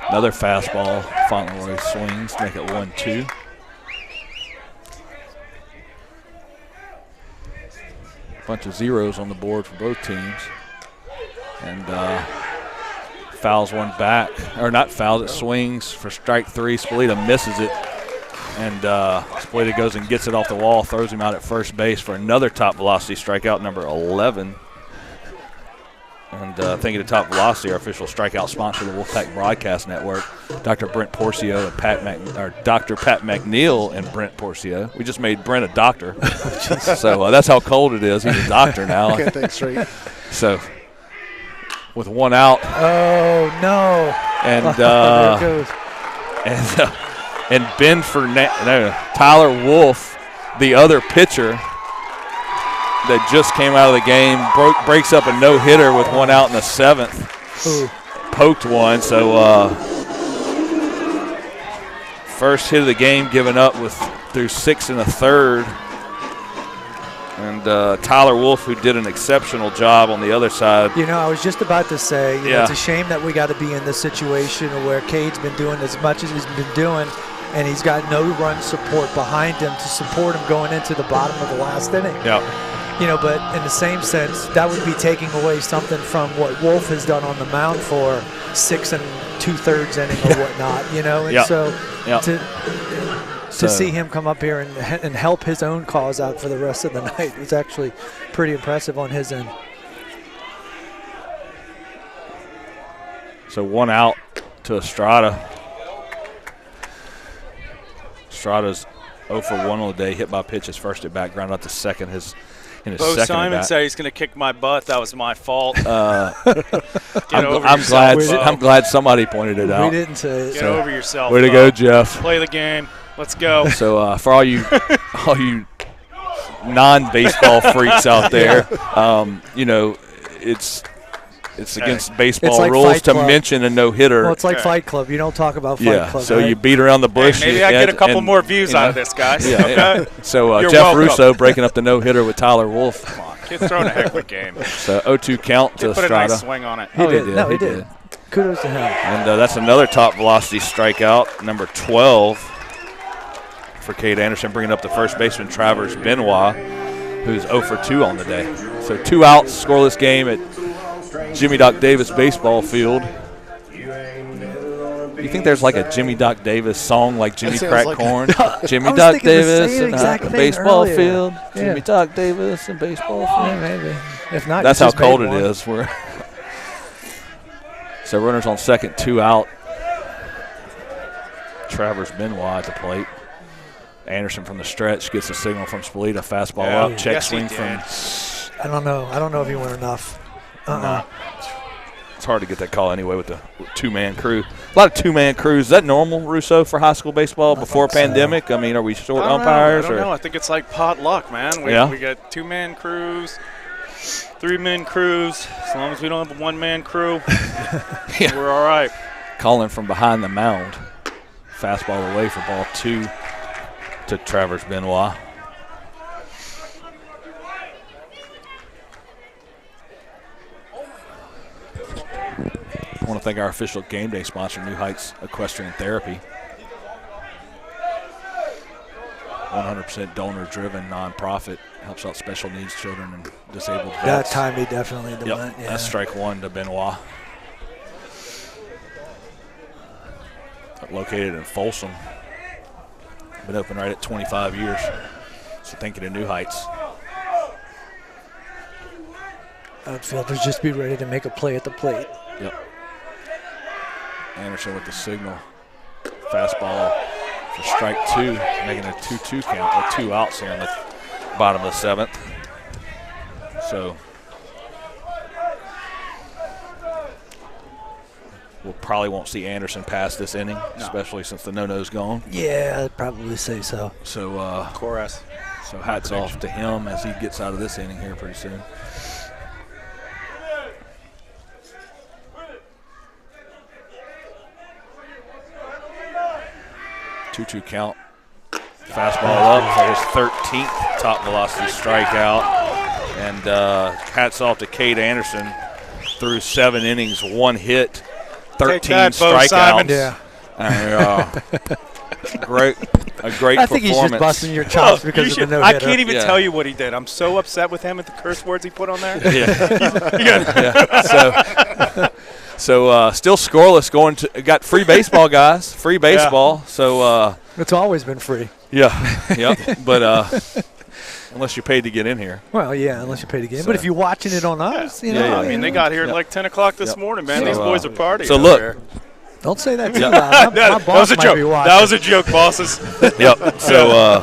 Another fastball. Fauntleroy swings to make it 1-2. Bunch of zeros on the board for both teams. And fouls one back. Or not fouls, it swings for strike 3. Spalita misses it. And Spalita goes and gets it off the wall, throws him out at first base for another top velocity strikeout, number 11. And thinking of Top Velocity, our official strikeout sponsor of the Wolfpack Broadcast Network, Dr. Brent Porcio and Dr. Pat McNeil and Brent Porcio. We just made Brent a doctor. So that's how cold it is. He's a doctor now. Can't think straight. So with one out. Oh, no. And there it goes. And Tyler Wolf, the other pitcher that just came out of the game, breaks up a no-hitter with one out in the 7th. Ooh. Poked one, so first hit of the game given up through 6 1/3. And Tyler Wolf, who did an exceptional job on the other side. I was just about to say, it's a shame that we got to be in this situation where Cade's been doing as much as he's been doing, and he's got no run support behind him to support him going into the bottom of the last inning. Yeah. But in the same sense, that would be taking away something from what Wolf has done on the mound for 6 2/3 inning or whatnot, And so to see him come up here and help his own cause out for the rest of the night was actually pretty impressive on his end. So one out to Estrada. Estrada's 0 for 1 on the day, hit by pitch his first at bat, ground out to second in his Bo second Simon at bat. said he's going to kick my butt. That was my fault. I'm glad somebody pointed it out. We didn't say it. Get over yourself. Way to go, Jeff. Play the game. Let's go. So for all you non-baseball freaks out there, it's against baseball rules to mention a no-hitter. Well, it's like Fight Club. You don't talk about Fight Club. So you beat around the bush. Hey, maybe I get a couple more views out of this, guys. Yeah, okay? So Jeff welcome. Russo breaking up the no-hitter with Tyler Wolf. Come on, kid's throwing a heck of a game. So 0-2 count to Put Estrada. a nice swing on it. He did. Kudos to him. And that's another top velocity strikeout, number 12 for Cade Anderson, bringing up the first baseman, Travers Benoit, who's 0 for 2 on the day. So 2 outs, scoreless game at Jimmy Doc Davis baseball field. You think there's like a Jimmy Doc Davis song like Jimmy Crack Corn? Jimmy Doc Davis and baseball field. Yeah. Jimmy Doc Davis and baseball field. Yeah, maybe. If not, that's how cold it is. So runners on second, 2 out. Travers Benoit at the plate. Anderson from the stretch gets a signal from Spalita. Fastball up. Check swing from. I don't know if he went enough. No. It's hard to get that call anyway with the two-man crew. A lot of two-man crews. Is that normal, Russo, for high school baseball before pandemic? So. I mean, are we short umpires? I don't know. I think it's like pot luck, man. We got 2-man crews, 3-man crews. As long as we don't have a 1-man crew, we're all right. Calling from behind the mound. Fastball away for ball 2 to Travers Benoit. I want to thank our official game day sponsor, New Heights Equestrian Therapy. 100% donor-driven nonprofit, helps out special needs children and disabled vets. That time he definitely did. Yep. Yeah. That's strike 1 to Benoit. Located in Folsom. Been open right at 25 years. So thank you to New Heights. Outfielders just be ready to make a play at the plate. Yep. Anderson with the signal. Fastball for strike 2, making a 2-2 count, or 2 outs here in the bottom of the 7th. So we probably won't see Anderson pass this inning, especially since the no-no's gone. Yeah, I'd probably say so. So chorus. So hats off to him as he gets out of this inning here pretty soon. Two count. Fastball up for his 13th top velocity strikeout. And hats off to Cade Anderson. Through 7 innings, 1 hit, 13 strikeouts. Yeah. Great I think he's just busting your chops because of the no-hitter. I can't even tell you what he did. I'm so upset with him at the curse words he put on there. So still scoreless. Got free baseball, guys. Free baseball. So it's always been free. Yeah. But Unless you paid to get in here. Well, yeah, unless you paid to get in. But if you're watching it on us, you know. Yeah. I mean, they got here at like 10 o'clock this morning, man. These boys are partying. So, look. Here. Don't say that too loud. My boss might be watching. That was a joke, bosses. Yep. So,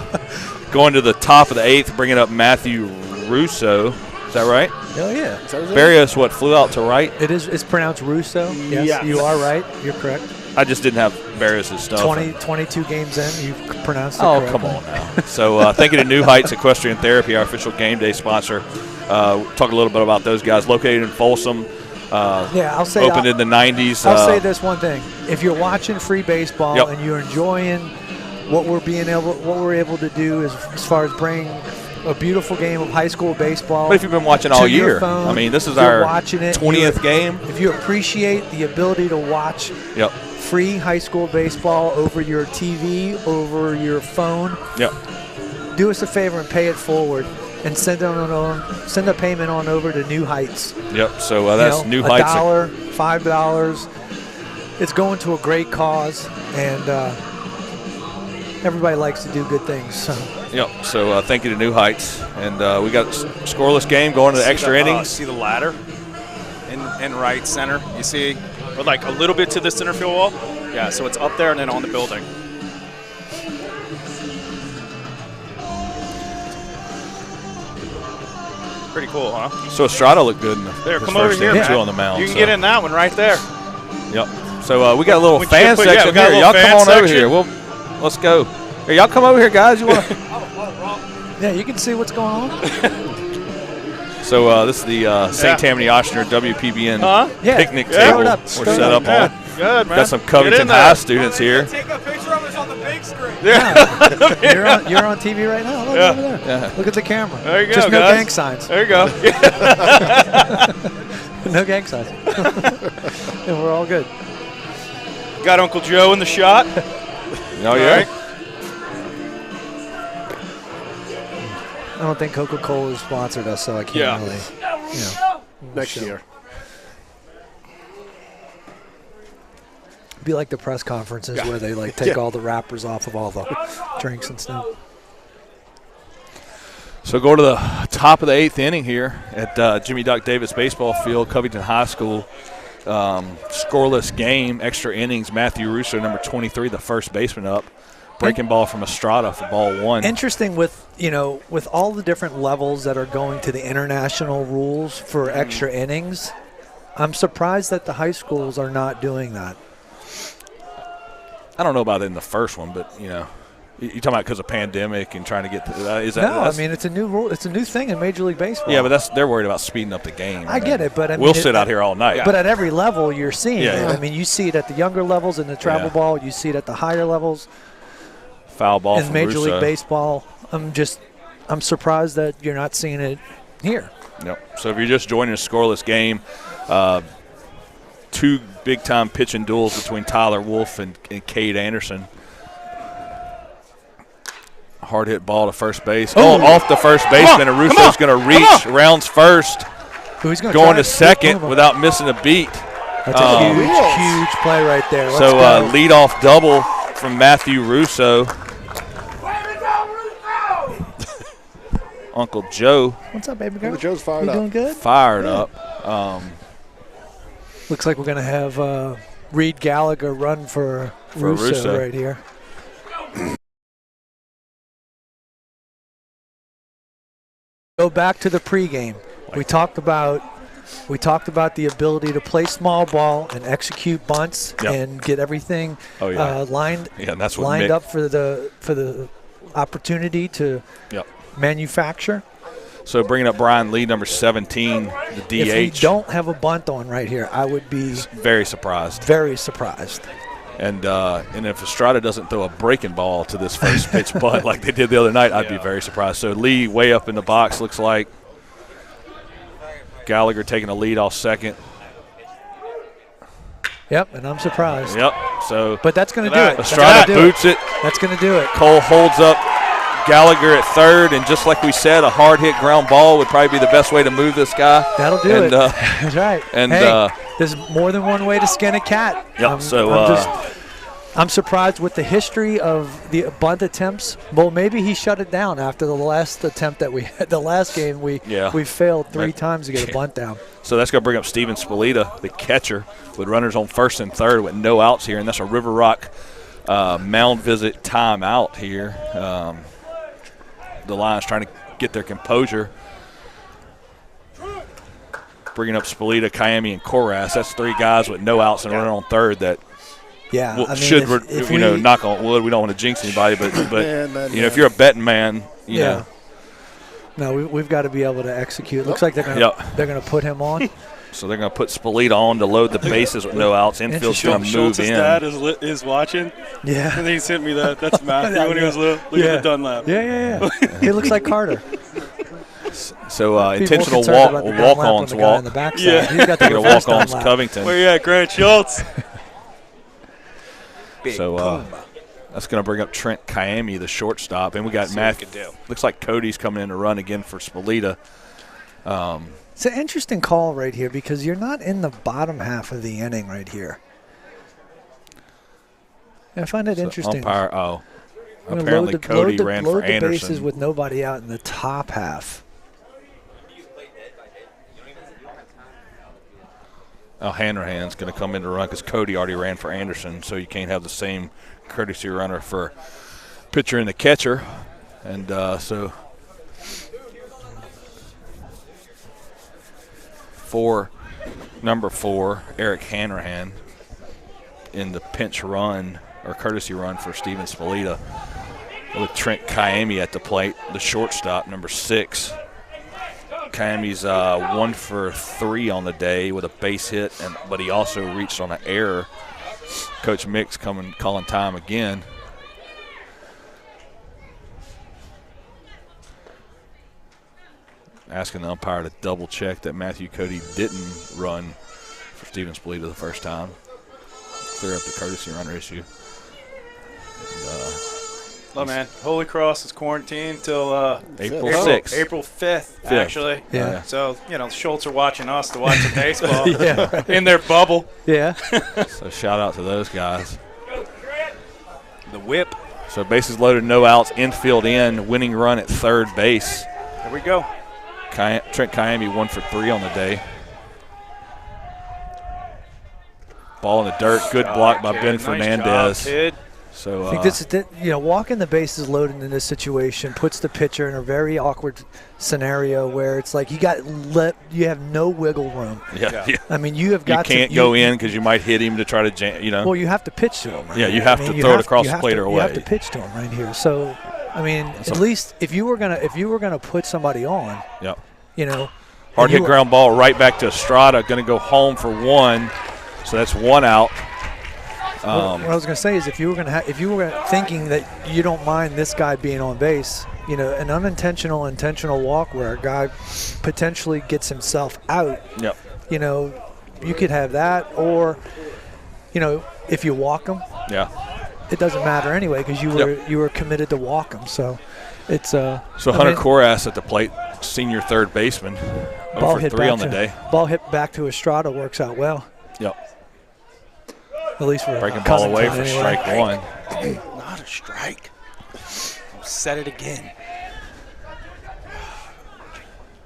going to the top of the 8th, bringing up Matthew Russo. Is that right? Oh, yeah. Barrios, flew out to right? It's pronounced Russo. Yes, you are right. You're correct. I just didn't have Barrios' stuff. 22 games in, you pronounced it correctly. Come on now. So, thank you to New Heights Equestrian Therapy, our official game day sponsor. Talk a little bit about those guys. Located in Folsom. I'll say opened in the 90s. I'll say this one thing: if you're watching free baseball and you're enjoying what we're able to do as far as bring a beautiful game of high school baseball. But if you've been watching all year, phone, I mean, this is our 20th game. If you appreciate the ability to watch free high school baseball over your TV, over your phone, do us a favor and pay it forward. And send a payment on over to New Heights. Yep. So that's New Heights. $1, $5. It's going to a great cause, and everybody likes to do good things. So. Yep. So thank you to New Heights, and we got a scoreless game going to the extra innings. See the ladder in right center. You see, or like a little bit to the center field wall. Yeah. So it's up there and then on the building. Pretty cool, huh? So Estrada looked good in the come over here, man. On the mound. You can get in that one right there. Yep. So we got a little fan section here. Y'all come on over here. Let's go. Here, y'all come over here, guys. You want? Yeah, you can see what's going on. So this is the St. Tammany Oshner WPBN picnic table. We're set up on. Good, man. Got some Covington High students here. Take a picture of us on the big screen. You're on TV right now. Look over there. Yeah. Look at the camera. There you go, Just no guys. gang signs. There you go. No gang signs. And we're all good. Got Uncle Joe in the shot. Oh, yeah. Right. I don't think Coca-Cola has sponsored us, so I can't really. Next year. Be like the press conferences where they take all the wrappers off of all the drinks and stuff. So go to the top of the 8th inning here at Jimmy Duck Davis Baseball Field, Covington High School. Scoreless game, extra innings. Matthew Russo, number 23, the first baseman up. Breaking ball from Estrada for ball 1. Interesting with all the different levels that are going to the international rules for extra innings. I'm surprised that the high schools are not doing that. I don't know about it in the first one, but you're talking about because of pandemic and trying to get is that? No, I mean it's a new rule. It's a new thing in Major League Baseball. Yeah, but they're worried about speeding up the game. I get it, but we'll sit out here all night. But at every level, you're seeing it. Yeah. I mean, you see it at the younger levels in the travel ball. You see it at the higher levels. Foul ball in Major League Baseball. I'm surprised that you're not seeing it here. Yep. So if you're just joining a scoreless game, 2 big-time pitching duels between Tyler Wolf and Cade Anderson. Hard hit ball to first base. Off the first baseman, and Russo's going to reach, rounds first, going to second without missing a beat. That's a huge play right there. So leadoff double from Matthew Russo. Uncle Joe. What's up, baby girl? Uncle Joe's fired up. You doing good? Fired up. Looks like we're going to have Reed Gallagher run for Russo right here. Go back to the pregame. We talked about the ability to play small ball and execute bunts and get everything lined up for the opportunity to manufacture. So bringing up Brian Lee, number 17, the DH. If we don't have a bunt on right here, I would be very surprised. Very surprised. And if Estrada doesn't throw a breaking ball to this first pitch bunt like they did the other night, I'd be very surprised. So Lee way up in the box, looks like. Gallagher taking a lead off second. Yep, and I'm surprised. Yep. So, but that's going to do it. Estrada boots it. That's going to do it. Cole holds up Gallagher at third, and just like we said, a hard hit ground ball would probably be the best way to move this guy. That'll do it. That's right. And hey, there's more than one way to skin a cat. Yep. I'm surprised with the history of the bunt attempts. Well, maybe he shut it down after the last attempt that we had. The last game, we failed 3 times to get a bunt down. So that's going to bring up Steven Spalita, the catcher, with runners on first and third with no outs here, and that's a River Rock mound visit timeout here. The Lions trying to get their composure. Bringing up Spalita, Kiami, and Koras. That's 3 guys with no outs and a runner on third that knock on wood. We don't want to jinx anybody, but if you're a betting man, you know. No, we've got to be able to execute. Looks like they're going to put him on. So they're going to put Spalita on to load the bases with no outs. Infield's going to move in. Dad is watching. Yeah. And he sent me that. That's Matthew when he was little. Look at the Dunlap. Yeah. He looks like Carter. So intentional walk-ons walk. Yeah. He's got the walk-ons Covington. Where you at, Grant Schultz? So that's going to bring up Trent Kiami, the shortstop. And we got looks like Cody's coming in to run again for Spalita. It's an interesting call right here because you're not in the bottom half of the inning right here. I find it interesting. Apparently Cody ran for Anderson. Load the bases with nobody out in the top half. Hanrahan's going to come in to run because Cody already ran for Anderson, so you can't have the same courtesy runner for pitcher and the catcher. And so number 4, Eric Hanrahan in the pinch run or courtesy run for Steven Spalita with Trent Kiami at the plate, the shortstop, number 6. Kiami's 1 for 3 on the day with a base hit, but he also reached on an error. Coach Mix calling time again. Asking the umpire to double check that Matthew Cody didn't run for Steven Spalita the first time. Clear up the courtesy runner issue. Look, man, Holy Cross is quarantined till April 6th. April 5th, actually. Yeah. So, Schultz are watching us to watch the baseball in their bubble. Yeah. So shout out to those guys. The whip. So bases loaded, no outs, infield in, winning run at third base. There we go. Trent Kiami 1 for 3 on the day. Ball in the dirt, good block by Ben Fernandez. Job, so I think this is walking the bases loaded in this situation puts the pitcher in a very awkward scenario where it's like you have no wiggle room. Yeah. I mean, you can't go in because you might hit him to try to jam. Well, you have to pitch to him. Right? Yeah, you have to throw it across the plate or away. You have to pitch to him right here. So, I mean, at least if you were gonna put somebody on, hard hit ground ball right back to Estrada, going to go home for 1. So that's 1 out. What I was going to say is if you were thinking that you don't mind this guy being on base, an intentional walk where a guy potentially gets himself out. Yep. You could have that, or if you walk him. Yeah. It doesn't matter anyway because you were committed to walk him. So it's Hunter Koras at the plate, senior third baseman, 0 for 3 on the day. Ball hit back to Estrada works out well. Yep. At least for breaking ball away for strike 1. Not a strike. I'll set it again.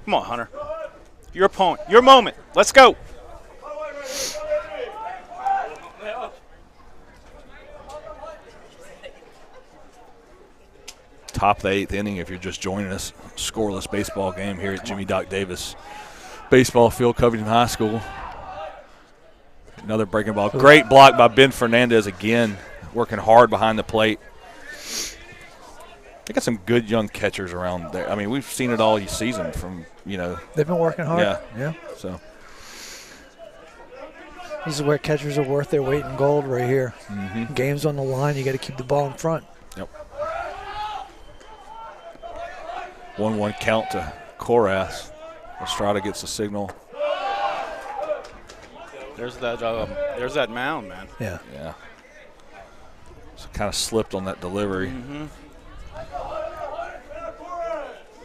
Come on, Hunter. Your opponent. Your moment. Let's go. Top of the 8th inning if you're just joining us. Scoreless baseball game here at Jimmy Doc Davis Baseball Field, Covington High School. Another breaking ball. Great block by Ben Fernandez again, working hard behind the plate. They got some good young catchers around there. I mean, we've seen it all season from, They've been working hard. Yeah. So this is where catchers are worth their weight in gold right here. Mm-hmm. Game's on the line. You got to keep the ball in front. Yep. 1-1 count to Koras. Estrada gets the signal. There's that mound, man. Yeah. So kind of slipped on that delivery. Mm-hmm.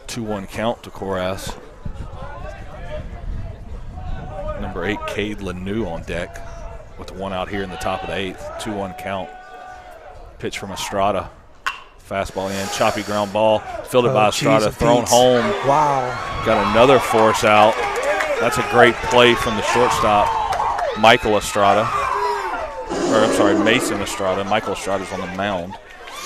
2-1 count to Koras. Number 8, Cade Lanou on deck with 1 out here in the top of the 8th. 2-1 count. Pitch from Estrada. Fastball in, choppy ground ball, fielded by Estrada, thrown home. Wow. Got another force out. That's a great play from the shortstop, Michael Estrada. Or I'm sorry, Mason Estrada. Michael Estrada's on the mound.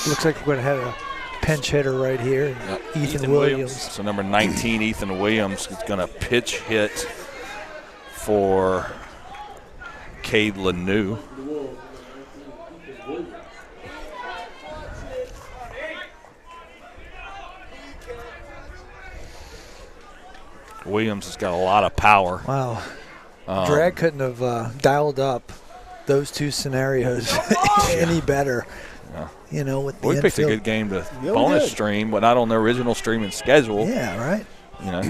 Looks like we're going to have a pinch hitter right here, Ethan Williams. So number 19, Ethan Williams, is going to pitch hit for Cade Lanou. Williams has got a lot of power. Wow. Drag couldn't have dialed up those two scenarios any better. Yeah. You know, with the we picked a infield. good game to bonus stream, but not on the original streaming schedule. Yeah, right. You know.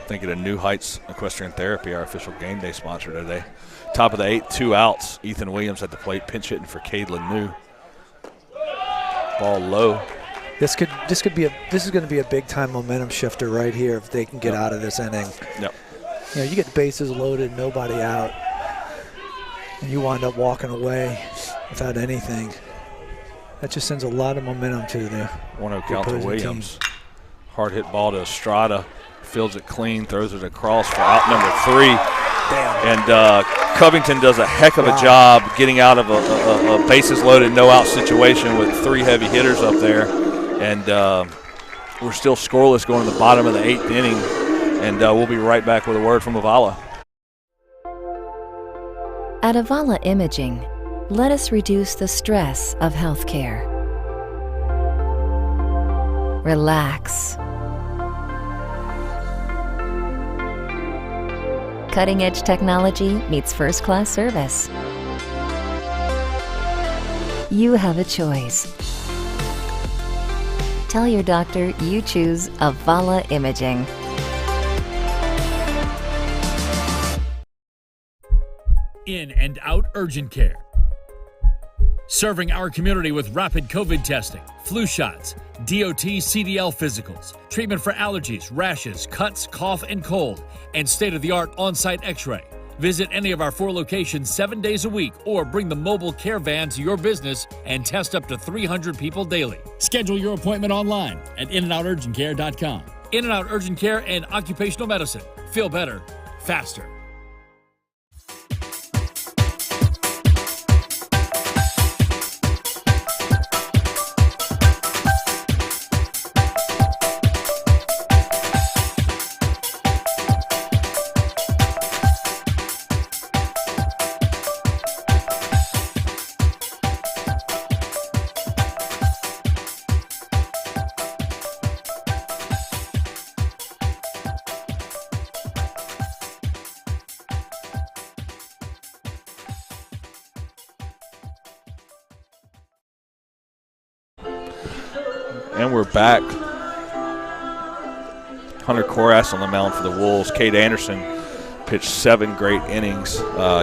Thinking of New Heights Equestrian Therapy, our official game day sponsor today. Top of the 8th, 2 outs. Ethan Williams at the plate, pinch hitting for Cade Lanou. Ball low. This is going to be a big time momentum shifter right here if they can get out of this inning. Yep. You know, you get the bases loaded, nobody out, and you wind up walking away without anything. That just sends a lot of momentum to the 1-0 count to Williams. Hard hit ball to Estrada. Fields it clean, throws it across for out number 3. Damn. And Covington does a heck of a job getting out of a bases loaded, no out situation with 3 heavy hitters up there. And we're still scoreless going to the bottom of the 8th inning. And we'll be right back with a word from Avala. At Avala Imaging, let us reduce the stress of healthcare. Relax. Cutting-edge technology meets first-class service. You have a choice. Tell your doctor you choose Avala Imaging. In and out urgent care. Serving our community with rapid COVID testing, flu shots, DOT CDL physicals, treatment for allergies, rashes, cuts, cough, and cold, and state-of-the-art on-site x-ray. Visit any of our 4 locations 7 days a week or bring the mobile care van to your business and test up to 300 people daily. Schedule your appointment online at inandouturgentcare.com. In and Out Urgent Care and Occupational Medicine. Feel better, faster. And we're back. Hunter Korass on the mound for the Wolves. Cade Anderson pitched 7 great innings,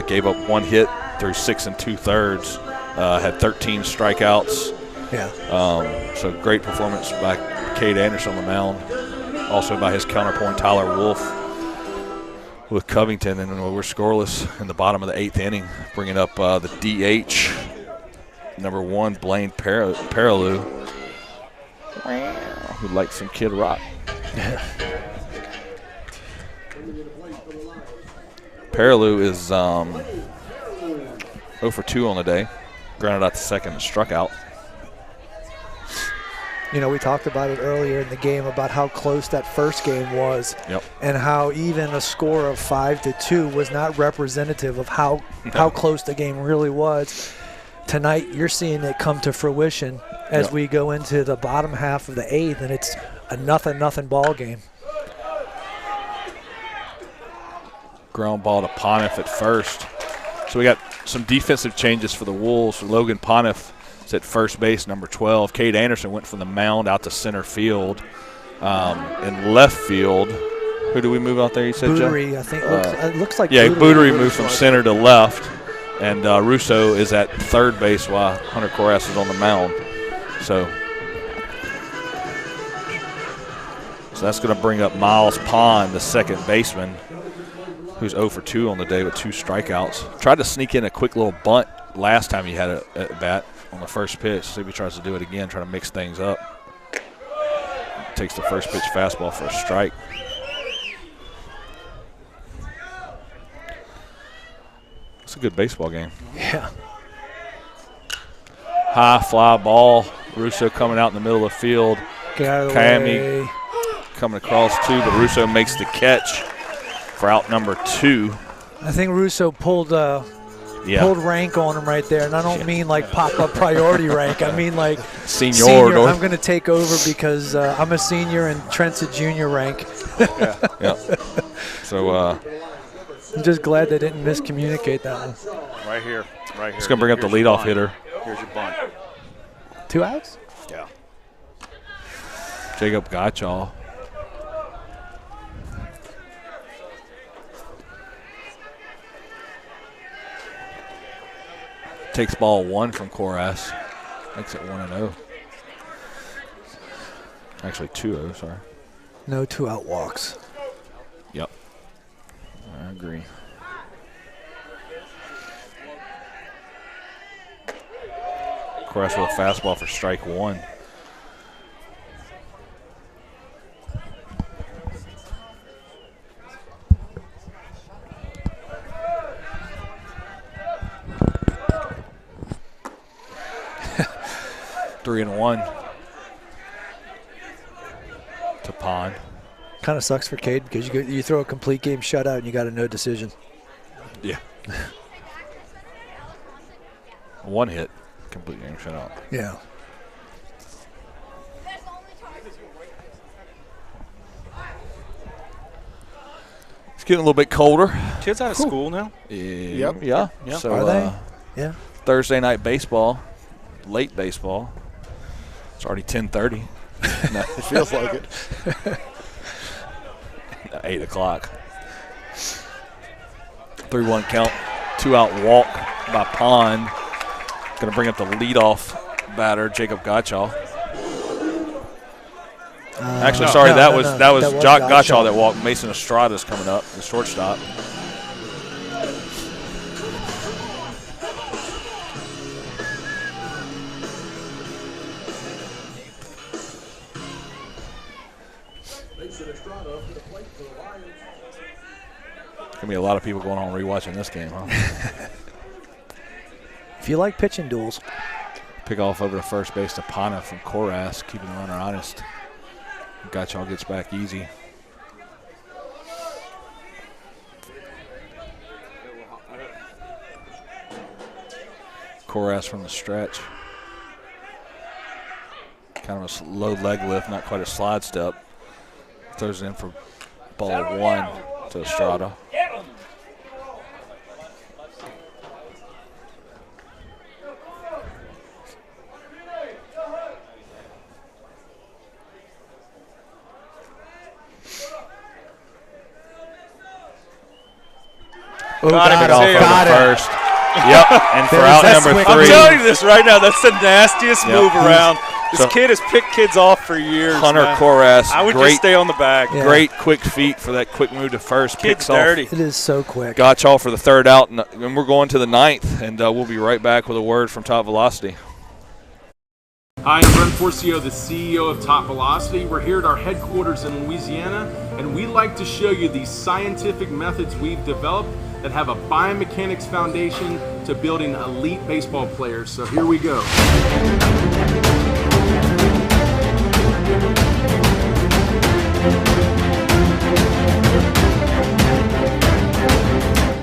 gave up 1 hit through 6 2/3, had 13 strikeouts. Yeah. So great performance by Cade Anderson on the mound. Also by his counterpoint, Tyler Wolf with Covington. And we're scoreless in the bottom of the 8th inning, bringing up the DH, number 1, Blaine Paralou. Who'd like some Kid Rock. Paralou is 0 for 2 on the day. Grounded out to second and struck out. You know, we talked about it earlier in the game about how close that first game was. Yep. And how even a score of 5-2 was not representative of how close the game really was. Tonight, you're seeing it come to fruition as we go into the bottom half of the 8th, and it's a 0-0 ball game. Ground ball to Pontiff at first. So we got some defensive changes for the Wolves. Logan Pontiff is at first base, number 12. Cade Anderson went from the mound out to center field. In left field, who do we move out there, you said, Bootery, Joe? I think. It looks like Bootery moved from center to left. And Russo is at third base while Hunter Korass is on the mound. So that's going to bring up Miles Pond, the second baseman. who's 0 for 2 on the day with 2 strikeouts. Tried to sneak in a quick little bunt last time he had a bat on the first pitch. See if he tries to do it again, try to mix things up. Takes the first pitch fastball for a strike. It's a good baseball game. Yeah. High fly ball. Russo coming out in the middle of the field. Kayami coming across too, but Russo makes the catch for out number 2. I think Russo pulled rank on him right there, and I don't mean like pop-up priority rank. I mean like senior. I'm going to take over because I'm a senior and Trent's a junior rank. Yeah. So I'm just glad they didn't miscommunicate that one. Right here. He's going to bring up the leadoff hitter. Here's your bunt. 2 outs? Yeah. Jacob Gottschall. Takes ball 1 from Koras. Makes it 1-0. Actually 2-0, sorry. No 2-out walks. Yep. I agree. Koras with a fastball for strike 1. Three and 1 to Pond. Kind of sucks for Cade because you throw a complete game shutout and you got a no decision. Yeah. 1 hit, complete game shutout. Yeah. It's getting a little bit colder. Kids out of school now? Yep. Yeah. So, are they? Yeah. Thursday night baseball, late baseball. It's already 10:30. It feels like it. 8 o'clock. 3-1 count, 2-out walk by Pond. Going to bring up the leadoff batter, Jacob Gottschall. Actually, sorry, that was Jock Gottschall that walked. Mason Estrada's coming up, the shortstop. Gonna be a lot of people going on rewatching this game, huh? If you like pitching duels. Pick off over to first base to Pana from Koras, keeping the runner honest. Gottschall gets back easy. Koras from the stretch. Kind of a low leg lift, not quite a slide step. Throws it in for ball 1 to Estrada. Got it. First. Yep. And for out number 3. I'm telling you this right now. That's the nastiest move around. This kid has picked kids off for years. Hunter Koras. I would just stay on the bag. Yeah. Great quick feet for that quick move to first. Kid's dirty. It is so quick. Gottschall for the 3rd out, and we're going to the 9th, and we'll be right back with a word from Top Velocity. Hi, I'm Brent Forcio, the CEO of Top Velocity. We're here at our headquarters in Louisiana, and we like to show you these scientific methods we've developed that have a biomechanics foundation to building elite baseball players. So here we go.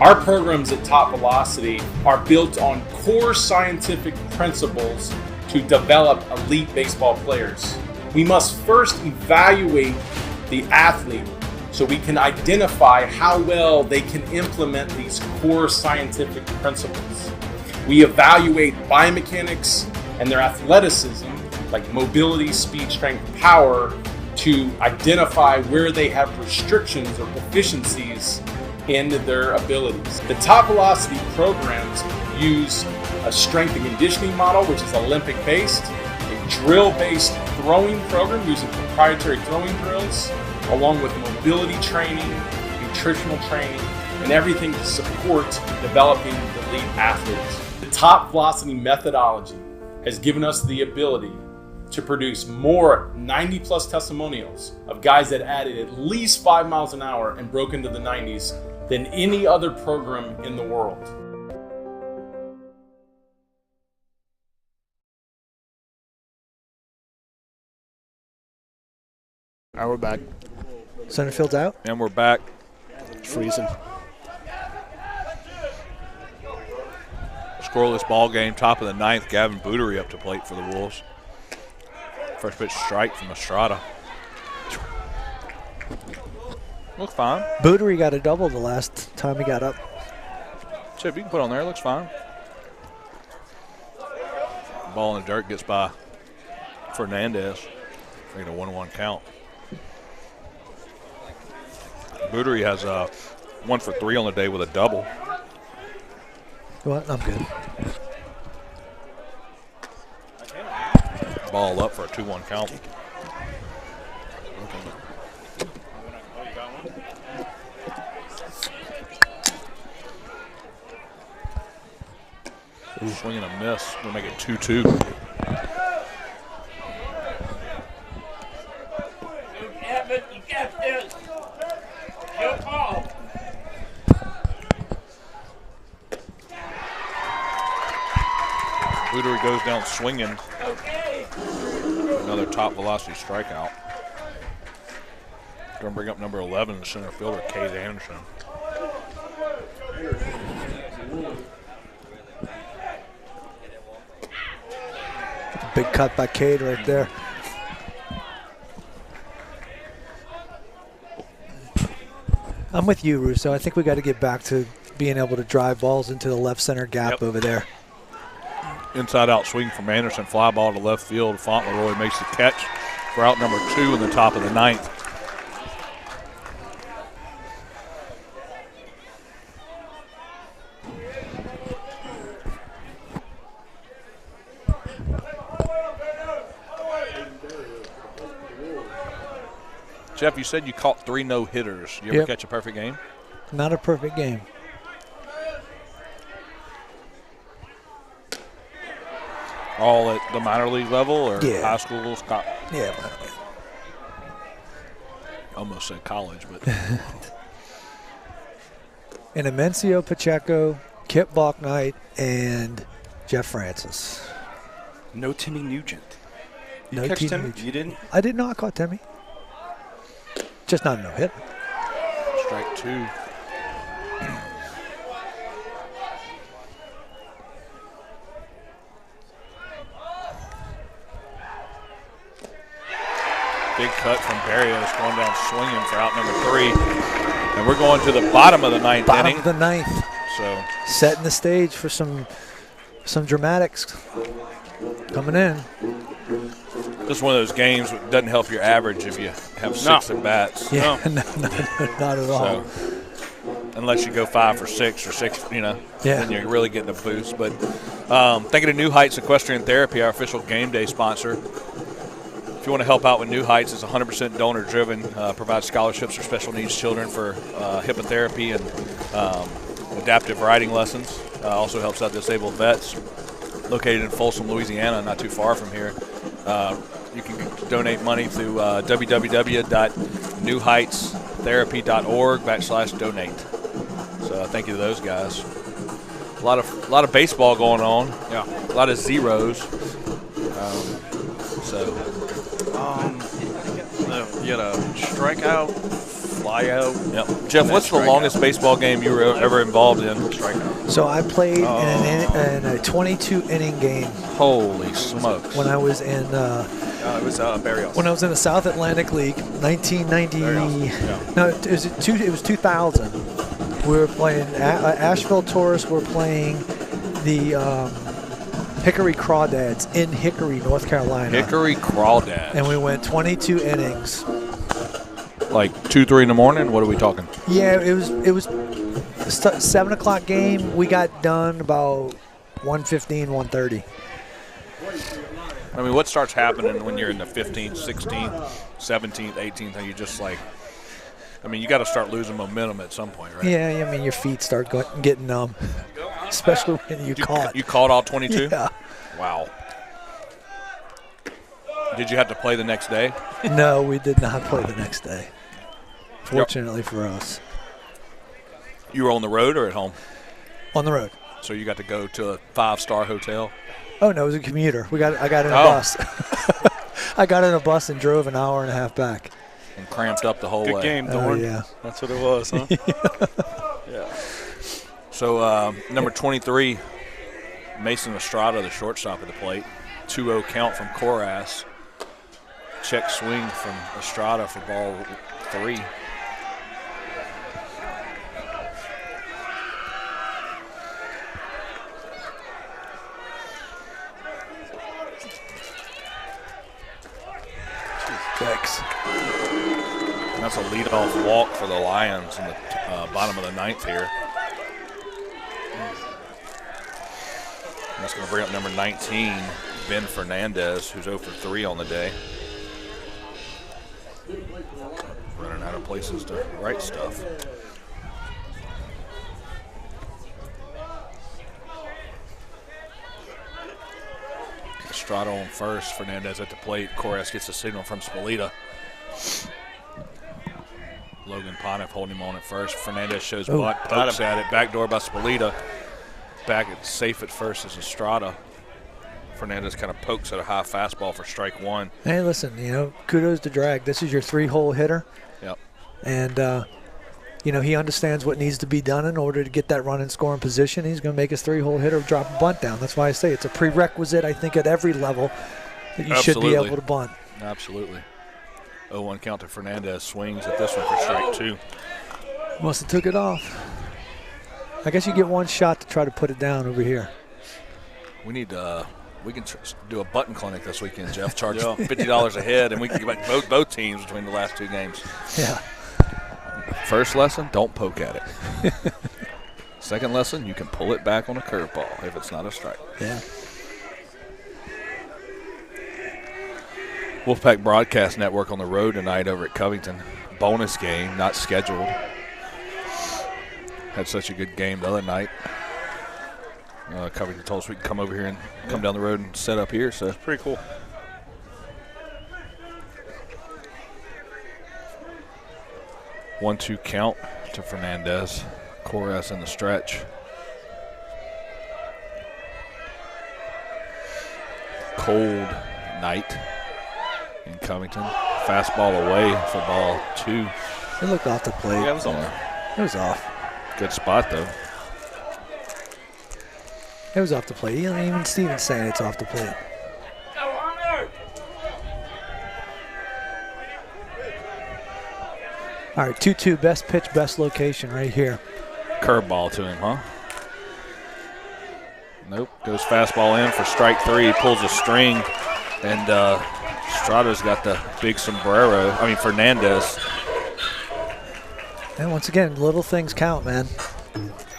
Our programs at Top Velocity are built on core scientific principles to develop elite baseball players. We must first evaluate the athlete so we can identify how well they can implement these core scientific principles. We evaluate biomechanics and their athleticism, like mobility, speed, strength, power, to identify where they have restrictions or deficiencies in their abilities. The Top Velocity programs use a strength and conditioning model, which is Olympic-based, a drill-based throwing program using proprietary throwing drills, along with mobility training, nutritional training, and everything to support developing elite athletes. The Top Velocity methodology has given us the ability to produce more 90-plus testimonials of guys that added at least 5 miles an hour and broke into the 90s than any other program in the world. All right, we're back. Center field's out. And we're back. It's freezing. Scoreless ball game, top of the ninth. Gavin Bootery up to plate for the Wolves. First pitch strike from Estrada. Looks fine. Bootery got a double the last time he got up. Chip, you can put on there. Looks fine. Ball in the dirt gets by Fernandez. Make it a 1-1 count. Bootery has 1 for 3 on the day with a double. What? I'm good. Ball up for a 2-1 count. Swing and a miss. We'll make it 2-2. Evan, you got this. Your call. Bootery goes down swinging. Okay. Another top velocity strikeout. Going to bring up number 11, the center fielder, Cade Anderson. Big cut by Cade right there. I'm with you, Russo. I think we got to get back to being able to drive balls into the left center gap over there. Inside out swing from Anderson, fly ball to left field. Fauntleroy makes the catch for out number 2 in the top of the ninth. Jeff, you said you caught 3 no-hitters. You ever catch a perfect game? Not a perfect game. All at the minor league level or high school? Yeah. Almost said college, but. And Amencio Pacheco, Kip Balknight, and Jeff Francis. No Timmy Nugent. No catch Timmy Timmy? Nugent. You didn't? I did not caught Timmy. Just not a no-hit. Strike 2. Big cut from Barrios going down swinging for out number 3. And we're going to the bottom of the ninth inning. Bottom of the ninth. So setting the stage for some dramatics coming in. This is one of those games that doesn't help your average if you have 6 at bats. Yeah, no, not at all. So, unless you go 5 for 6 or 6, then you're really getting a boost. But thinking of New Heights Equestrian Therapy, our official game day sponsor. If you want to help out with New Heights, it's 100% donor-driven, provides scholarships for special needs children for hippotherapy and adaptive riding lessons. Also helps out disabled vets. Located in Folsom, Louisiana, not too far from here. You can donate money through www.newheightstherapy.org/donate. So thank you to those guys. A lot of baseball going on. Yeah. A lot of zeros. You had a strikeout, fly out. Yep. Jeff, what's the longest baseball game you were ever involved in? Strikeout. So I played in a 22-inning game. Holy smokes! When I was in it was Barrios. When I was in the South Atlantic League, 1990. Yeah. No, it was 2000. We were playing Asheville Taurus. We're playing the Hickory Crawdads in Hickory, North Carolina. Hickory Crawdads. And we went 22 innings. Like 2-3 in the morning? What are we talking? Yeah, it was a 7 o'clock game. We got done about 1:15, 1:30. I mean, what starts happening when you're in the 15th, 16th, 17th, 18th? Are you just like I mean, you got to start losing momentum at some point, right? Yeah, I mean, your feet start getting numb, especially when you caught. You caught all 22? Yeah. Wow. Did you have to play the next day? No, we did not play the next day. Fortunately for us. You were on the road or at home? On the road. So you got to go to a 5-star hotel? Oh, no, it was a commuter. I got in a bus. I got in a bus and drove an hour and a half back. And cramped up the whole way. Good game, Dorn. Yeah. That's what it was, huh? Yeah. So number 23, Mason Estrada, the shortstop at the plate. 2-0 count from Coras. Check swing from Estrada for ball 3. And that's a leadoff walk for the Lions in the bottom of the 9th here. And that's going to bring up number 19, Ben Fernandez, who's 0 for 3 on the day. Running out of places to write stuff. Estrada on first, Fernandez at the plate. Coras gets a signal from Spolita. Logan Pontiff holding him on at first. Fernandez shows butt, pokes at it. Backdoor by Spolita. Back at safe at first is Estrada. Fernandez kind of pokes at a high fastball for strike 1. Hey, listen, kudos to Drag. This is your 3-hole hitter. Yep. And, he understands what needs to be done in order to get that run and scoring position. He's going to make his 3-hole hitter drop a bunt down. That's why I say it's a prerequisite, I think, at every level that you should be able to bunt. Absolutely. 0-1 count to Fernandez. Swings at this one for strike 2. Must have took it off. I guess you get one shot to try to put it down over here. We need we can do a button clinic this weekend, Jeff. Charge $50 a head, and we can get both teams between the last 2 games. Yeah. First lesson, don't poke at it. Second lesson, you can pull it back on a curveball if it's not a strike. Yeah. Wolfpack Broadcast Network on the road tonight over at Covington. Bonus game, not scheduled. Had such a good game the other night. Covington told us we can come over here and come down the road and set up here. So pretty cool. One-two count to Fernandez. Coras in the stretch. Cold night in Covington. Fastball away for ball 2. It looked off the plate. Yeah, it was off. It was off. Good spot, though. It was off the plate. Even Steven's saying it's off the plate. All right, 2-2, best pitch, best location right here. Curveball to him, huh? Nope. Goes fastball in for strike 3. He pulls a string, and Estrada's got the big sombrero. Fernandez. And once again, little things count, man.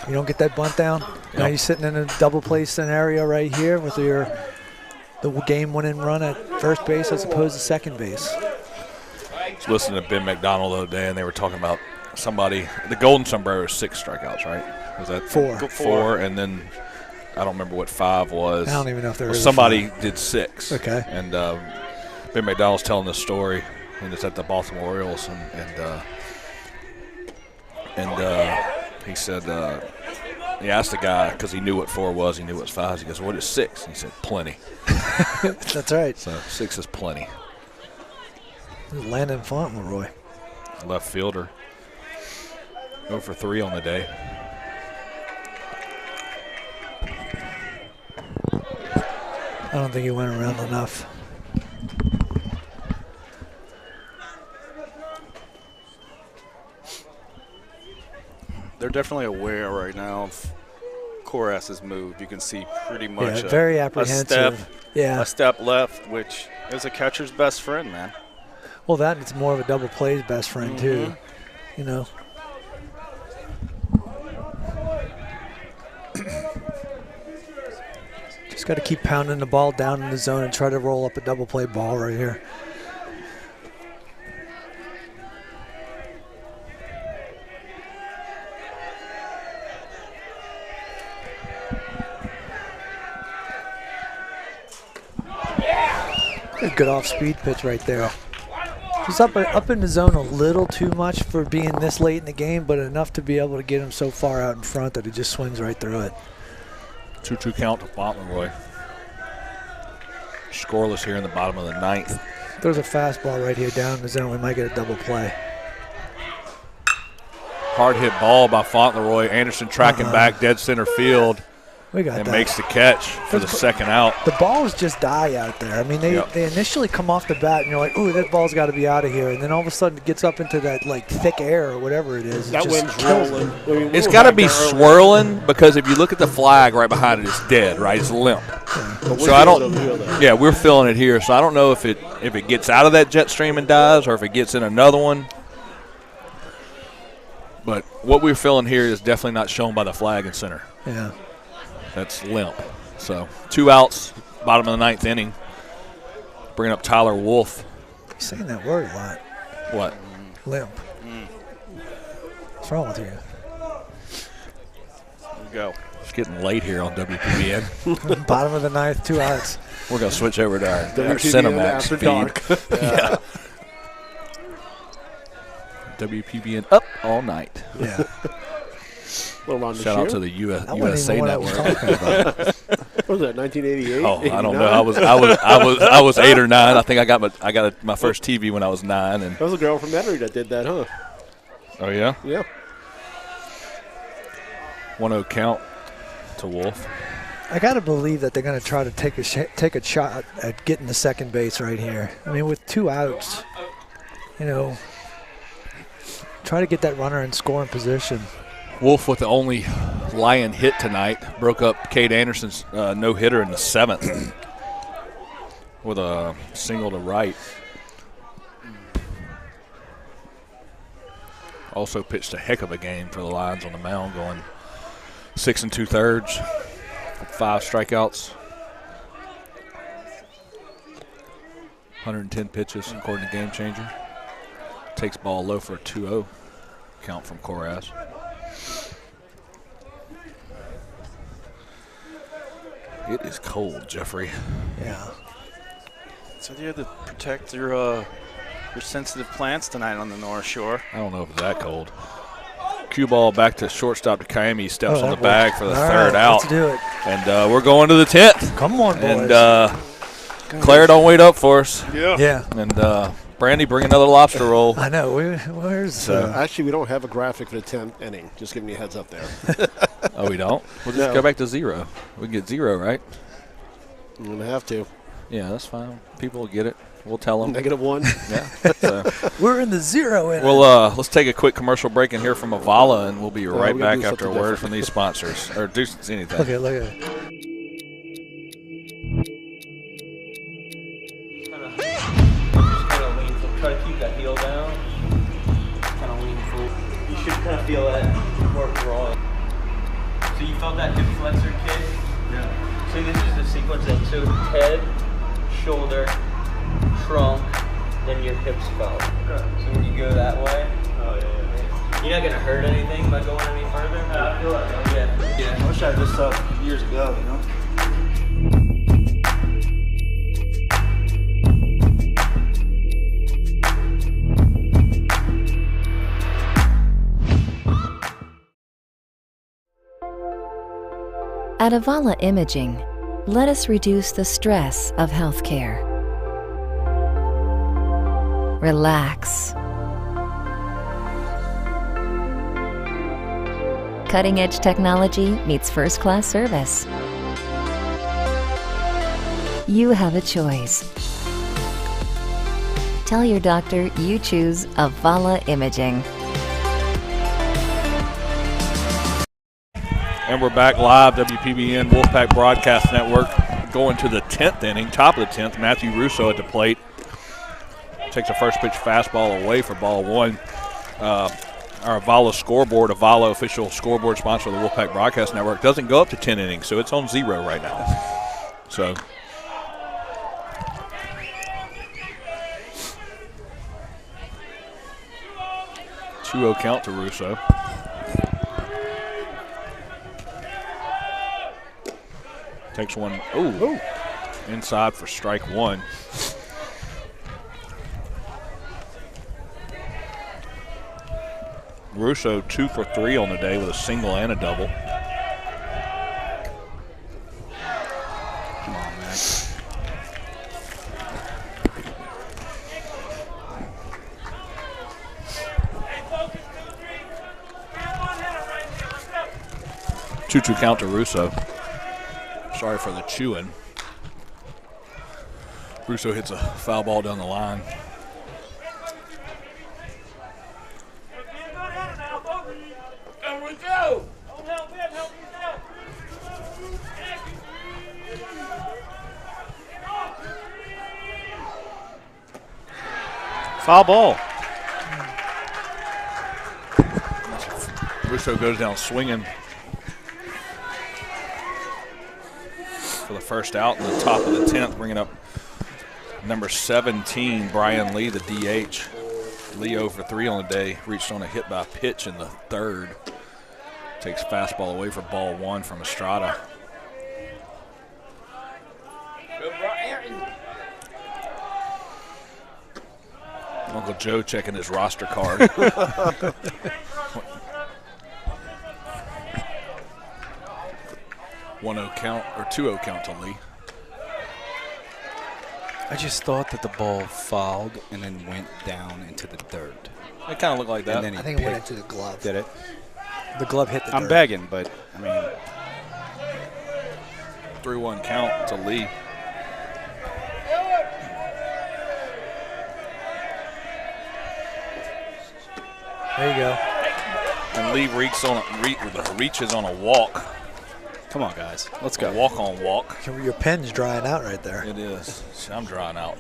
You don't get that bunt down. Yep. Now you're sitting in a double play scenario right here with the game-winning run at first base as opposed to second base. I was listening to Ben McDonald the other day, and they were talking about somebody. The golden sombrero is 6 strikeouts, right? Was that 4? 4, and then I don't remember what 5 was. I don't even know if there was somebody did 6. Okay. And Ben McDonald's telling this story, and it's at the Baltimore Orioles, and he said he asked the guy because he knew what 4 was, he knew what 5 was. He goes, "What is 6?" And he said, "Plenty." That's right. So 6 is plenty. Landon Fauntleroy. Left fielder. 0 for 3 on the day. I don't think he went around enough. They're definitely aware right now of Coras's move. You can see pretty much very apprehensive. A step left, which is a catcher's best friend, man. Well, that it's more of a double play's best friend too. Just got to keep pounding the ball down in the zone and try to roll up a double play ball right here. A good off-speed pitch right there. He's up in the zone a little too much for being this late in the game, but enough to be able to get him so far out in front that he just swings right through it. 2-2 count to Fauntleroy. Scoreless here in the bottom of the ninth. There's a fastball right here down in the zone. We might get a double play. Hard hit ball by Fauntleroy. Anderson tracking back dead center field. We got and that. Makes the catch for the second out. The balls just die out there. I mean, they initially come off the bat, and you're like, ooh, that ball's got to be out of here. And then all of a sudden it gets up into that, like, thick air or whatever it is. That wind's rolling. I mean, it's got to be swirling because if you look at the flag right behind it, it's dead, right? It's limp. Yeah. So I don't – yeah, we're feeling it here. So I don't know if it gets out of that jet stream and dies or if it gets in another one. But what we're feeling here is definitely not shown by the flag in center. Yeah. That's limp. So 2 outs, bottom of the ninth inning. Bringing up Tyler Wolf. You're saying that word a lot. What? Limp. What's wrong with you? There we go. It's getting late here on WPBN. Bottom of the ninth, 2 outs. We're going to switch over to our WPBN Cinemax after feed. dark. Yeah. WPBN up all night. Yeah. Shout out to the USA Network. What was that? 1988. Oh, 89? I don't know. I was 8 or 9. I think I got my first TV when I was 9. And that was a girl from Metairie that did that, huh? Oh yeah. Yeah. 1-0 count to Wolf. I got to believe that they're going to try to take a shot at getting the second base right here. I mean, with 2 outs, try to get that runner in scoring position. Wolf with the only Lion hit tonight broke up Cade Anderson's no-hitter in the 7th with a single to right. Also pitched a heck of a game for the Lions on the mound, going 6 2/3, 5 strikeouts, 110 pitches according to Game Changer. Takes ball low for a 2-0 count from Koraz. It is cold, Jeffrey. Yeah. So you had to protect your sensitive plants tonight on the North Shore. I don't know if it's that cold. Cue ball back to shortstop to Kaimi. Steps on the bag for the third out. Let's do it. And we're going to the 10th. Come on, boys. And Claire don't wait up for us. Yeah. And Brandy, bring another lobster roll. I know. Where's actually, we don't have a graphic for the 10th inning. Just giving you a heads up there. Oh, we don't? We'll just go back to 0. We can get 0, right? I'm going to have to. Yeah, that's fine. People will get it. We'll tell them. -1. Yeah. So. We're in the 0 inning. Well, let's take a quick commercial break and hear from Avala, and we'll be right back after a word from these sponsors. Or do anything. Okay, look at it. Try to keep that heel down. Kind of lean forward. You should kind of feel that work drawing. So you felt that hip flexor kick? Yeah. So this is the sequence then. So head, shoulder, trunk, then your hips felt. Okay. So when you go that way, you're not gonna hurt anything by going any further. I feel like yeah. I wish I had this stuff years ago, you know. At Avala Imaging, let us reduce the stress of healthcare. Relax. Cutting-edge technology meets first-class service. You have a choice. Tell your doctor you choose Avala Imaging. And we're back live, WPBN Wolfpack Broadcast Network, going to the 10th inning, top of the 10th. Matthew Russo at the plate. Takes a first pitch fastball away for ball 1. Our Avala scoreboard, Avala official scoreboard sponsor of the Wolfpack Broadcast Network, doesn't go up to 10 innings, so it's on 0 right now. So, two-0 count to Russo. Takes one, inside for strike 1. Russo 2 for 3 on the day with a single and a double. Come on, man. Two count to Russo. Sorry for the chewing. Russo hits a foul ball down the line. There we go. Foul ball. Russo goes down swinging for the first out in the top of the 10th, bringing up number 17, Brian Lee, the DH. Lee 0 for 3 on the day, reached on a hit by pitch in the third. Takes fastball away for ball 1 from Estrada. Uncle Joe checking his roster card. 1-0 count, or 2-0 count to Lee. I just thought that the ball fouled and then went down into the dirt. It kind of looked like that. And then I think it went into the glove. Did it? The glove hit the I'm dirt. begging, but, I mean. 3-1 count to Lee. There you go. And Lee reaches on a walk. Come on, guys. Let's go. Walk. Your pen's drying out right there. It is. I'm drying out.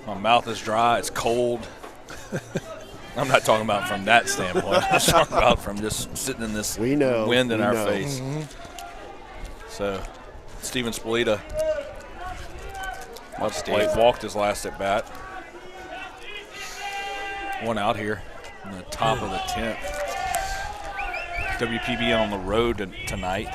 My mouth is dry. It's cold. I'm not talking about from that standpoint. I'm talking about from just sitting in this wind in our face. Mm-hmm. So, Steven Spalita walked his last at bat. One out here in the top of the 10th. WPBN on the road tonight.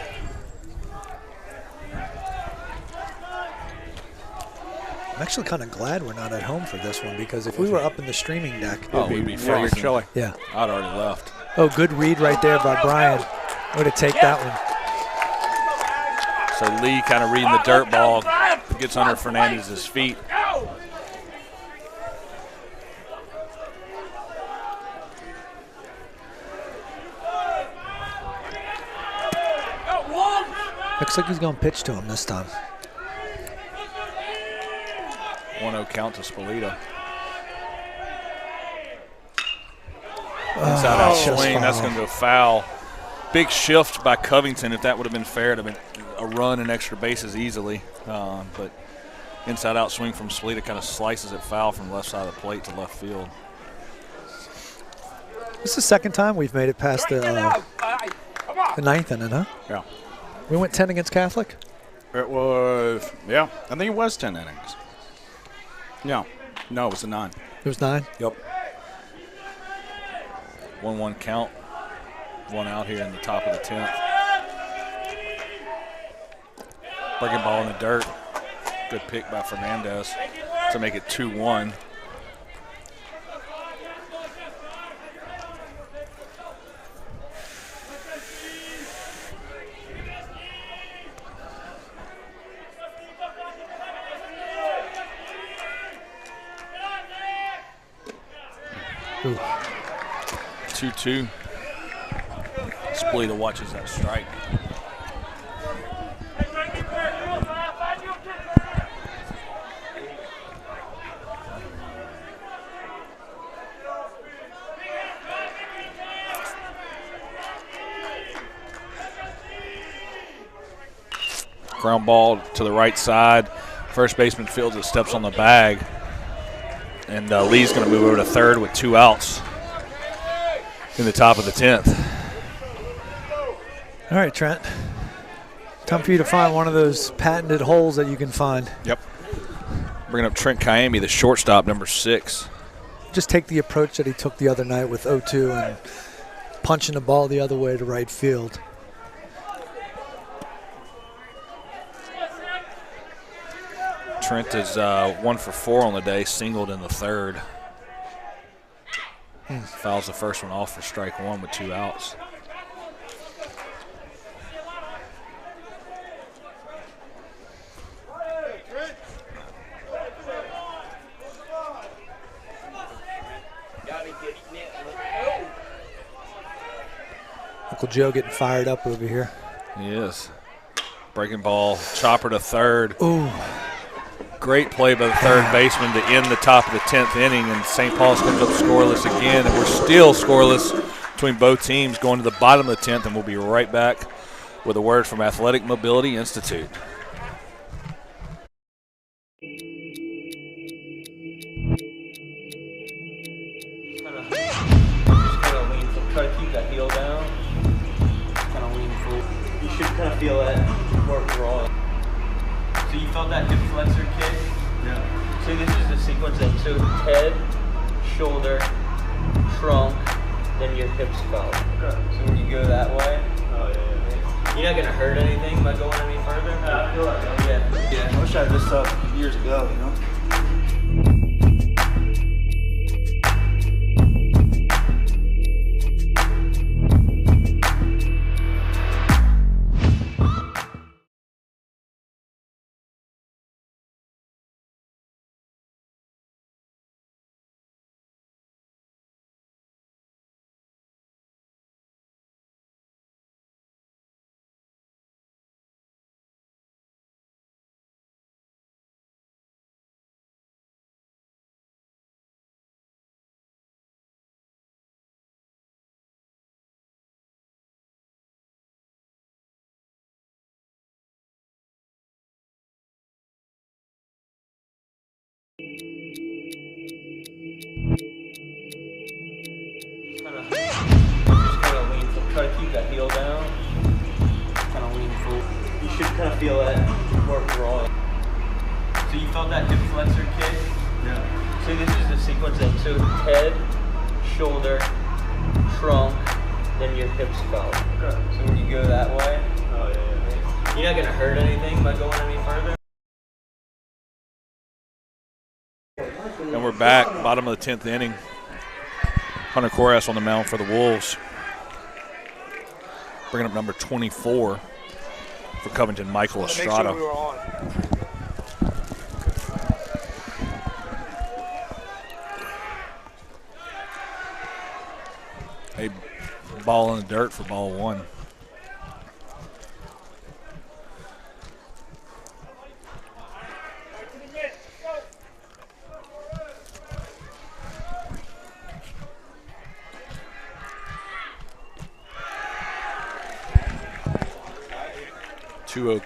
I'm actually kind of glad we're not at home for this one, because if we were up in the streaming deck, we'd be freezing. Yeah. I'd already left. Oh, good read right there by Brian. Way to take that one. So Lee kind of reading the dirt ball, gets under Fernandez's feet. Looks like he's going to pitch to him this time. 1-0 count to Spalita. Inside out swing, that's going to go foul. Big shift by Covington. If that would have been fair, it would have been a run and extra bases easily. But inside out swing from Spalita kind of slices it foul from left side of the plate to left field. This is the second time we've made it past the ninth inning, huh? Yeah. We went 10 against Catholic? It was, I think it was 10 innings. No, it was a 9. It was 9? Yep. 1-1 count. One out here in the top of the 10th. Breaking ball in the dirt. Good pick by Fernandez to make it 2-1. Ooh. 2-2. Spalita watches that strike. Ground ball to the right side. First baseman fields it, steps on the bag. And Lee's going to move over to third with 2 outs in the top of the 10th. All right, Trent. Time for you to find one of those patented holes that you can find. Yep. Bringing up Trent Kiami, the shortstop, number 6. Just take the approach that he took the other night with 0-2 and punching the ball the other way to right field. Trent is 1 for 4 on the day, singled in the third. Fouls the first one off for strike one with 2 outs. Uncle Joe getting fired up over here. He is. Breaking ball, chopper to third. Ooh. Great play by the third baseman to end the top of the 10th inning, and St. Paul's comes up scoreless again, and we're still scoreless between both teams going to the bottom of the 10th, and we'll be right back with a word from Athletic Mobility Institute. Try to keep that heel down. Kind of lean forward. You should kind of feel that more raw. So you felt that hip flexor kick? Yeah. So this is the sequence then. So head, shoulder, trunk, then your hips fell. Okay. So when you go that way, you're not gonna hurt anything by going any further? I feel like that. Yeah. I wish I had this stuff years ago, you know? Try to keep that heel down. Kind of lean forward. You should kind of feel that more raw. So you felt that hip flexor kick? Yeah. So this is the sequence then. So head, shoulder, trunk, then your hips fell. Okay. So when you go that way, you're not gonna hurt anything by going any further. And we're back, bottom of the 10th inning. Hunter Corras on the mound for the Wolves. Bringing up number 24 for Covington, Michael Estrada. Make sure we were on. A ball in the dirt for ball one.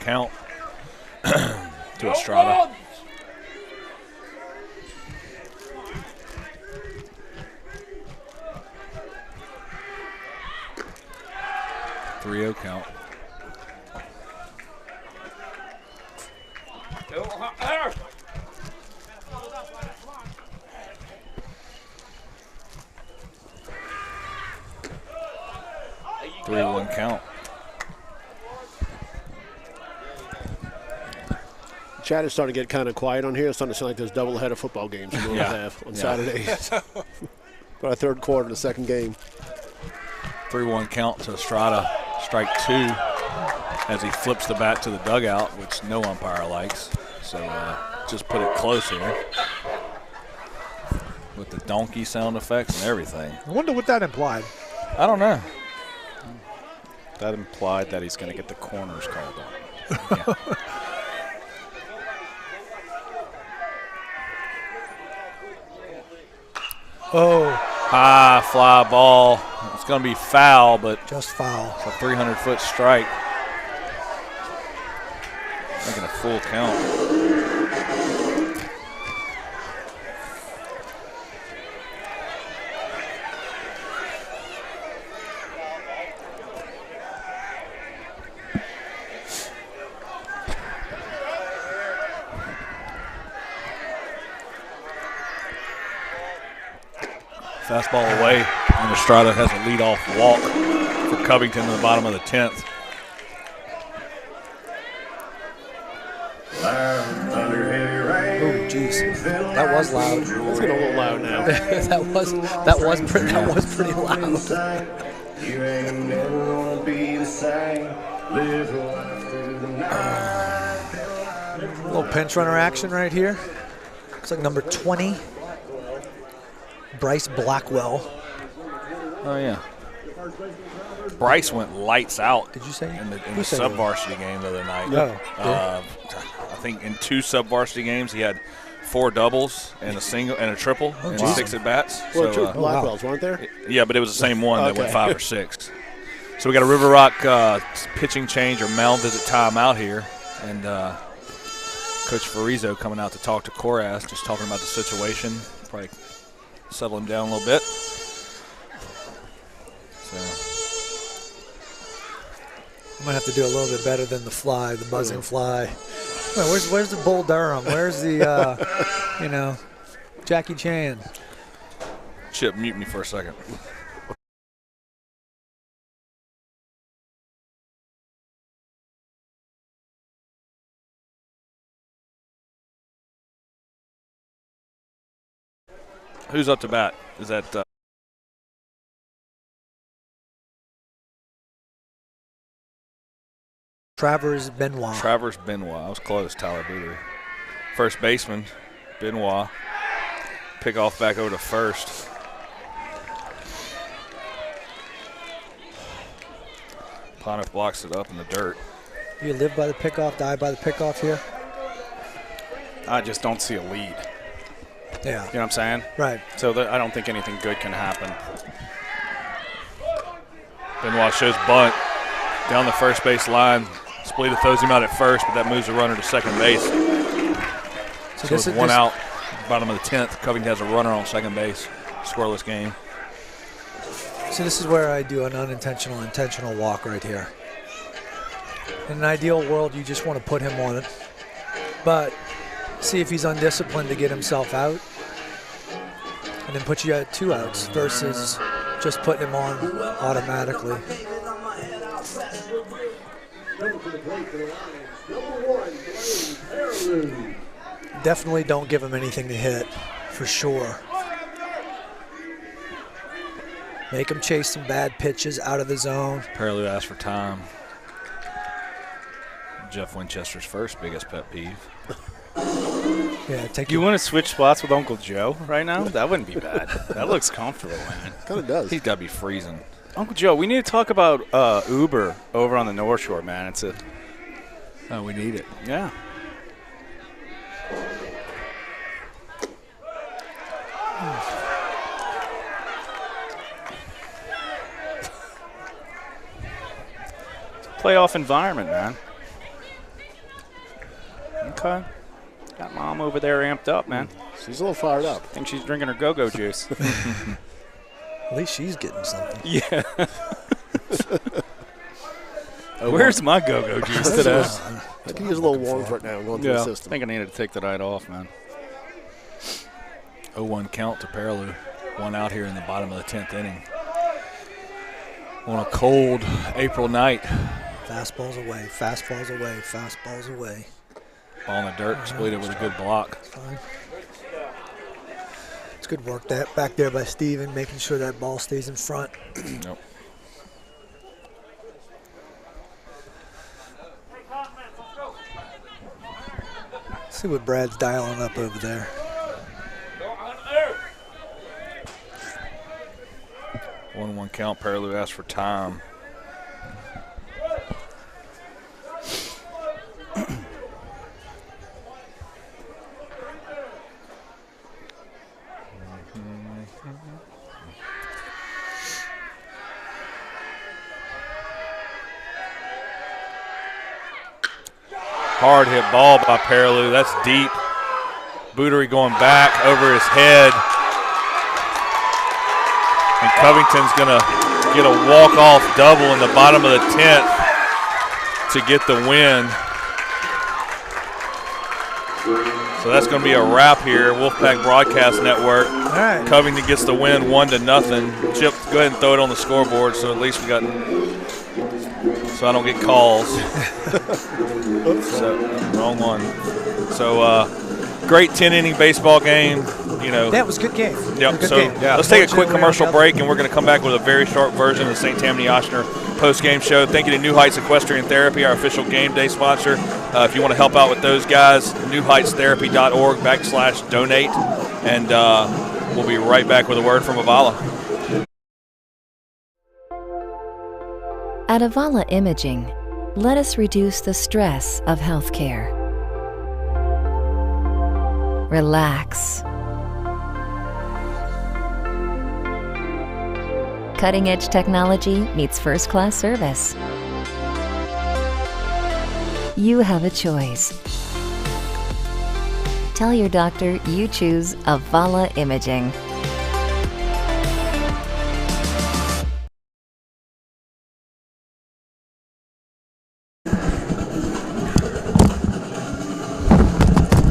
Count to Estrada. Three-0 count. Three-one count. Chat is starting to get kind of quiet on here. It's starting to sound like there's doubleheader football games we're going to have on Saturdays. Got a third quarter of the second game. 3-1 count to Estrada. Strike two as he flips the bat to the dugout, which no umpire likes. So just put it close here with the donkey sound effects and everything. I wonder what that implied. I don't know. That implied that he's going to get the corners called on. Yeah. Oh. High fly ball. It's going to be foul, but just foul. It's a 300-foot strike. Making a full count. Fastball away, and Estrada has a leadoff walk for Covington in the bottom of the 10th. jeez. That was loud. It's getting a little loud now. that was pretty loud. You ain't never gonna be the same. Live life through the night. A little pinch runner action right here. Looks like number 20, Bryce Blackwell. Oh, yeah. Bryce went lights out. Did you say? In the sub-varsity game the other night. No. I think in 2 sub-varsity games he had 4 doubles and a single and a triple and 6 at-bats. Well, so, Blackwells, weren't there? Yeah, but it was the same one that went 5 or 6. So we got a River Rock pitching change or mound visit time out here. And Coach Farizo coming out to talk to Koras, just talking about the situation, probably settle him down a little bit. So I might have to do a little bit better than the buzzing fly. Well, where's the Bull Durham? Where's the, Jackie Chan? Chip, mute me for a second. Who's up to bat? Is that Travers Benoit. Travers Benoit. I was close, Tyler Bootery. First baseman, Benoit. Pick off back over to first. Pontiff blocks it up in the dirt. You live by the pickoff, die by the pickoff here? I just don't see a lead. Yeah. You know what I'm saying? Right. So I don't think anything good can happen. Benoit shows bunt down the first base line. Splita throws him out at first, but that moves the runner to second base. So this with is one out, bottom of the 10th, Covington has a runner on second base. Scoreless game. So this is where I do an intentional walk right here. In an ideal world, you just want to put him on it. But see if he's undisciplined to get himself out. And then put you at 2 outs versus just putting him on automatically. Definitely don't give him anything to hit, for sure. Make him chase some bad pitches out of the zone. Parallel asked for time. Jeff Winchester's first biggest pet peeve. Yeah, You want to switch spots with Uncle Joe right now? That wouldn't be bad. That looks comfortable, man. Kind of does. He's got to be freezing. Uncle Joe, we need to talk about Uber over on the North Shore, man. We need it. Yeah. It's a playoff environment, man. Okay. Got Mom over there amped up, man. She's a little fired up. I think she's drinking her go-go juice. At least she's getting something. Yeah. Where's my go-go juice today? I can use a little warmth right now going through the system. I think I needed to take the night off, man. 0-1 count to Perilou. 1 out here in the bottom of the 10th inning. On a cold April night. Fastballs away, fastballs away, fastballs away. Ball in the dirt, Splita with a good block. Fine. It's good work back there by Steven, making sure that ball stays in front. Nope. See what Brad's dialing up over there. One count. Perilou asked for time. Hard hit ball by Perilou. That's deep. Bootery going back over his head. And Covington's going to get a walk-off double in the bottom of the 10th to get the win. So that's going to be a wrap here. Wolfpack Broadcast Network. All right. Covington gets the win 1-0. Chip, go ahead and throw it on the scoreboard so at least we got – so I don't get calls. So, wrong one. So great 10-inning baseball game. That was a good game. Yep. Good So game. let's take a quick commercial break, and we're going to come back with a very short version of the St. Tammany Ochsner post-game show. Thank you to New Heights Equestrian Therapy, our official game day sponsor. If you want to help out with those guys, newheightstherapy.org/donate, and we'll be right back with a word from Avala. At Avala Imaging, let us reduce the stress of healthcare. Relax. Cutting-edge technology meets first-class service. You have a choice. Tell your doctor you choose Avala Imaging.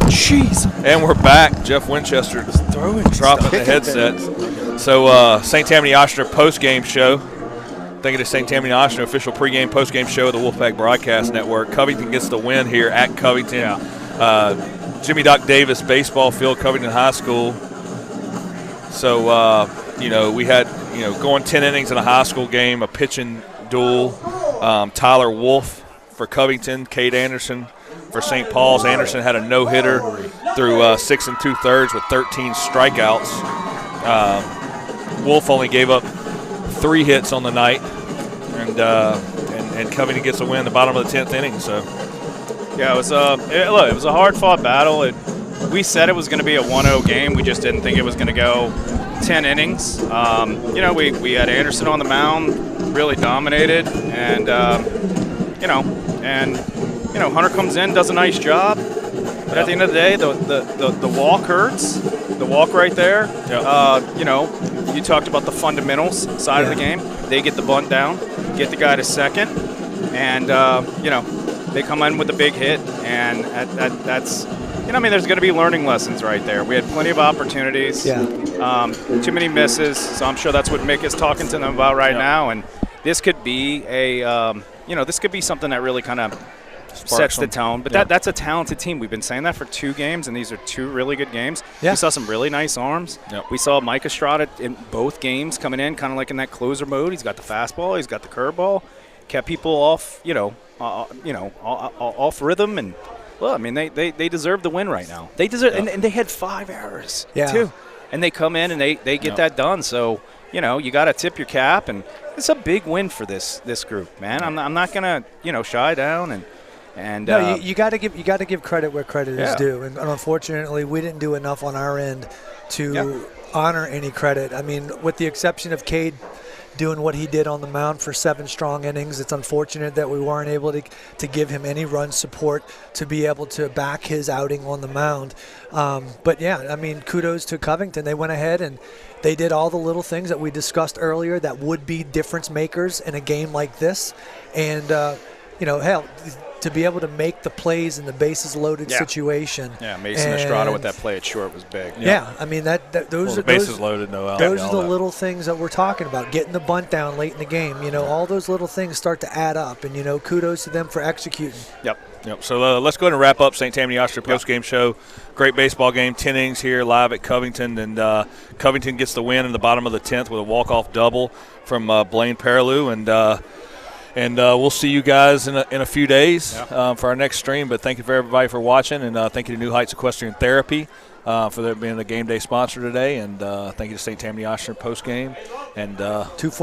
Jeez. And we're back. Jeff Winchester dropping the headset. So St. Tammany Ochsner post-game show. Thank you to St. Tammany Ochsner, official pregame, post-game show of the Wolfpack Broadcast Network. Covington gets the win here at Covington. Jimmy Doc Davis baseball field, Covington High School. So, we had, going 10 innings in a high school game, a pitching duel. Tyler Wolf for Covington, Cade Anderson for St. Paul's. Anderson had a no-hitter through 6 2/3 with 13 strikeouts. Wolf only gave up 3 hits on the night, and Covington gets a win in the bottom of the 10th inning. So, yeah, it was a hard-fought battle. We said it was going to be a 1-0 game. We just didn't think it was going to go 10 innings. We had Anderson on the mound, really dominated, and Hunter comes in, does a nice job. But at the end of the day, the walk hurts. The walk right there. You talked about the fundamentals side of the game. They get the bunt down, get the guy to second, and they come in with a big hit, and that's there's going to be learning lessons right there. We had plenty of opportunities. Too many misses, so I'm sure that's what Mick is talking to them about right now. And this could be this could be something that really kind of sets the tone. But that's a talented team. We've been saying that for 2 games, and these are 2 really good games. We saw some really nice arms. We saw Mike Estrada in both games coming in kind of like in that closer mode. He's got the fastball. He's got the curveball. Kept people off, off rhythm. And, well, I mean, they deserve the win right now. They deserve, and they had 5 errors, too. And they come in and they get that done. So, you got to tip your cap. And it's a big win for this group, man. I'm not going to, shy down and no, you got to give credit where credit is due, and unfortunately, we didn't do enough on our end to honor any credit. I mean, with the exception of Cade doing what he did on the mound for 7 strong innings, it's unfortunate that we weren't able to give him any run support to be able to back his outing on the mound. But yeah, I mean, kudos to Covington. They went ahead and they did all the little things that we discussed earlier that would be difference makers in a game like this, and hell, to be able to make the plays in the bases loaded situation. Yeah, Mason Estrada with that play at short was big. Yeah, I mean those are bases loaded, no out. Those are the little things that we're talking about. Getting the bunt down late in the game. All those little things start to add up, and kudos to them for executing. Yep. So let's go ahead and wrap up St. Tammany Ochsner post-game show. Great baseball game, 10 innings here live at Covington, and Covington gets the win in the bottom of the 10th with a walk-off double from Blaine Perilou, and we'll see you guys in a few days for our next stream. But thank you for everybody for watching, and thank you to New Heights Equestrian Therapy for being the game day sponsor today, and thank you to St. Tammany Ochsner post-game. And